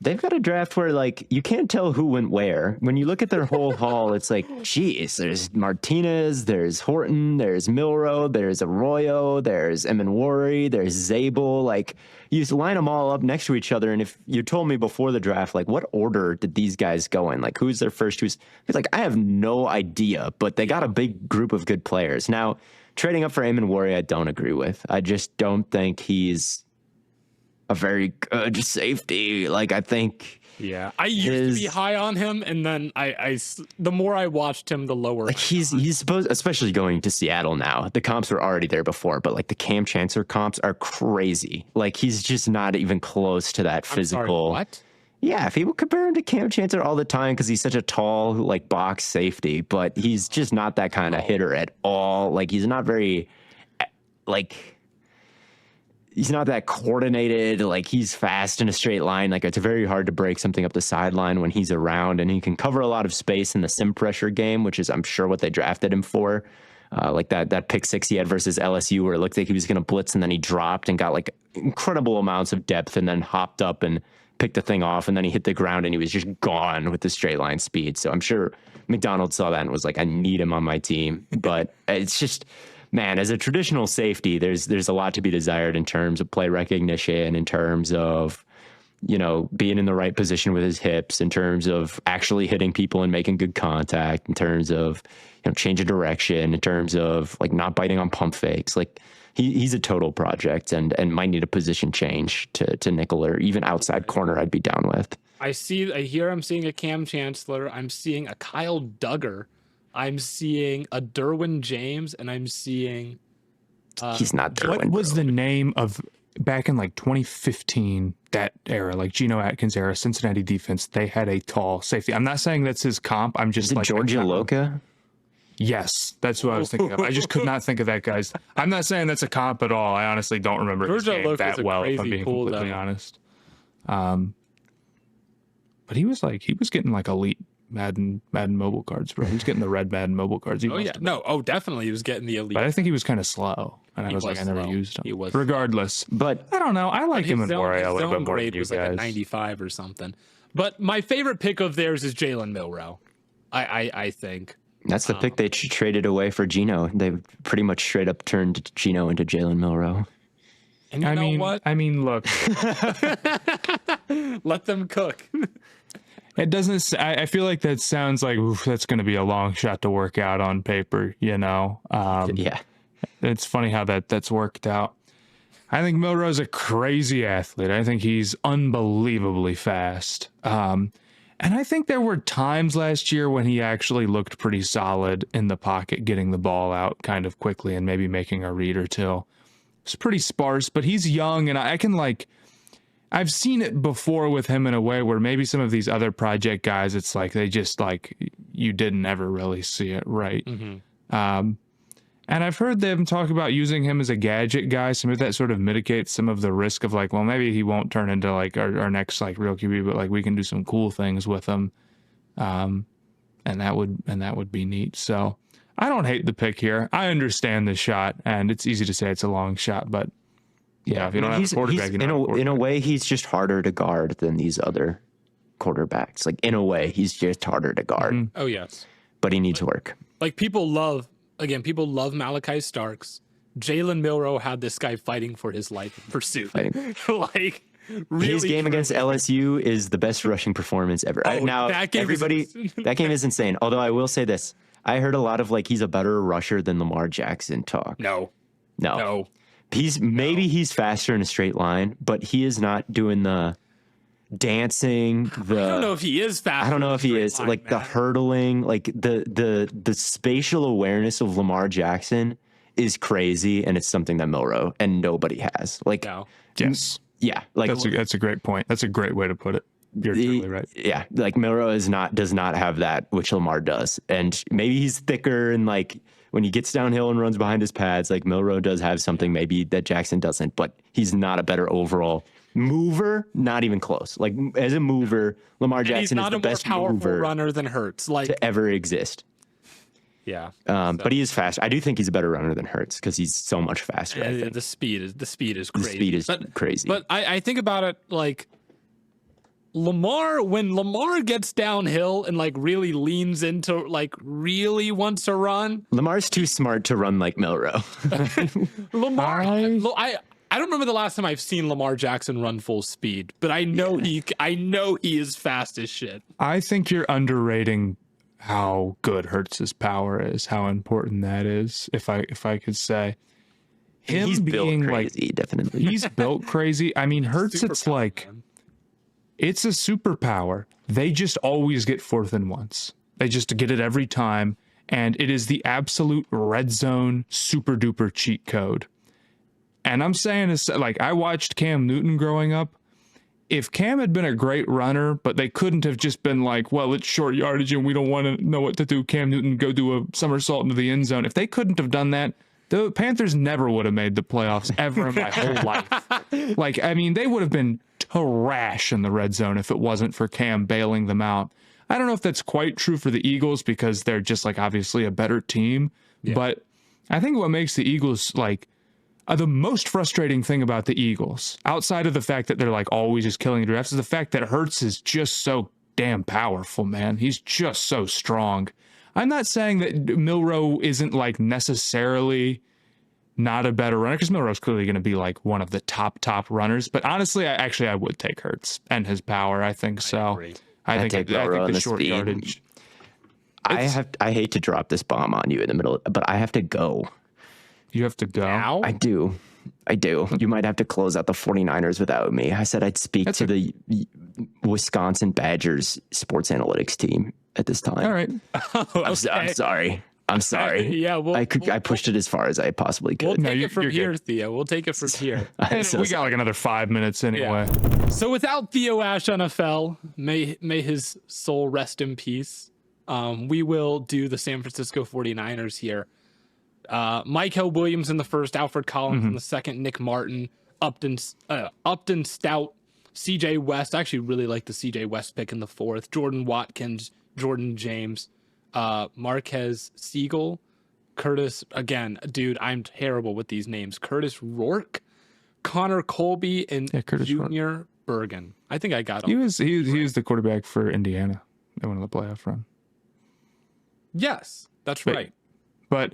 They've got a draft where, like, you can't tell who went where. When you look at their whole haul, it's like, geez, there's Martinez, there's Horton, there's Milrow, there's Arroyo, there's Emenwari, there's Zabel. Like, you just line them all up next to each other, and if you told me before the draft, like, what order did these guys go in? Like, who's their first? It's like, I have no idea, but they got a big group of good players. Now, trading up for Emenwari, I don't agree with. I just don't think he's a very good safety. Like, I think I used to be high on him, and then I the more I watched him, the lower. Like he's supposed, especially going to Seattle now. The comps were already there before, but like the Cam Chancellor comps are crazy. Like he's just not even close to that physical. Sorry, what? Yeah, people compare him to Cam Chancellor all the time because he's such a tall, like box safety, but he's just not that kind of hitter at all. Like he's not very, like. He's not that coordinated. Like he's fast in a straight line. Like it's very hard to break something up the sideline when he's around, and he can cover a lot of space in the sim pressure game, which is I'm sure what they drafted him for. Like that pick six he had versus LSU where it looked like he was going to blitz and then he dropped and got like incredible amounts of depth and then hopped up and picked the thing off, and then he hit the ground and he was just gone with the straight line speed. So I'm sure McDonald saw that and was like, I need him on my team. But it's just, man, as a traditional safety, there's a lot to be desired in terms of play recognition, in terms of, being in the right position with his hips, in terms of actually hitting people and making good contact, in terms of, change of direction, in terms of like not biting on pump fakes. Like he's a total project and might need a position change to nickel or even outside corner I'd be down with. I'm seeing a Cam Chancellor. I'm seeing a Kyle Duggar. I'm seeing a Derwin James, and I'm seeing. He's not Derwin. What was the name of back in like 2015, that era, like Geno Atkins era, Cincinnati defense? They had a tall safety. I'm not saying that's his comp. I'm just like Georgia Loca. Yes, that's what I was thinking of. I just could not think of that guy's. I'm not saying that's a comp at all. I honestly don't remember his game that well, if I'm being completely honest. But he was getting like elite Madden mobile cards, bro. He was getting the red Madden mobile cards. Definitely he was getting the elite. But I think he was kind of slow, and I never used him. He was. Regardless, but I don't know. I like him in Warrior a little bit more than you was guys. Like a 95 or something. But my favorite pick of theirs is Jalen Milrow. I think. That's the pick they traded away for Geno. They pretty much straight up turned Geno into Jalen Milroe. And you know what? I mean, look, Let them cook. it doesn't. I feel like that sounds like that's going to be a long shot to work out on paper. Yeah. It's funny how that's worked out. I think Milroe's a crazy athlete. I think he's unbelievably fast. And I think there were times last year when he actually looked pretty solid in the pocket, getting the ball out kind of quickly and maybe making a read or two. It's pretty sparse, but he's young, and I can I've seen it before with him in a way where maybe some of these other project guys, it's like they just you didn't ever really see it right. Mm-hmm. And I've heard them talk about using him as a gadget guy. Some of that sort of mitigates some of the risk of well, maybe he won't turn into our next real QB, but we can do some cool things with him. And that would be neat. So I don't hate the pick here. I understand the shot, and it's easy to say it's a long shot, but yeah, if you don't have a quarterback, in a way, he's just harder to guard than these other quarterbacks. In a way, he's just harder to guard. Mm-hmm. Oh yes, but he needs work. People love Malachi Starks. Jalen Milroe had this guy fighting for his life in pursuit. Really his game against LSU is the best rushing performance ever. Now, that game is insane. Although I will say this, I heard a lot of he's a better rusher than Lamar Jackson talk. No. He's faster in a straight line, but he is not doing the dancing. I don't know if he is fast. I don't know if he is the hurdling, the spatial awareness of Lamar Jackson is crazy, and it's something that Milroe and nobody has. No. Yes, yeah, that's a great point. That's a great way to put it. You're totally right. Yeah, Milroe does not have that, which Lamar does, and maybe he's thicker and when he gets downhill and runs behind his pads, Milroe does have something maybe that Jackson doesn't, but he's not a better overall mover, not even close. As a mover, Lamar Jackson is the best mover runner than Hurts to ever exist. Yeah. But he is fast. I do think he's a better runner than Hurts because he's so much faster. I think. The speed is crazy. The speed is crazy. But I think about it when Lamar gets downhill and really leans into really wants to run. Lamar's too smart to run like Milroe. I don't remember the last time I've seen Lamar Jackson run full speed, but I know he is fast as shit. I think you're underrating how good Hurts's power is, how important that is. If I could say, he's being built crazy, definitely. He's built crazy. I mean, Hurts, it's a superpower. They just always get 4th and 1s. They just get it every time, and it is the absolute red zone super duper cheat code. And I'm saying this, I watched Cam Newton growing up. If Cam had been a great runner, but they couldn't have just been well, it's short yardage and we don't want to know what to do, Cam Newton, go do a somersault into the end zone. If they couldn't have done that, the Panthers never would have made the playoffs ever in my whole life. They would have been trash in the red zone if it wasn't for Cam bailing them out. I don't know if that's quite true for the Eagles because they're just obviously a better team. Yeah. But I think what makes the Eagles the most frustrating thing about the Eagles, outside of the fact that they're always just killing drafts, is the fact that Hurts is just so damn powerful, man. He's just so strong. I'm not saying that Milroe isn't necessarily not a better runner, because Milroe's clearly going to be one of the top runners. But honestly, I would take Hurts and his power. I think so. I think the short speed. Yardage. I hate to drop this bomb on you in the middle, but I have to go. You have to go? Now? I do. You might have to close out the 49ers without me. I said I'd speak to the Wisconsin Badgers sports analytics team at this time. All right. I'm sorry. Yeah, I pushed it as far as I possibly could. We'll take it from here, Theo. We'll take it from here. We got another 5 minutes anyway. Yeah. So without Theo Ash NFL, may his soul rest in peace. We will do the San Francisco 49ers here. Michael Williams in the first, Alfred Collins in the second, Nick Martin, Upton Stout, CJ West. I actually really like the CJ West pick in the fourth. Jordan Watkins, Jordan James, Marquez Siegel, Curtis, again, dude, I'm terrible with these names. Curtis Rourke, Connor Colby, and Junior Bergen. I think I got him. He was the quarterback for Indiana. They won the playoff run. Yes, that's right. But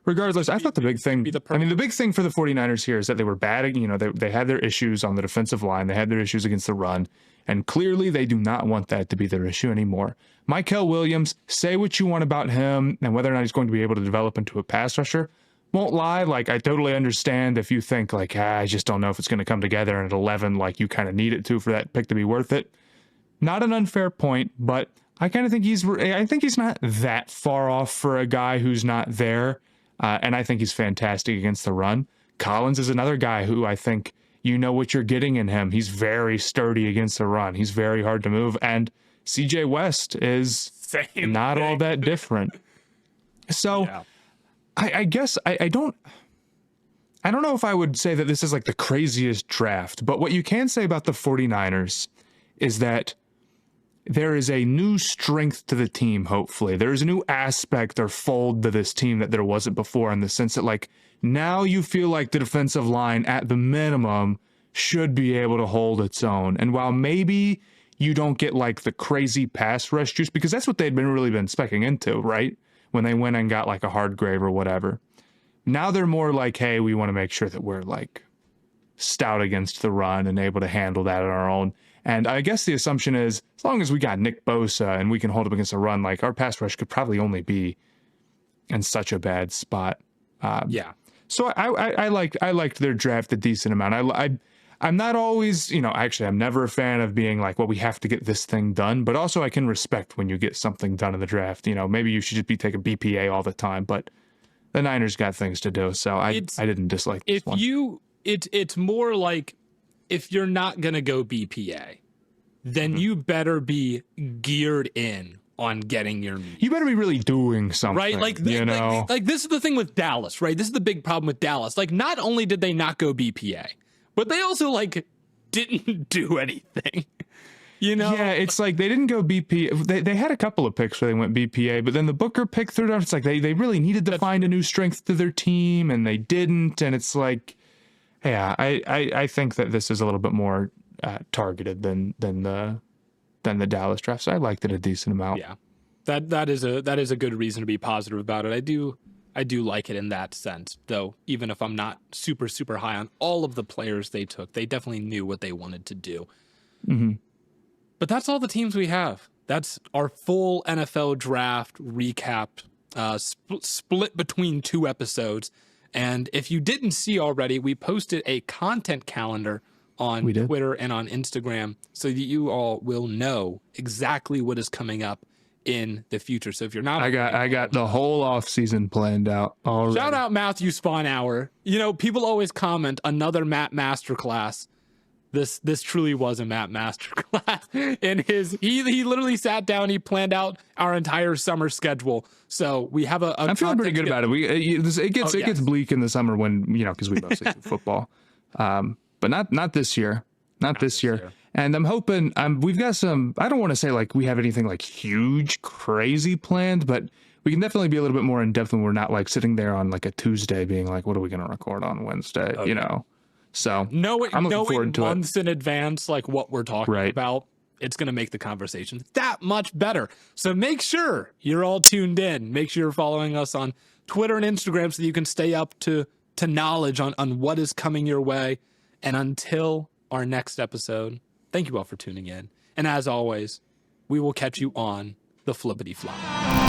regardless, I thought the big thing, the big thing for the 49ers here is that they were bad. You know, they had their issues on the defensive line. They had their issues against the run. And clearly they do not want that to be their issue anymore. Mykel Williams, say what you want about him and whether or not he's going to be able to develop into a pass rusher. Won't lie, like, I totally understand if you think, like, I just don't know if it's going to come together, and at 11, like, you kind of need it to for that pick to be worth it. Not an unfair point, but I kind of think he's not that far off for a guy who's not there, and I think he's fantastic against the run. Collins is another guy who I think you know what you're getting in him. He's very sturdy against the run. He's very hard to move, and CJ West is not all that different. So... yeah. I guess I don't know if I would say that this is like the craziest draft, but what you can say about the 49ers is that there is a new strength to the team, hopefully. There is a new aspect or fold to this team that there wasn't before, in the sense that, like, now you feel like the defensive line, at the minimum, should be able to hold its own. And while maybe you don't get, like, the crazy pass rush juice, because that's what they'd really been speccing into, right? When they went and got like a Hardgrave or whatever. Now they're more like, hey, we want to make sure that we're like stout against the run and able to handle that on our own. And I guess the assumption is, as long as we got Nick Bosa and we can hold up against the run, like, our pass rush could probably only be in such a bad spot. Yeah. So I liked their draft a decent amount. I'm not always, actually, I'm never a fan of being like, well, we have to get this thing done. But also I can respect when you get something done in the draft. Maybe you should just be taking BPA all the time. But the Niners got things to do. So I didn't dislike this one. It's more like, if you're not going to go BPA, then you better be geared in on getting your meat. You better be really doing something. Right? Like this is the thing with Dallas, right? This is the big problem with Dallas. Like, not only did they not go BPA, but they also, like, didn't do anything, Yeah, it's like they didn't go BPA. They had a couple of picks where they went BPA, but then the Booker pick third round, it's like they really needed to find a new strength to their team, and they didn't. And it's like, yeah, I think that this is a little bit more targeted than the Dallas draft. So I liked it a decent amount. Yeah, that is a good reason to be positive about it. I do like it in that sense, though, even if I'm not super, super high on all of the players they took. They definitely knew what they wanted to do. Mm-hmm. But that's all the teams we have. That's our full NFL draft recap, split between 2 episodes. And if you didn't see already, we posted a content calendar on Twitter and on Instagram so that you all will know exactly what is coming up in the future. So if you're not, I got the whole off season planned out already. Shout out Matthew Spawnhour. People always comment, another Matt masterclass. This truly was a Matt masterclass. In he literally sat down, he planned out our entire summer schedule. So we have I'm feeling pretty good about it. It gets bleak in the summer when, because we mostly do football. But not this year. Not this year. And I'm hoping we've got some, I don't want to say like we have anything like huge, crazy planned, but we can definitely be a little bit more in depth when we're not like sitting there on like a Tuesday being like, what are we going to record on Wednesday? So I'm looking forward to months in advance, like what we're talking about, it's going to make the conversation that much better. So make sure you're all tuned in. Make sure you're following us on Twitter and Instagram so that you can stay up to knowledge on what is coming your way. And until our next episode, thank you all for tuning in. And as always, we will catch you on the flippity flop.